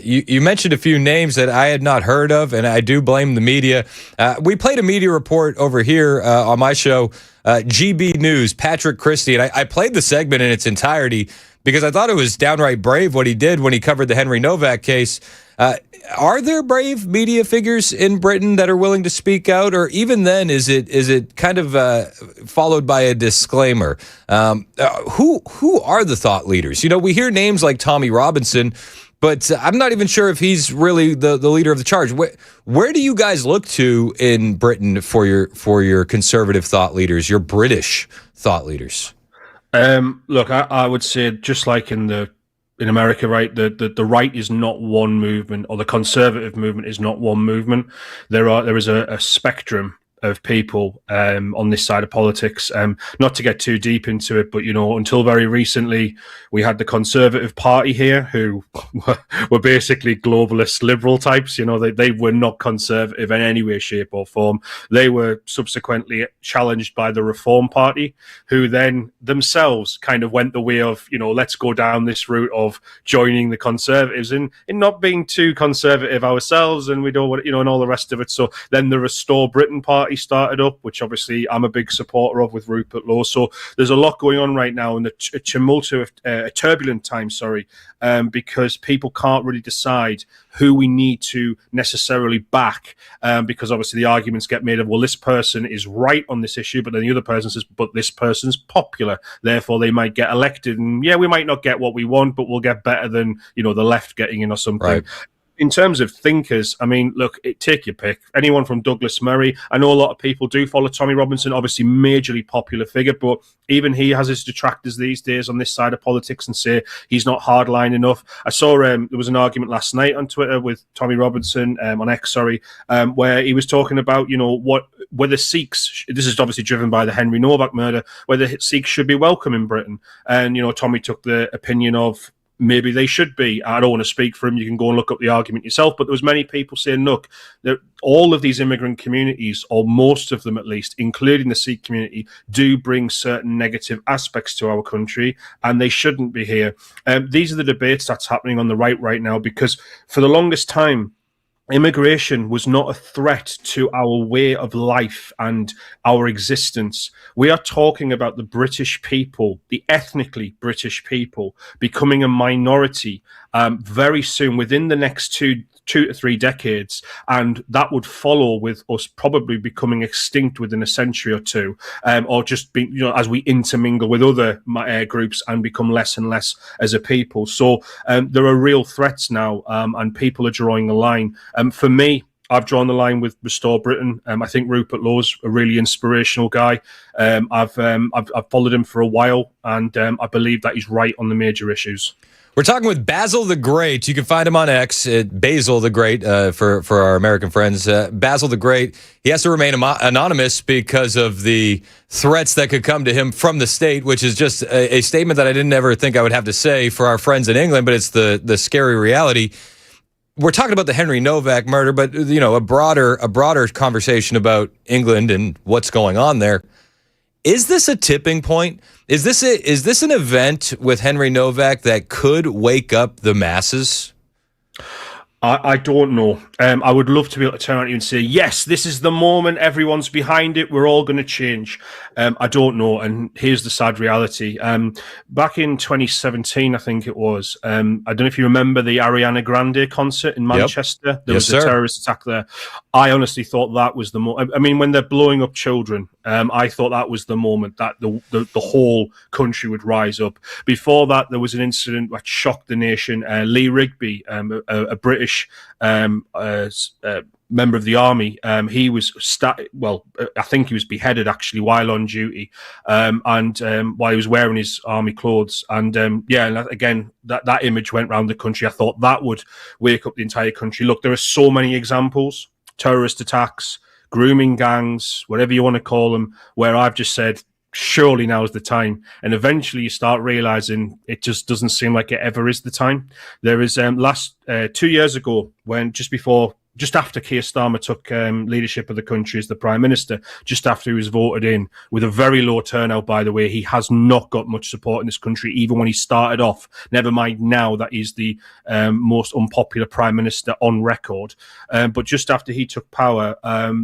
You mentioned a few names that I had not heard of, and I do blame the media. We played a media report over here on my show, GB News, Patrick Christie, and I played the segment in its entirety because I thought it was downright brave what he did when he covered the Henry Nowak case. Are there brave media figures in Britain that are willing to speak out, or even then, is it kind of followed by a disclaimer? Who are the thought leaders? You know, we hear names like Tommy Robinson, but I'm not even sure if he's really the leader of the charge. Where do you guys look to in Britain for your conservative thought leaders, your British thought leaders? Look, I would say just like in America, right, the right is not one movement, or the conservative movement is not one movement. There is a spectrum of people on this side of politics. Not to get too deep into it, but you know, until very recently, we had the Conservative Party here, who were basically globalist liberal types. You know, they were not conservative in any way, shape, or form. They were subsequently challenged by the Reform Party, who then themselves kind of went the way of, you know, let's go down this route of joining the Conservatives in not being too conservative ourselves, and we don't want, you know, and all the rest of it. So then the Restore Britain Party Party started up, which obviously I'm a big supporter of with Rupert Law. So there's a lot going on right now in a turbulent time, because people can't really decide who we need to necessarily back, because obviously the arguments get made of, well, this person is right on this issue, but then the other person says, but this person's popular, therefore they might get elected, and yeah, we might not get what we want, but we'll get better than the left getting in or something. Right. In terms of thinkers, I mean, look, take your pick. Anyone from Douglas Murray. I know a lot of people do follow Tommy Robinson, obviously majorly popular figure, but even he has his detractors these days on this side of politics and say he's not hardline enough. I saw there was an argument last night on Twitter with Tommy Robinson, on X, where he was talking about, whether Sikhs, this is obviously driven by the Henry Nowak murder, whether Sikhs should be welcome in Britain. And, Tommy took the opinion of, maybe they should be. I don't want to speak for him. You can go and look up the argument yourself. But there was many people saying, look, all of these immigrant communities, or most of them at least, including the Sikh community, do bring certain negative aspects to our country, and they shouldn't be here. These are the debates that's happening on the right now, because for the longest time, immigration was not a threat to our way of life and our existence. We are talking about the British people, the ethnically British people, becoming a minority very soon, within the next two to 3 decades, and that would follow with us probably becoming extinct within a century or two, or just being, as we intermingle with other groups and become less and less as a people. So there are real threats now, and people are drawing a line. For me, I've drawn the line with Restore Britain. I think Rupert Law's a really inspirational guy. I've followed him for a while, and I believe that he's right on the major issues. We're talking with Basil the Great. You can find him on X at Basil the Great for our American friends. Basil the Great, he has to remain anonymous because of the threats that could come to him from the state, which is just a statement that I didn't ever think I would have to say for our friends in England, but it's the scary reality. We're talking about the Henry Nowak murder, but a broader conversation about England and what's going on there. Is this a tipping point? Is this an event with Henry Nowak that could wake up the masses? I don't know. I would love to be able to turn around to you and say, yes, this is the moment, everyone's behind it, we're all going to change. I don't know, and here's the sad reality. Back in 2017, I think it was, I don't know if you remember the Ariana Grande concert in Manchester. Yep. There was a terrorist attack there. I honestly thought that was the moment. I mean, when they're blowing up children, I thought that was the moment that the whole country would rise up. Before that, there was an incident that shocked the nation. Lee Rigby, a British member of the army, he was I think he was beheaded actually while on duty, and while he was wearing his army clothes. And again, that image went around the country. I thought that would wake up the entire country. Look, there are so many examples: terrorist attacks, grooming gangs, whatever you want to call them, where I've just said, surely now is the time. And eventually you start realizing it just doesn't seem like it ever is the time. There is 2 years ago, when just after Keir Starmer took leadership of the country as the Prime Minister, just after he was voted in, with a very low turnout, by the way. He has not got much support in this country, even when he started off. Never mind now that he's the most unpopular Prime Minister on record. But just after he took power,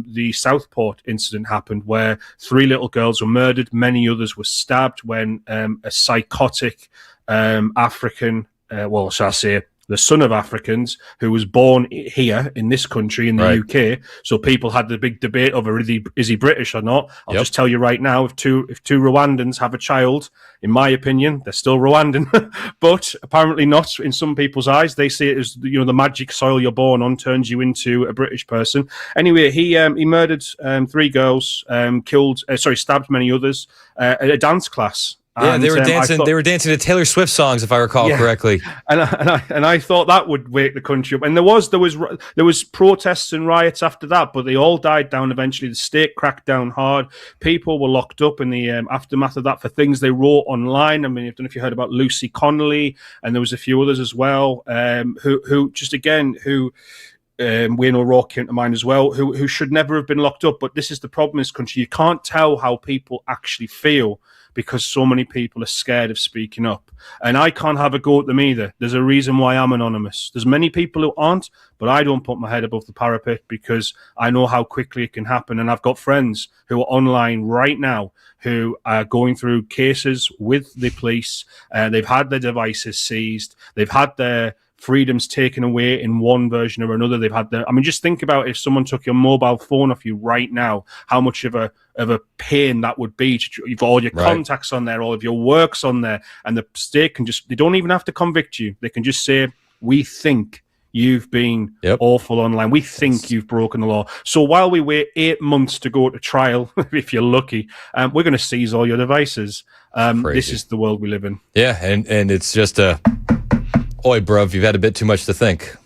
the Southport incident happened, where 3 little girls were murdered, many others were stabbed, when a psychotic African, shall I say, the son of Africans, who was born here in this country, in the UK. So people had the big debate over is he British or not. I'll just tell you right now, if two Rwandans have a child, in my opinion, they're still Rwandan. But apparently not in some people's eyes. They see it as the magic soil you're born on turns you into a British person. Anyway, he murdered 3 girls, stabbed many others at a dance class. Yeah, and, they were dancing. They were dancing to Taylor Swift songs, if I recall correctly. And I thought that would wake the country up. And there was protests and riots after that, but they all died down eventually. The state cracked down hard. People were locked up in the aftermath of that for things they wrote online. I mean, I don't know if you heard about Lucy Connolly, and there was a few others as well, Wayne O'Rourke came to mind as well, who should never have been locked up. But this is the problem in this country. You can't tell how people actually feel, because so many people are scared of speaking up. And I can't have a go at them either. There's a reason why I'm anonymous. There's many people who aren't, but I don't put my head above the parapet because I know how quickly it can happen. And I've got friends who are online right now who are going through cases with the police. They've had their devices seized. They've had their freedoms taken away in one version or another. They've had their, I mean, just think about if someone took your mobile phone off you right now, how much of a pain that would be. You've got all your contacts on there, all of your works on there, and the state can just, they don't even have to convict you. They can just say, we think you've been awful online. We think you've broken the law. So while we wait 8 months to go to trial, if you're lucky, we're going to seize all your devices. This is the world we live in. Yeah, and it's just oi, bruv, you've had a bit too much to think.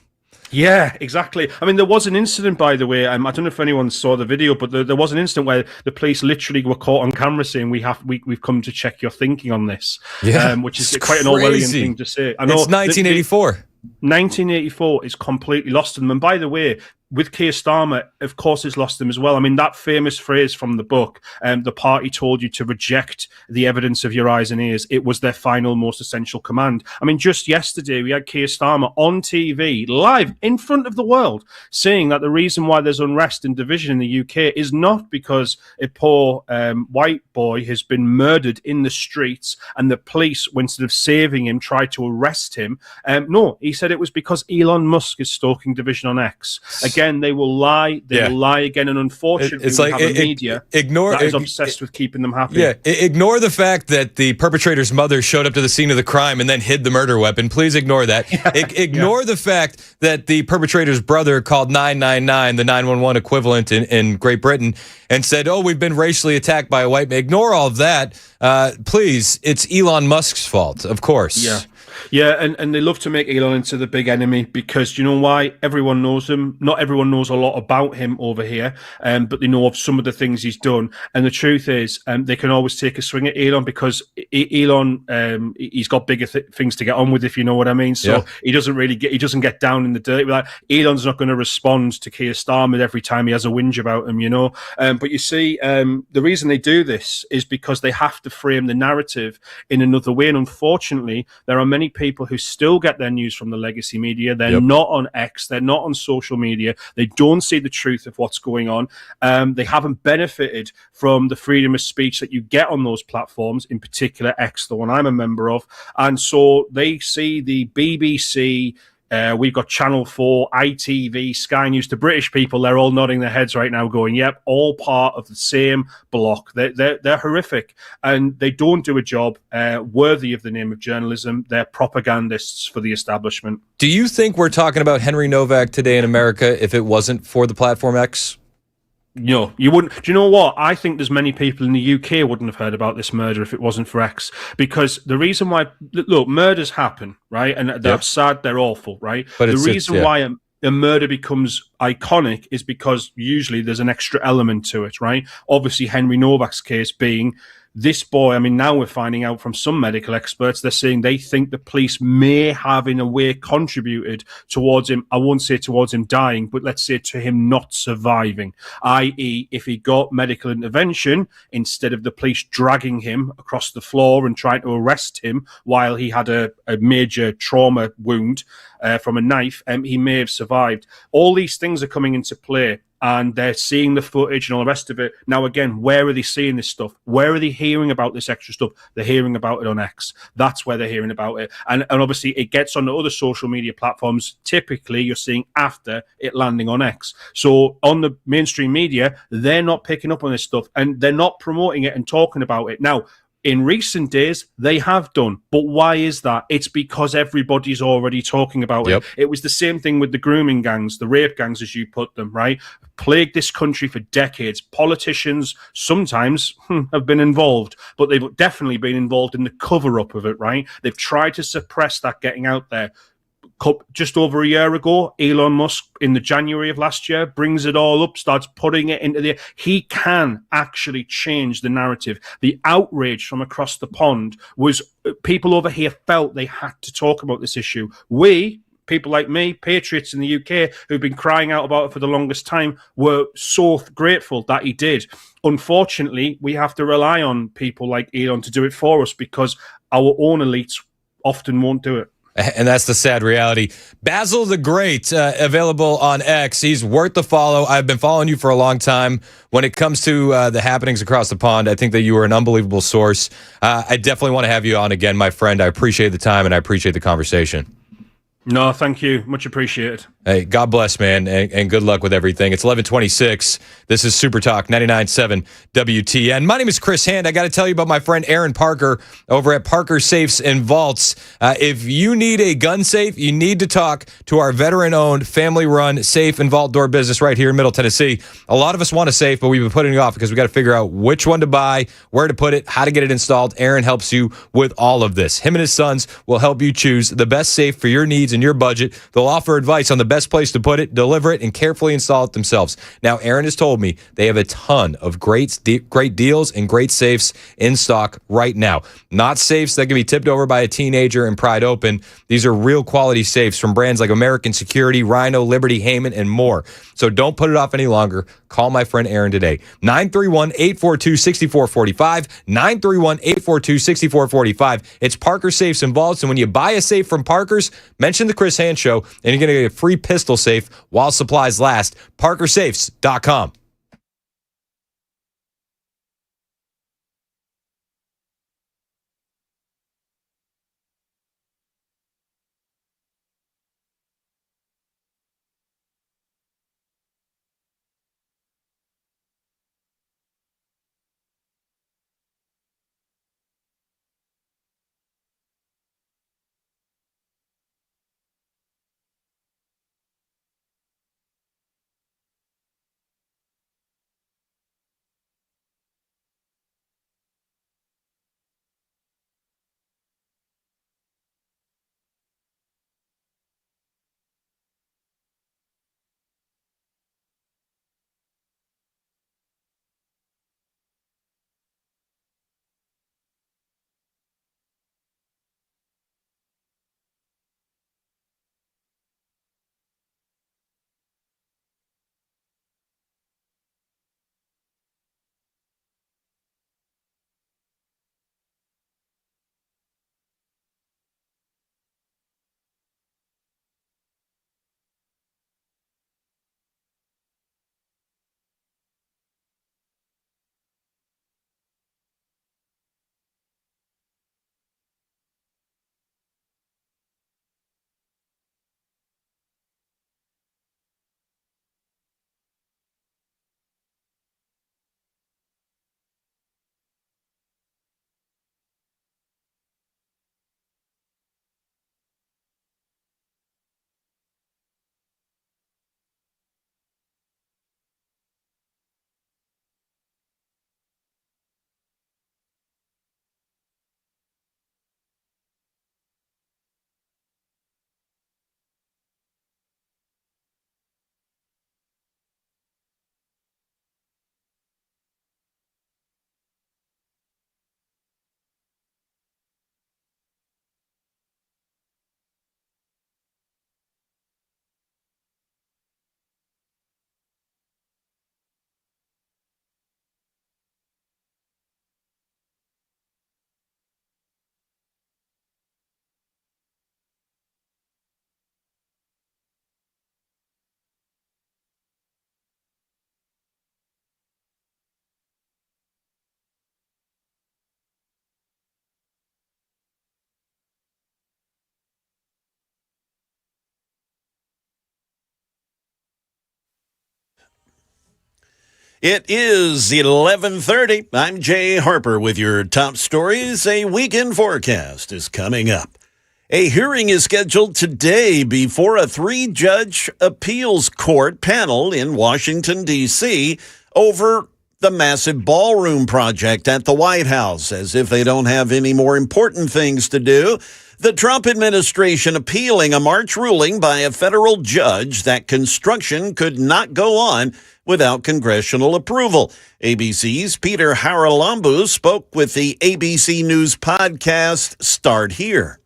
Yeah, exactly. I mean, there was an incident, by the way. I don't know if anyone saw the video, but there was an incident where the police literally were caught on camera saying, "We've come to check your thinking on this," which is quite an Orwellian thing to say. I know it's 1984. 1984 is completely lost in them. And by the way, with Keir Starmer, of course, it's lost them as well. I mean, that famous phrase from the book, the party told you to reject the evidence of your eyes and ears. It was their final, most essential command. I mean, just yesterday, we had Keir Starmer on TV, live in front of the world, saying that the reason why there's unrest and division in the UK is not because a poor white boy has been murdered in the streets and the police, instead of saving him, tried to arrest him. No, he said it was because Elon Musk is stoking division on X. Again, they will lie. They will lie again, and unfortunately, it's we like have a media that is obsessed with keeping them happy. Yeah, ignore the fact that the perpetrator's mother showed up to the scene of the crime and then hid the murder weapon. Please ignore that. Ignore the fact that the perpetrator's brother called 999, the 911 equivalent in Great Britain, and said, "Oh, we've been racially attacked by a white man." Ignore all of that. Please, it's Elon Musk's fault, of course. Yeah, and they love to make Elon into the big enemy because you know why? Everyone knows him. Not everyone knows a lot about him over here, but they know of some of the things he's done. And the truth is, they can always take a swing at Elon because Elon, he's got bigger things to get on with, if you know what I mean. So he doesn't get down in the dirt. Like, Elon's not going to respond to Keir Starmer every time he has a whinge about him, you know. But you see, the reason they do this is because they have to frame the narrative in another way. And unfortunately, there are many people who still get their news from the legacy media. They're not on X. They're not on social media. They don't see the truth of what's going on. They haven't benefited from the freedom of speech that you get on those platforms, in particular X, the one I'm a member of. And so they see the BBC, we've got Channel 4, ITV, Sky News. To British people, they're all nodding their heads right now going, yep, all part of the same block. They're horrific, and they don't do a job worthy of the name of journalism. They're propagandists for the establishment. Do you think we're talking about Henry Nowak today in America if it wasn't for the platform X? No, you wouldn't. Do you know what? I think there's many people in the UK wouldn't have heard about this murder if it wasn't for X. Because the reason why, look, murders happen, right? And they're sad, they're awful, right? But the reason why a murder becomes iconic is because usually there's an extra element to it, right? Obviously, Henry Nowak's case being this boy. I mean, now we're finding out from some medical experts, they're saying they think the police may have, in a way, contributed towards him. I won't say towards him dying, but let's say to him not surviving, i.e. if he got medical intervention, instead of the police dragging him across the floor and trying to arrest him while he had a major trauma wound from a knife, he may have survived. All these things are coming into play. And they're seeing the footage and all the rest of it. Now, again, where are they seeing this stuff? Where are they hearing about this extra stuff? They're hearing about it on X. That's where they're hearing about it. And obviously, it gets on the other social media platforms. Typically, you're seeing after it landing on X. So on the mainstream media, they're not picking up on this stuff. And they're not promoting it and talking about it. Now, in recent days, they have done. But why is that? It's because everybody's already talking about it. It was the same thing with the grooming gangs, the rape gangs, as you put them, right? Plagued this country for decades. Politicians sometimes have been involved, but they've definitely been involved in the cover-up of it, right? They've tried to suppress that getting out there. Just over a year ago, Elon Musk, in the January of last year, brings it all up, starts putting it into the... He can actually change the narrative. The outrage from across the pond was people over here felt they had to talk about this issue. We, people like me, patriots in the UK, who've been crying out about it for the longest time, were so grateful that he did. Unfortunately, we have to rely on people like Elon to do it for us because our own elites often won't do it. And that's the sad reality. Basil the Great, available on X. He's worth the follow. I've been following you for a long time. When it comes to the happenings across the pond, I think that you are an unbelievable source. I definitely want to have you on again, my friend. I appreciate the time and I appreciate the conversation. No, thank you. Much appreciated. Hey, God bless, man, and good luck with everything. It's 11:26. This is Super Talk 99.7 WTN. My name is Chris Hand. I got to tell you about my friend Aaron Parker over at Parker Safes and Vaults. If you need a gun safe, you need to talk to our veteran-owned, family-run safe and vault door business right here in Middle Tennessee. A lot of us want a safe, but we've been putting it off because we got to figure out which one to buy, where to put it, how to get it installed. Aaron helps you with all of this. Him and his sons will help you choose the best safe for your needs and your budget. They'll offer advice on the best place to put it, deliver it, and carefully install it themselves. Now, Aaron has told me they have a ton of great deals and great safes in stock right now. Not safes that can be tipped over by a teenager and pried open. These are real quality safes from brands like American Security, Rhino, Liberty, Heyman, and more. So don't put it off any longer. Call my friend Aaron today. 931-842-6445. 931-842-6445. It's Parker Safes and Vaults. And when you buy a safe from Parker's, mention the Chris Hand Show, and you're going to get a free pistol safe while supplies last. ParkerSafes.com. It is 11:30. I'm Jay Harper with your top stories. A weekend forecast is coming up. A hearing is scheduled today before a 3-judge appeals court panel in Washington, D.C. over the massive ballroom project at the White House, as if they don't have any more important things to do. The Trump administration appealing a March ruling by a federal judge that construction could not go on without congressional approval. ABC's Peter Haralambou spoke with the ABC News podcast Start Here.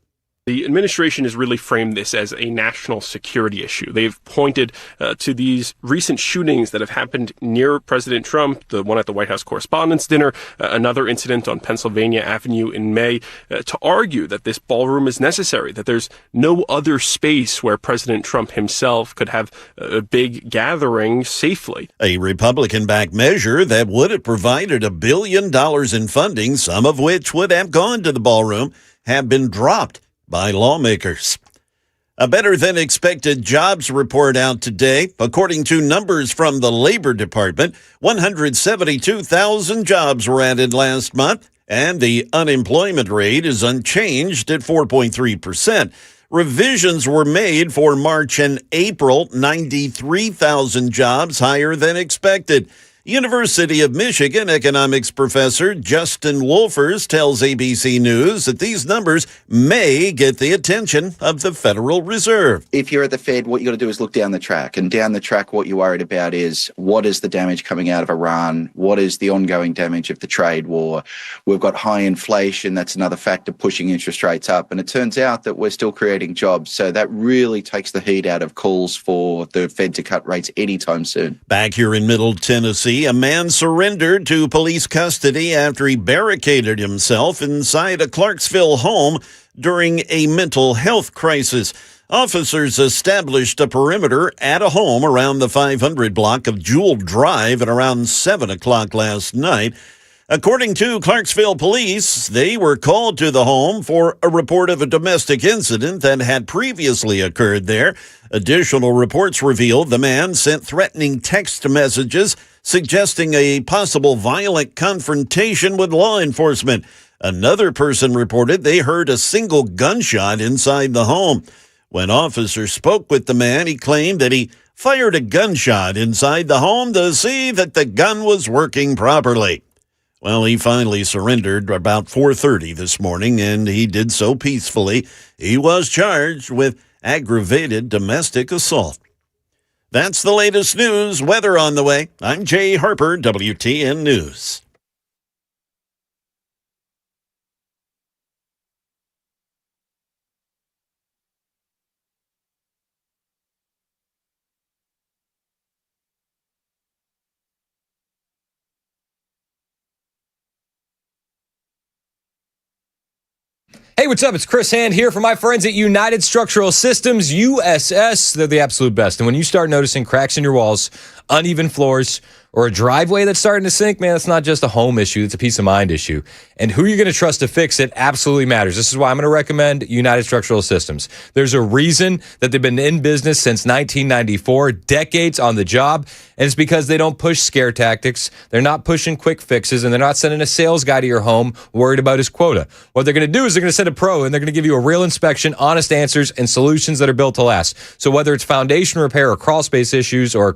The administration has really framed this as a national security issue. They've pointed to these recent shootings that have happened near President Trump, the one at the White House Correspondents' Dinner, another incident on Pennsylvania Avenue in May, to argue that this ballroom is necessary, that there's no other space where President Trump himself could have a big gathering safely. A Republican-backed measure that would have provided $1 billion in funding, some of which would have gone to the ballroom, have been dropped by lawmakers. A better-than-expected jobs report out today. According to numbers from the Labor Department, 172,000 jobs were added last month, and the unemployment rate is unchanged at 4.3%. Revisions were made for March and April, 93,000 jobs higher than expected. University of Michigan economics professor Justin Wolfers tells ABC News that these numbers may get the attention of the Federal Reserve. If you're at the Fed, what you got to do is look down the track. And down the track, what you're worried about is what is the damage coming out of Iran? What is the ongoing damage of the trade war? We've got high inflation. That's another factor pushing interest rates up. And it turns out that we're still creating jobs. So that really takes the heat out of calls for the Fed to cut rates anytime soon. Back here in Middle Tennessee, a man surrendered to police custody after he barricaded himself inside a Clarksville home during a mental health crisis. Officers established a perimeter at a home around the 500 block of Jewel Drive at around 7 o'clock last night. According to Clarksville police, they were called to the home for a report of a domestic incident that had previously occurred there. Additional reports revealed the man sent threatening text messages suggesting a possible violent confrontation with law enforcement. Another person reported they heard a single gunshot inside the home. When officers spoke with the man, he claimed that he fired a gunshot inside the home to see that the gun was working properly. Well, he finally surrendered about 4:30 this morning, and he did so peacefully. He was charged with aggravated domestic assault. That's the latest news. Weather on the way. I'm Jay Harper, WTN News. Hey, what's up? It's Chris Hand here for my friends at United Structural Systems, USS. They're the absolute best. And when you start noticing cracks in your walls, uneven floors, or a driveway that's starting to sink, man, it's not just a home issue. It's a peace of mind issue. And who you're going to trust to fix it absolutely matters. This is why I'm going to recommend United Structural Systems. There's a reason that they've been in business since 1994, decades on the job. And it's because they don't push scare tactics. They're not pushing quick fixes, and they're not sending a sales guy to your home worried about his quota. What they're going to do is they're going to send a pro, and they're going to give you a real inspection, honest answers, and solutions that are built to last. So whether it's foundation repair or crawl space issues or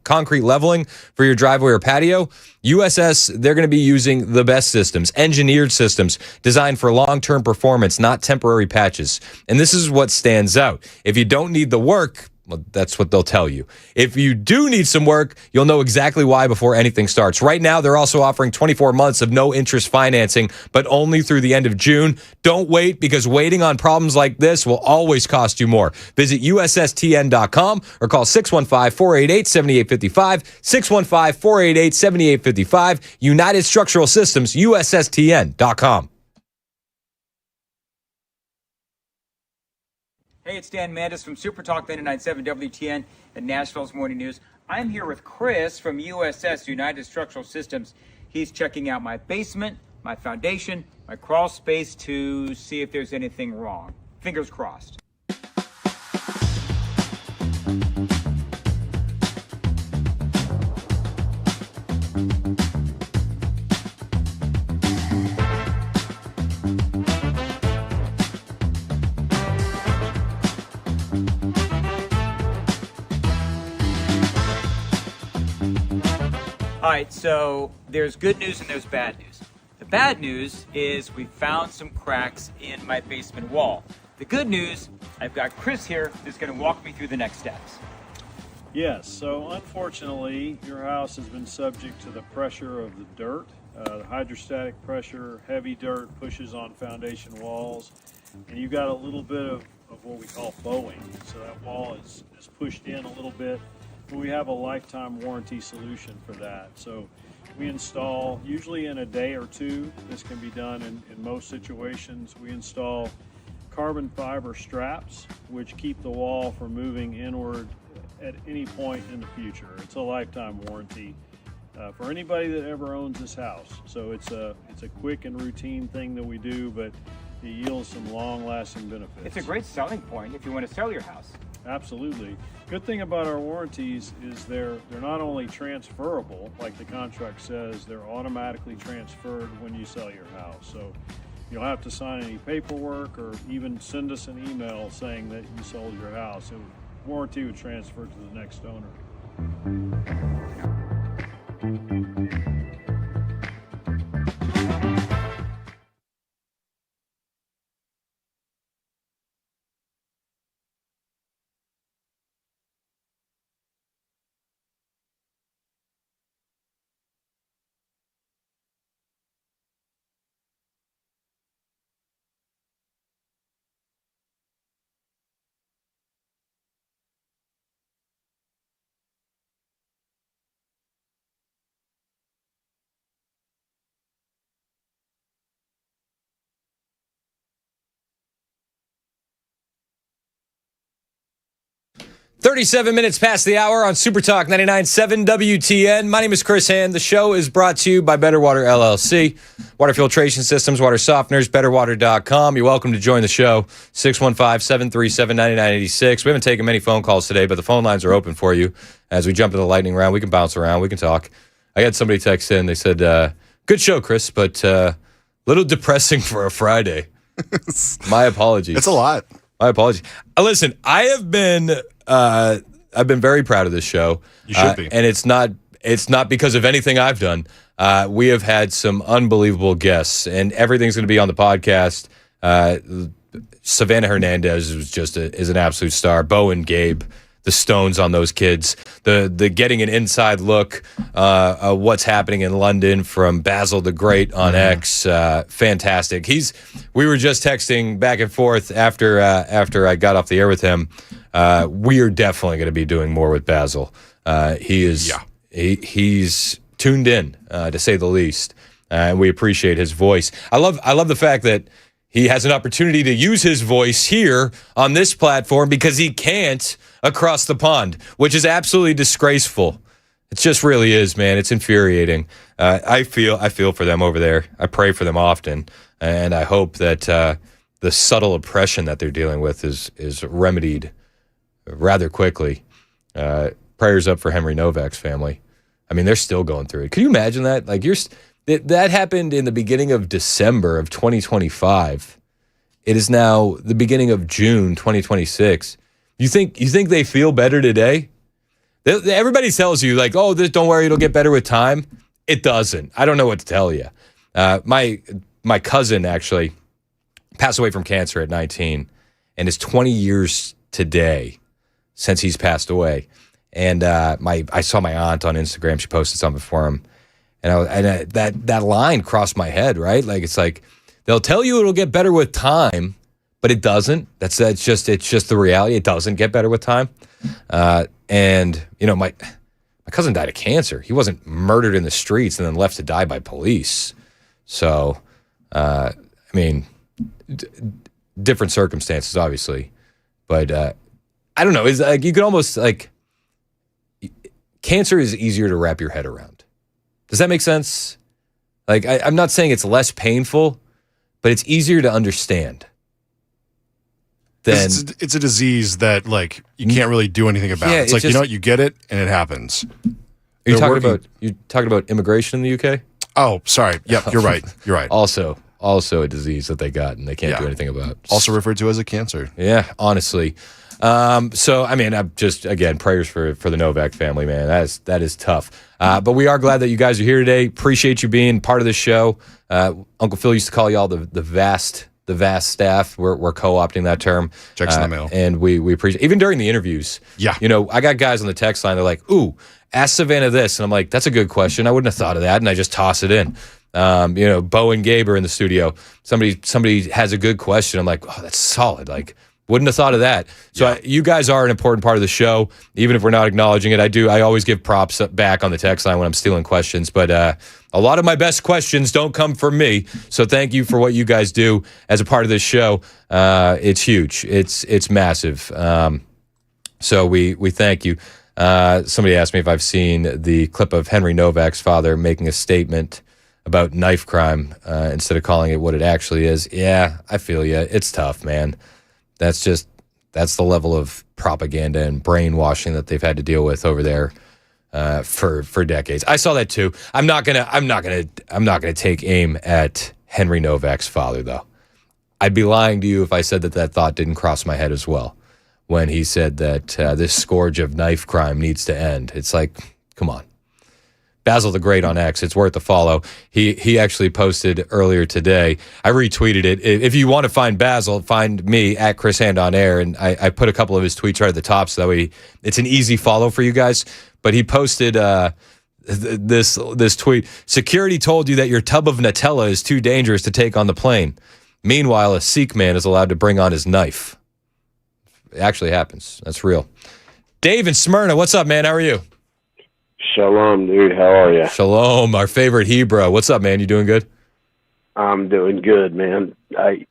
concrete leveling for your driveway or patio, USS, they're going to be using the best systems, engineered systems designed for long-term performance, not temporary patches. And this is what stands out. If you don't need the work, well, that's what they'll tell you. If you do need some work, you'll know exactly why before anything starts. Right now, they're also offering 24 months of no interest financing, but only through the end of June. Don't wait, because waiting on problems like this will always cost you more. Visit USSTN.com or call 615-488-7855, 615-488-7855, United Structural Systems, USSTN.com. Hey, it's Dan Mandis from Super Talk 99.7 WTN and Nashville's Morning News. I'm here with Chris from USS, United Structural Systems. He's checking out my basement, my foundation, my crawl space to see if there's anything wrong. Fingers crossed. All right, so there's good news and there's bad news. The bad news is we found some cracks in my basement wall. The good news, I've got Chris here who's going to walk me through the next steps. Yes, so unfortunately, your house has been subject to the pressure of the dirt. The hydrostatic pressure, heavy dirt pushes on foundation walls, and you got a little bit of what we call bowing. So that wall is pushed in a little bit, but we have a lifetime warranty solution for that. So we install, usually in a day or two, this can be done in most situations. We install carbon fiber straps, which keep the wall from moving inward at any point in the future. It's a lifetime warranty for anybody that ever owns this house. So it's a quick and routine thing that we do, but it yields some long-lasting benefits. It's a great selling point if you want to sell your house. Absolutely. Good thing about our warranties is they're not only transferable, like the contract says, they're automatically transferred when you sell your house. So you don't have to sign any paperwork or even send us an email saying that you sold your house. Warranty would transfer to the next owner. 37 minutes past the hour on Super Talk 99.7 WTN. My name is Chris Hand. The show is brought to you by Better Water LLC. Water filtration systems, water softeners, betterwater.com. You're welcome to join the show. 615-737-9986. We haven't taken many phone calls today, but the phone lines are open for you. As we jump into the lightning round, we can bounce around. We can talk. I had somebody text in. They said, good show, Chris, but a little depressing for a Friday. My apologies. It's a lot. My apologies. Listen, I've been very proud of this show. You should be. And it's not because of anything I've done. We have had some unbelievable guests, and everything's going to be on the podcast. Savannah Hernandez is an absolute star. Bo and Gabe, the stones on those kids. The getting an inside look what's happening in London from Basil the Great on X. Fantastic. We were just texting back and forth after I got off the air with him. We are definitely going to be doing more with Basil. He's tuned in, to say the least, and we appreciate his voice. I love the fact that he has an opportunity to use his voice here on this platform because he can't across the pond, which is absolutely disgraceful. It just really is, man. It's infuriating. I feel for them over there. I pray for them often, and I hope that the subtle oppression that they're dealing with is remedied rather quickly. Prayers up for Henry Nowak's family. I mean, they're still going through it. Can you imagine that? Like that happened in the beginning of December of 2025. It is now the beginning of June 2026. You think they feel better today? Everybody tells you like, oh, don't worry, it'll get better with time. It doesn't. I don't know what to tell you. My cousin actually passed away from cancer at 19, and it's 20 years today since he's passed away. And I saw my aunt on Instagram. She posted something for him, and that line crossed my head. Right, like it's like they'll tell you it'll get better with time, but it doesn't. It's just the reality. It doesn't get better with time. And my cousin died of cancer. He wasn't murdered in the streets and then left to die by police. So, I mean, different circumstances, obviously, but I don't know. It's like you could almost like cancer is easier to wrap your head around. Does that make sense? Like I'm not saying it's less painful, but it's easier to understand. It's a disease that like you can't really do anything about. It's like, you get it and it happens. Are you talking about immigration in the UK? Oh, sorry. Yep, you're right. You're right. Also a disease that they got and they can't do anything about. Also referred to as a cancer. Yeah, honestly. So I mean, I'm just again prayers for the Nowak family, man. That is tough. But we are glad that you guys are here today. Appreciate you being part of the show. Uncle Phil used to call y'all the vast staff. We're co-opting that term. Checks in the mail. And we appreciate even during the interviews. Yeah. I got guys on the text line. They're like, "Ooh, ask Savannah this," and I'm like, "That's a good question. I wouldn't have thought of that," and I just toss it in. Bo and Gabe are in the studio. Somebody has a good question. I'm like, oh, that's solid. Like, wouldn't have thought of that. So you guys are an important part of the show, even if we're not acknowledging it. I always give props back on the text line when I'm stealing questions, but a lot of my best questions don't come from me. So thank you for what you guys do as a part of this show. It's huge. It's massive. So we thank you. Somebody asked me if I've seen the clip of Henry Nowak's father making a statement about knife crime instead of calling it what it actually is. Yeah, I feel you. It's tough, man. That's the level of propaganda and brainwashing that they've had to deal with over there for decades. I saw that too. I'm not gonna take aim at Henry Nowak's father, though. I'd be lying to you if I said that thought didn't cross my head as well when he said that this scourge of knife crime needs to end. It's like, come on. Basil the Great on X, it's worth a follow. He actually posted earlier today. I retweeted it. If you want to find Basil, find me at Chris Hand on Air, and I put a couple of his tweets right at the top so that way it's an easy follow for you guys. But he posted this tweet. Security told you that your tub of Nutella is too dangerous to take on the plane. Meanwhile, a Sikh man is allowed to bring on his knife. It actually happens. That's real. Dave in Smyrna, what's up, man? How are you? Shalom, dude. How are you? Shalom, our favorite Hebrew. What's up, man? You doing good? I'm doing good, man. I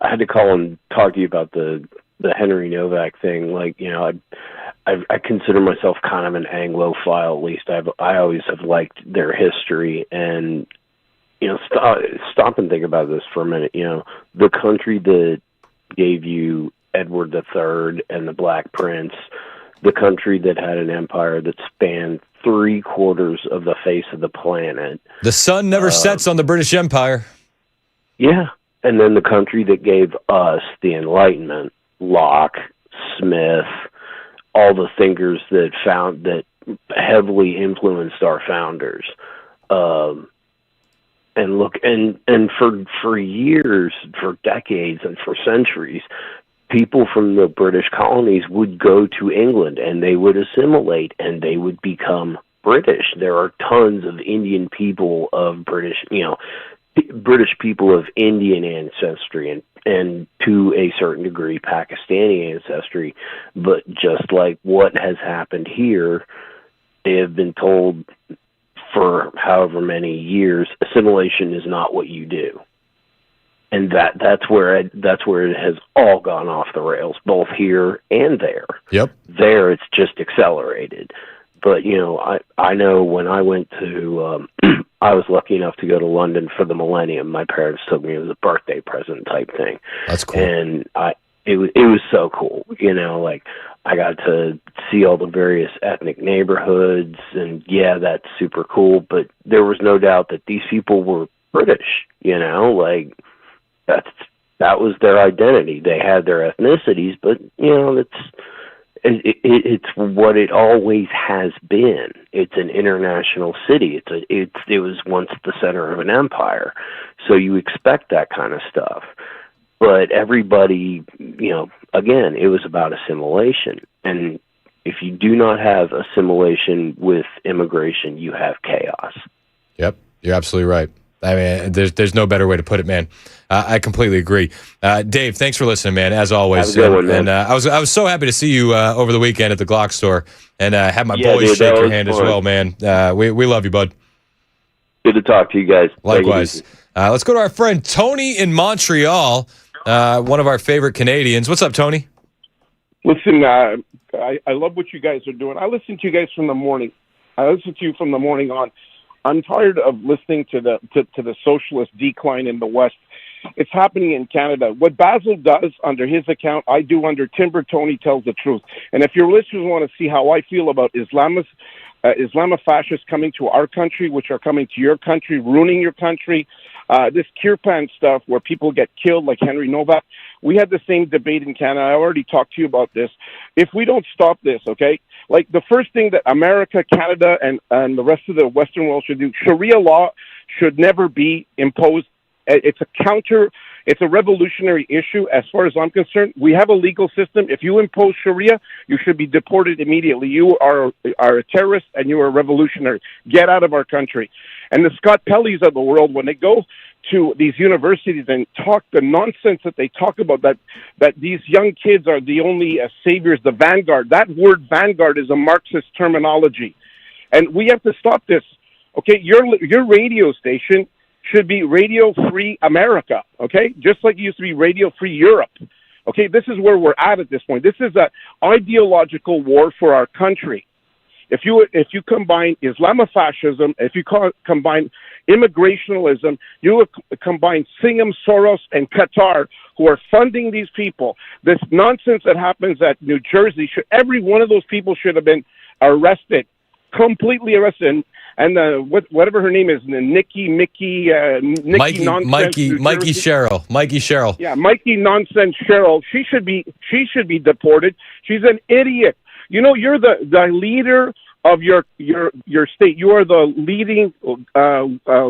had to call and talk to you about the Henry Nowak thing. Like, I consider myself kind of an Anglophile. At least I always have liked their history. And stop and think about this for a minute. The country that gave you Edward III and the Black Prince, the country that had an empire that spanned 3/4 of the face of the planet. The sun never sets on the British Empire. Yeah. And then the country that gave us the Enlightenment, Locke, Smith, all the thinkers that heavily influenced our founders. And look, and for years, for decades, and for centuries, people from the British colonies would go to England and they would assimilate and they would become British. There are tons of Indian people of British people of Indian ancestry and to a certain degree Pakistani ancestry. But just like what has happened here, they have been told for however many years, assimilation is not what you do. And that's where it has all gone off the rails, both here and there. Yep. There, it's just accelerated. But I know when I went to, I was lucky enough to go to London for the millennium. My parents took me as a birthday present type thing. That's cool. And it was so cool. I got to see all the various ethnic neighborhoods, and yeah, that's super cool. But there was no doubt that these people were British. That was their identity. They had their ethnicities, but it's what it always has been. It's an international city. It was once the center of an empire, so you expect that kind of stuff. But everybody, again, it was about assimilation, and if you do not have assimilation with immigration, you have chaos. Yep, you're absolutely right. I mean, there's no better way to put it, man. I completely agree. Dave, thanks for listening, man. As always, have a good one, man. And I was so happy to see you over the weekend at the Glock store, and have my boys shake your hand as well, man. We love you, bud. Good to talk to you guys. Likewise. Let's go to our friend Tony in Montreal, one of our favorite Canadians. What's up, Tony? Listen, I love what you guys are doing. I listen to you guys from the morning. I listen to you from the morning on. I'm tired of listening to the socialist decline in the West. It's happening in Canada. What Basil does under his account, I do under Timber. Tony tells the truth. And if your listeners want to see how I feel about Islamofascists coming to our country, which are coming to your country, ruining your country, this Kirpan stuff where people get killed like Henry Nowak, we had the same debate in Canada. I already talked to you about this. If we don't stop this, okay, like the first thing that America, Canada, and the rest of the Western world should do, Sharia law should never be imposed. It's a revolutionary issue as far as I'm concerned. We have a legal system. If you impose Sharia, you should be deported immediately. You are a terrorist and you are a revolutionary. Get out of our country. And the Scott Pellys of the world, when they go to these universities and talk the nonsense that they talk about, that these young kids are the only saviors, the vanguard. That word vanguard is a Marxist terminology. And we have to stop this. Okay, your radio station should be Radio Free America, okay? Just like it used to be Radio Free Europe. Okay, this is where we're at this point. This is an ideological war for our country. If you combine Islamofascism, if you combine immigrationalism, you combine Singham, Soros, and Qatar, who are funding these people. This nonsense that happens at New Jersey, every one of those people should have been arrested, completely arrested. And whatever her name is, Mikey Sherrill. Yeah, Mikey Nonsense Sherrill. She should be deported. She's an idiot. You know, you're the leader of your state. You are the leading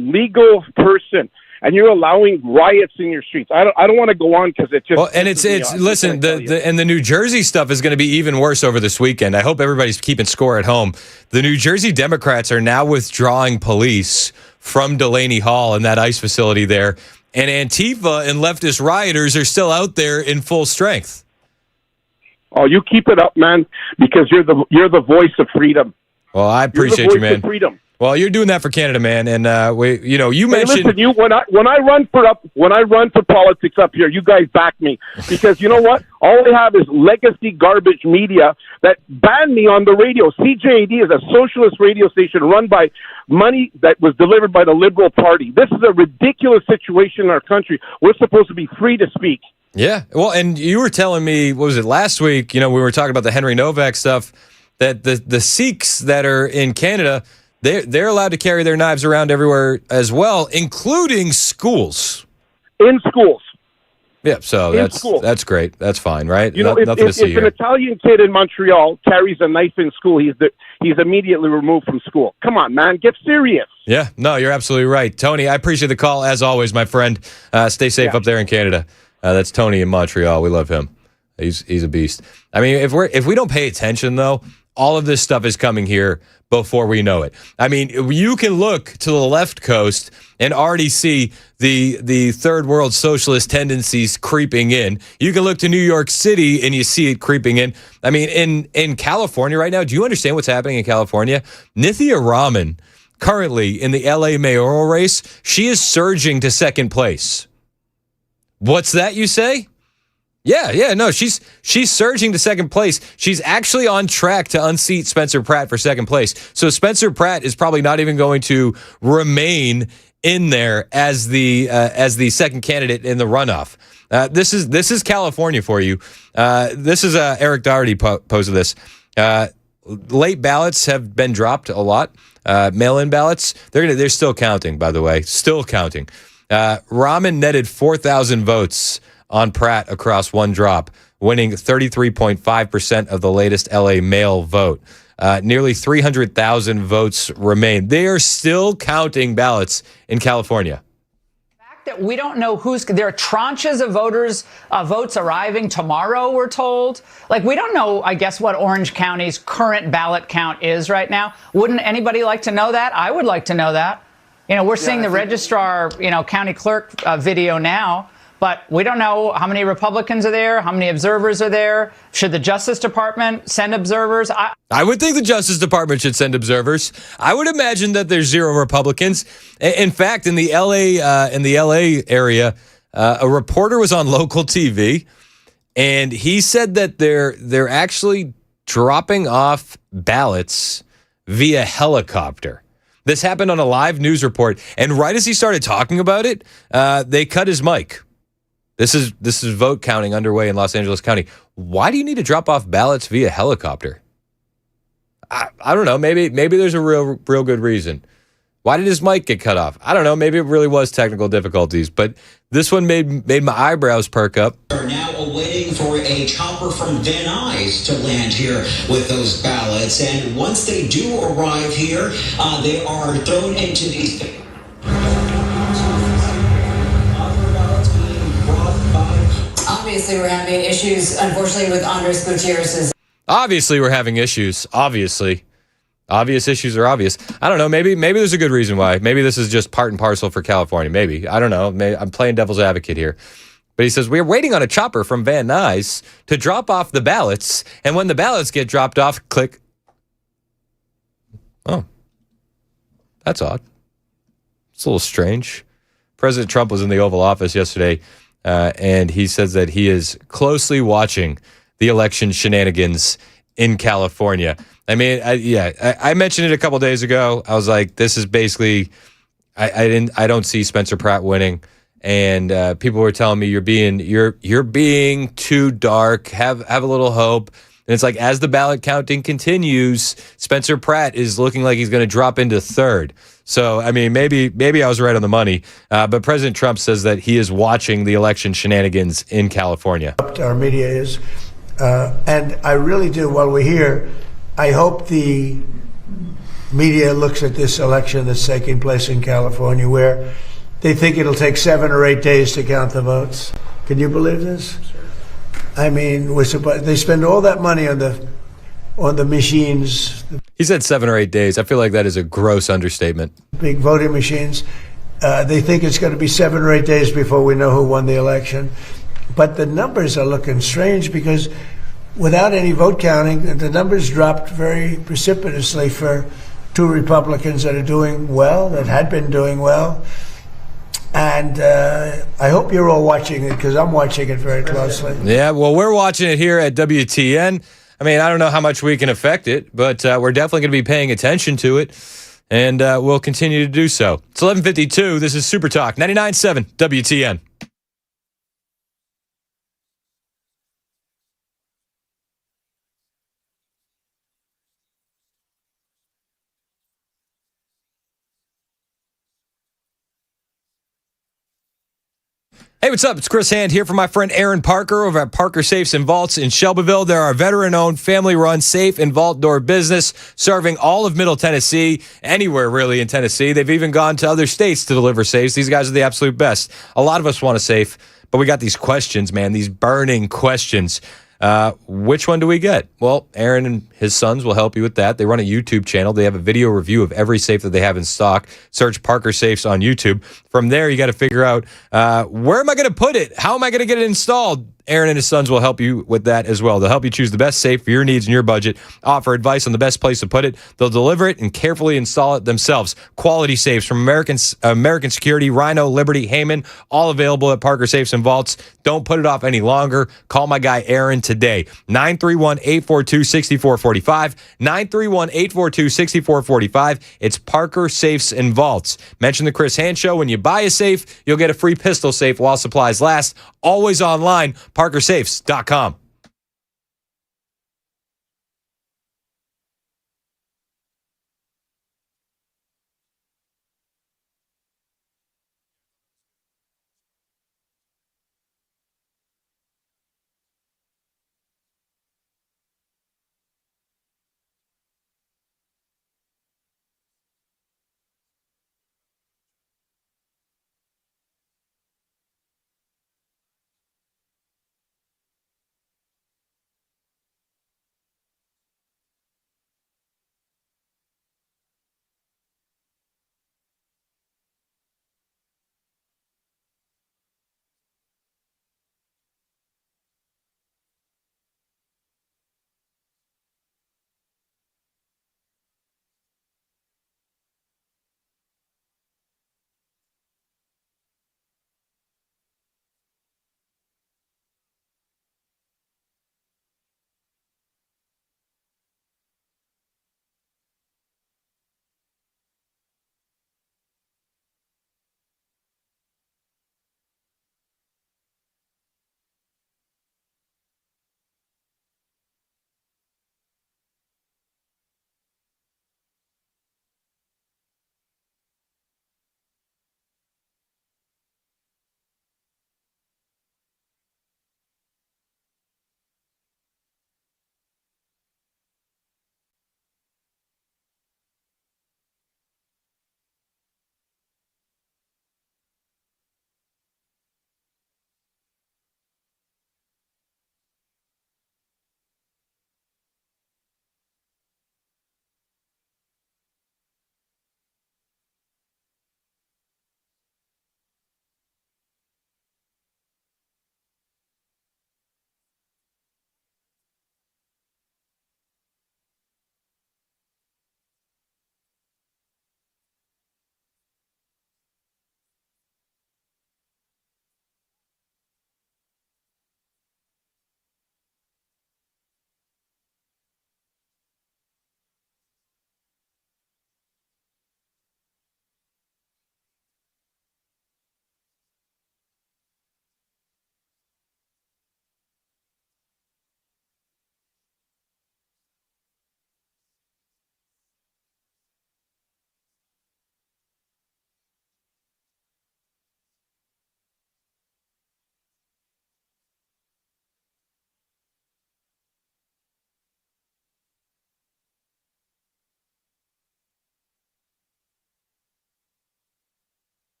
legal person, and you're allowing riots in your streets. I don't want to go on because it just. Well, and it's listen, the New Jersey stuff is going to be even worse over this weekend. I hope everybody's keeping score at home. The New Jersey Democrats are now withdrawing police from Delaney Hall and that ICE facility there, and Antifa and leftist rioters are still out there in full strength. Oh, you keep it up, man, because you're the voice of freedom. Well, I appreciate you, man. Of freedom. Well, you're doing that for Canada, man, and you mentioned. Listen, when I run for politics up here, you guys back me, because you know what? All they have is legacy garbage media that banned me on the radio. CJAD is a socialist radio station run by money that was delivered by the Liberal Party. This is a ridiculous situation in our country. We're supposed to be free to speak. Yeah, well, and you were telling me, what was it, last week, we were talking about the Henry Nowak stuff, that the Sikhs that are in Canada, they're allowed to carry their knives around everywhere as well, including schools. In schools. Yeah, so that's great. That's fine, right? If an Italian kid in Montreal carries a knife in school, he's immediately removed from school. Come on, man, get serious. Yeah, no, you're absolutely right. Tony, I appreciate the call, as always, my friend. Stay safe up there in Canada. That's Tony in Montreal. We love him. He's a beast. I mean, if we don't pay attention, though, all of this stuff is coming here before we know it. I mean, you can look to the left coast and already see the third world socialist tendencies creeping in. You can look to New York City and you see it creeping in. I mean, in California right now, do you understand what's happening in California? Nithya Raman, currently in the LA mayoral race, she is surging to second place. What's that, you say? Yeah, no, she's surging to second place. She's actually on track to unseat Spencer Pratt for second place. So Spencer Pratt is probably not even going to remain in there as the second candidate in the runoff. This is California for you. This is Eric Doherty posted this. Late ballots have been dropped a lot. Mail-in ballots, they're still counting, by the way, still counting. Raman netted 4,000 votes on Pratt across one drop, winning 33.5% of the latest LA mail vote. Nearly 300,000 votes remain. They are still counting ballots in California. That we don't know there are tranches of votes arriving tomorrow, we're told. Like, we don't know, I guess, what Orange County's current ballot count is right now. Wouldn't anybody like to know that? I would like to know that. We're seeing the registrar, county clerk video now, but we don't know how many Republicans are there, how many observers are there. Should the Justice Department send observers? I would think the Justice Department should send observers. I would imagine that there's zero Republicans. In fact, in the LA area, a reporter was on local TV, and he said that they're actually dropping off ballots via helicopter. This happened on a live news report, and right as he started talking about it, they cut his mic. This is vote counting underway in Los Angeles County. Why do you need to drop off ballots via helicopter? I don't know. Maybe there's a real good reason. Why did his mic get cut off? I don't know. Maybe it really was technical difficulties, but this one made my eyebrows perk up. Are now awaiting for a chopper from Van Nuys to land here with those ballots, and once they do arrive here, they are thrown into these. Obviously, we're having issues, unfortunately, with Andres Gutierrez's. Obviously, we're having issues. Obviously. Obvious issues are obvious. I don't know. Maybe there's a good reason why. Maybe this is just part and parcel for California. Maybe. I don't know. I'm playing devil's advocate here. But he says, we're waiting on a chopper from Van Nuys to drop off the ballots. And when the ballots get dropped off, click. Oh, that's odd. It's a little strange. President Trump was in the Oval Office yesterday, and he says that he is closely watching the election shenanigans in California. I mean, I mentioned it a couple days ago. I was like, this is basically, I don't see Spencer Pratt winning. And people were telling me you're being too dark. Have a little hope. And it's like, as the ballot counting continues, Spencer Pratt is looking like he's going to drop into third. So, I mean, maybe I was right on the money. But President Trump says that he is watching the election shenanigans in California. Our media is, and I really do. While we're here, I hope the media looks at this election that's taking place in California, where they think it'll take 7 or 8 days to count the votes. Can you believe this? I mean, they spend all that money on the machines. He said 7 or 8 days. I feel like that is a gross understatement. Big voting machines. They think it's going to be 7 or 8 days before we know who won the election. But the numbers are looking strange because without any vote counting, the numbers dropped very precipitously for two Republicans that are doing well, that had been doing well. And I hope you're all watching it because I'm watching it very closely. Yeah, well, we're watching it here at WTN. I mean, I don't know how much we can affect it, but we're definitely going to be paying attention to it, and we'll continue to do so. It's 11:52. This is Super Talk 99.7 WTN. Hey, what's up? It's Chris Hand here for my friend Aaron Parker over at Parker Safes and Vaults in Shelbyville. They're our veteran-owned, family-run safe and vault door business serving all of Middle Tennessee, anywhere really in Tennessee. They've even gone to other states to deliver safes. These guys are the absolute best. A lot of us want a safe, but we got these questions, man, these burning questions. Which one do we get? Well, Aaron and his sons will help you with that. They run a YouTube channel. They have a video review of every safe that they have in stock. Search Parker Safes on YouTube. From there, you got to figure out where am I going to put it? How am I going to get it installed? Aaron and his sons will help you with that as well. They'll help you choose the best safe for your needs and your budget, offer advice on the best place to put it. They'll deliver it and carefully install it themselves. Quality safes from American Security, Rhino, Liberty, Heyman, all available at Parker Safes and Vaults. Don't put it off any longer. Call my guy Aaron today. 931-842-6445. 931-842-6445. It's Parker Safes and Vaults. Mention the Chris Hand Show. When you buy a safe, you'll get a free pistol safe while supplies last. Always online, parkersafes.com.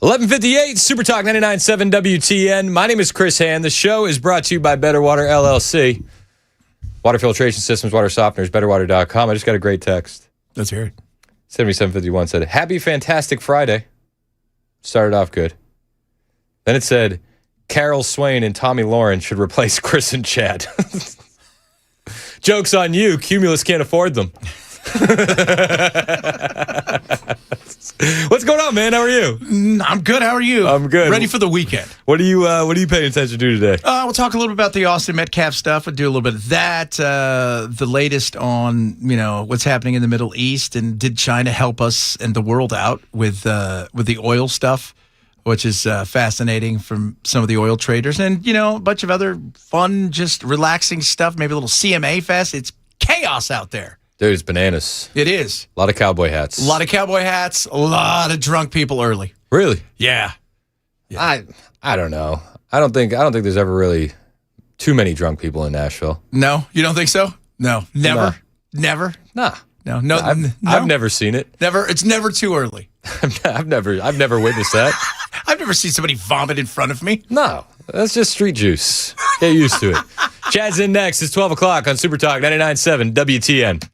11:58, Super Talk 99.7 WTN. My name is Chris Hand. The show is brought to you by Better Water LLC. Water filtration systems, water softeners, betterwater.com. I just got a great text. Let's hear it. 7751 said, happy fantastic Friday. Started off good. Then it said, Carol Swain and Tommy Lauren should replace Chris and Chad. Joke's on you. Cumulus can't afford them. What's going on, man? How are you? I'm good. How are you? I'm good. Ready for the weekend. What are you paying attention to today? We'll talk a little bit about the Austin Metcalf stuff. We'll do a little bit of that. The latest on what's happening in the Middle East, and did China help us and the world out with the oil stuff, which is fascinating from some of the oil traders, and a bunch of other fun, just relaxing stuff. Maybe a little CMA fest. It's chaos out there. Dude, it's bananas. It is. A lot of cowboy hats. A lot of cowboy hats. A lot of drunk people early. Really? Yeah. I don't know. I don't think there's ever really too many drunk people in Nashville. No, you don't think so? No, never, Nah. never. Nah. No. I've never seen it. Never. It's never too early. I've never witnessed that. I've never seen somebody vomit in front of me. No, that's just street juice. Get used to it. Chad's in next. It's 12 o'clock on Super Talk 99.7 WTN.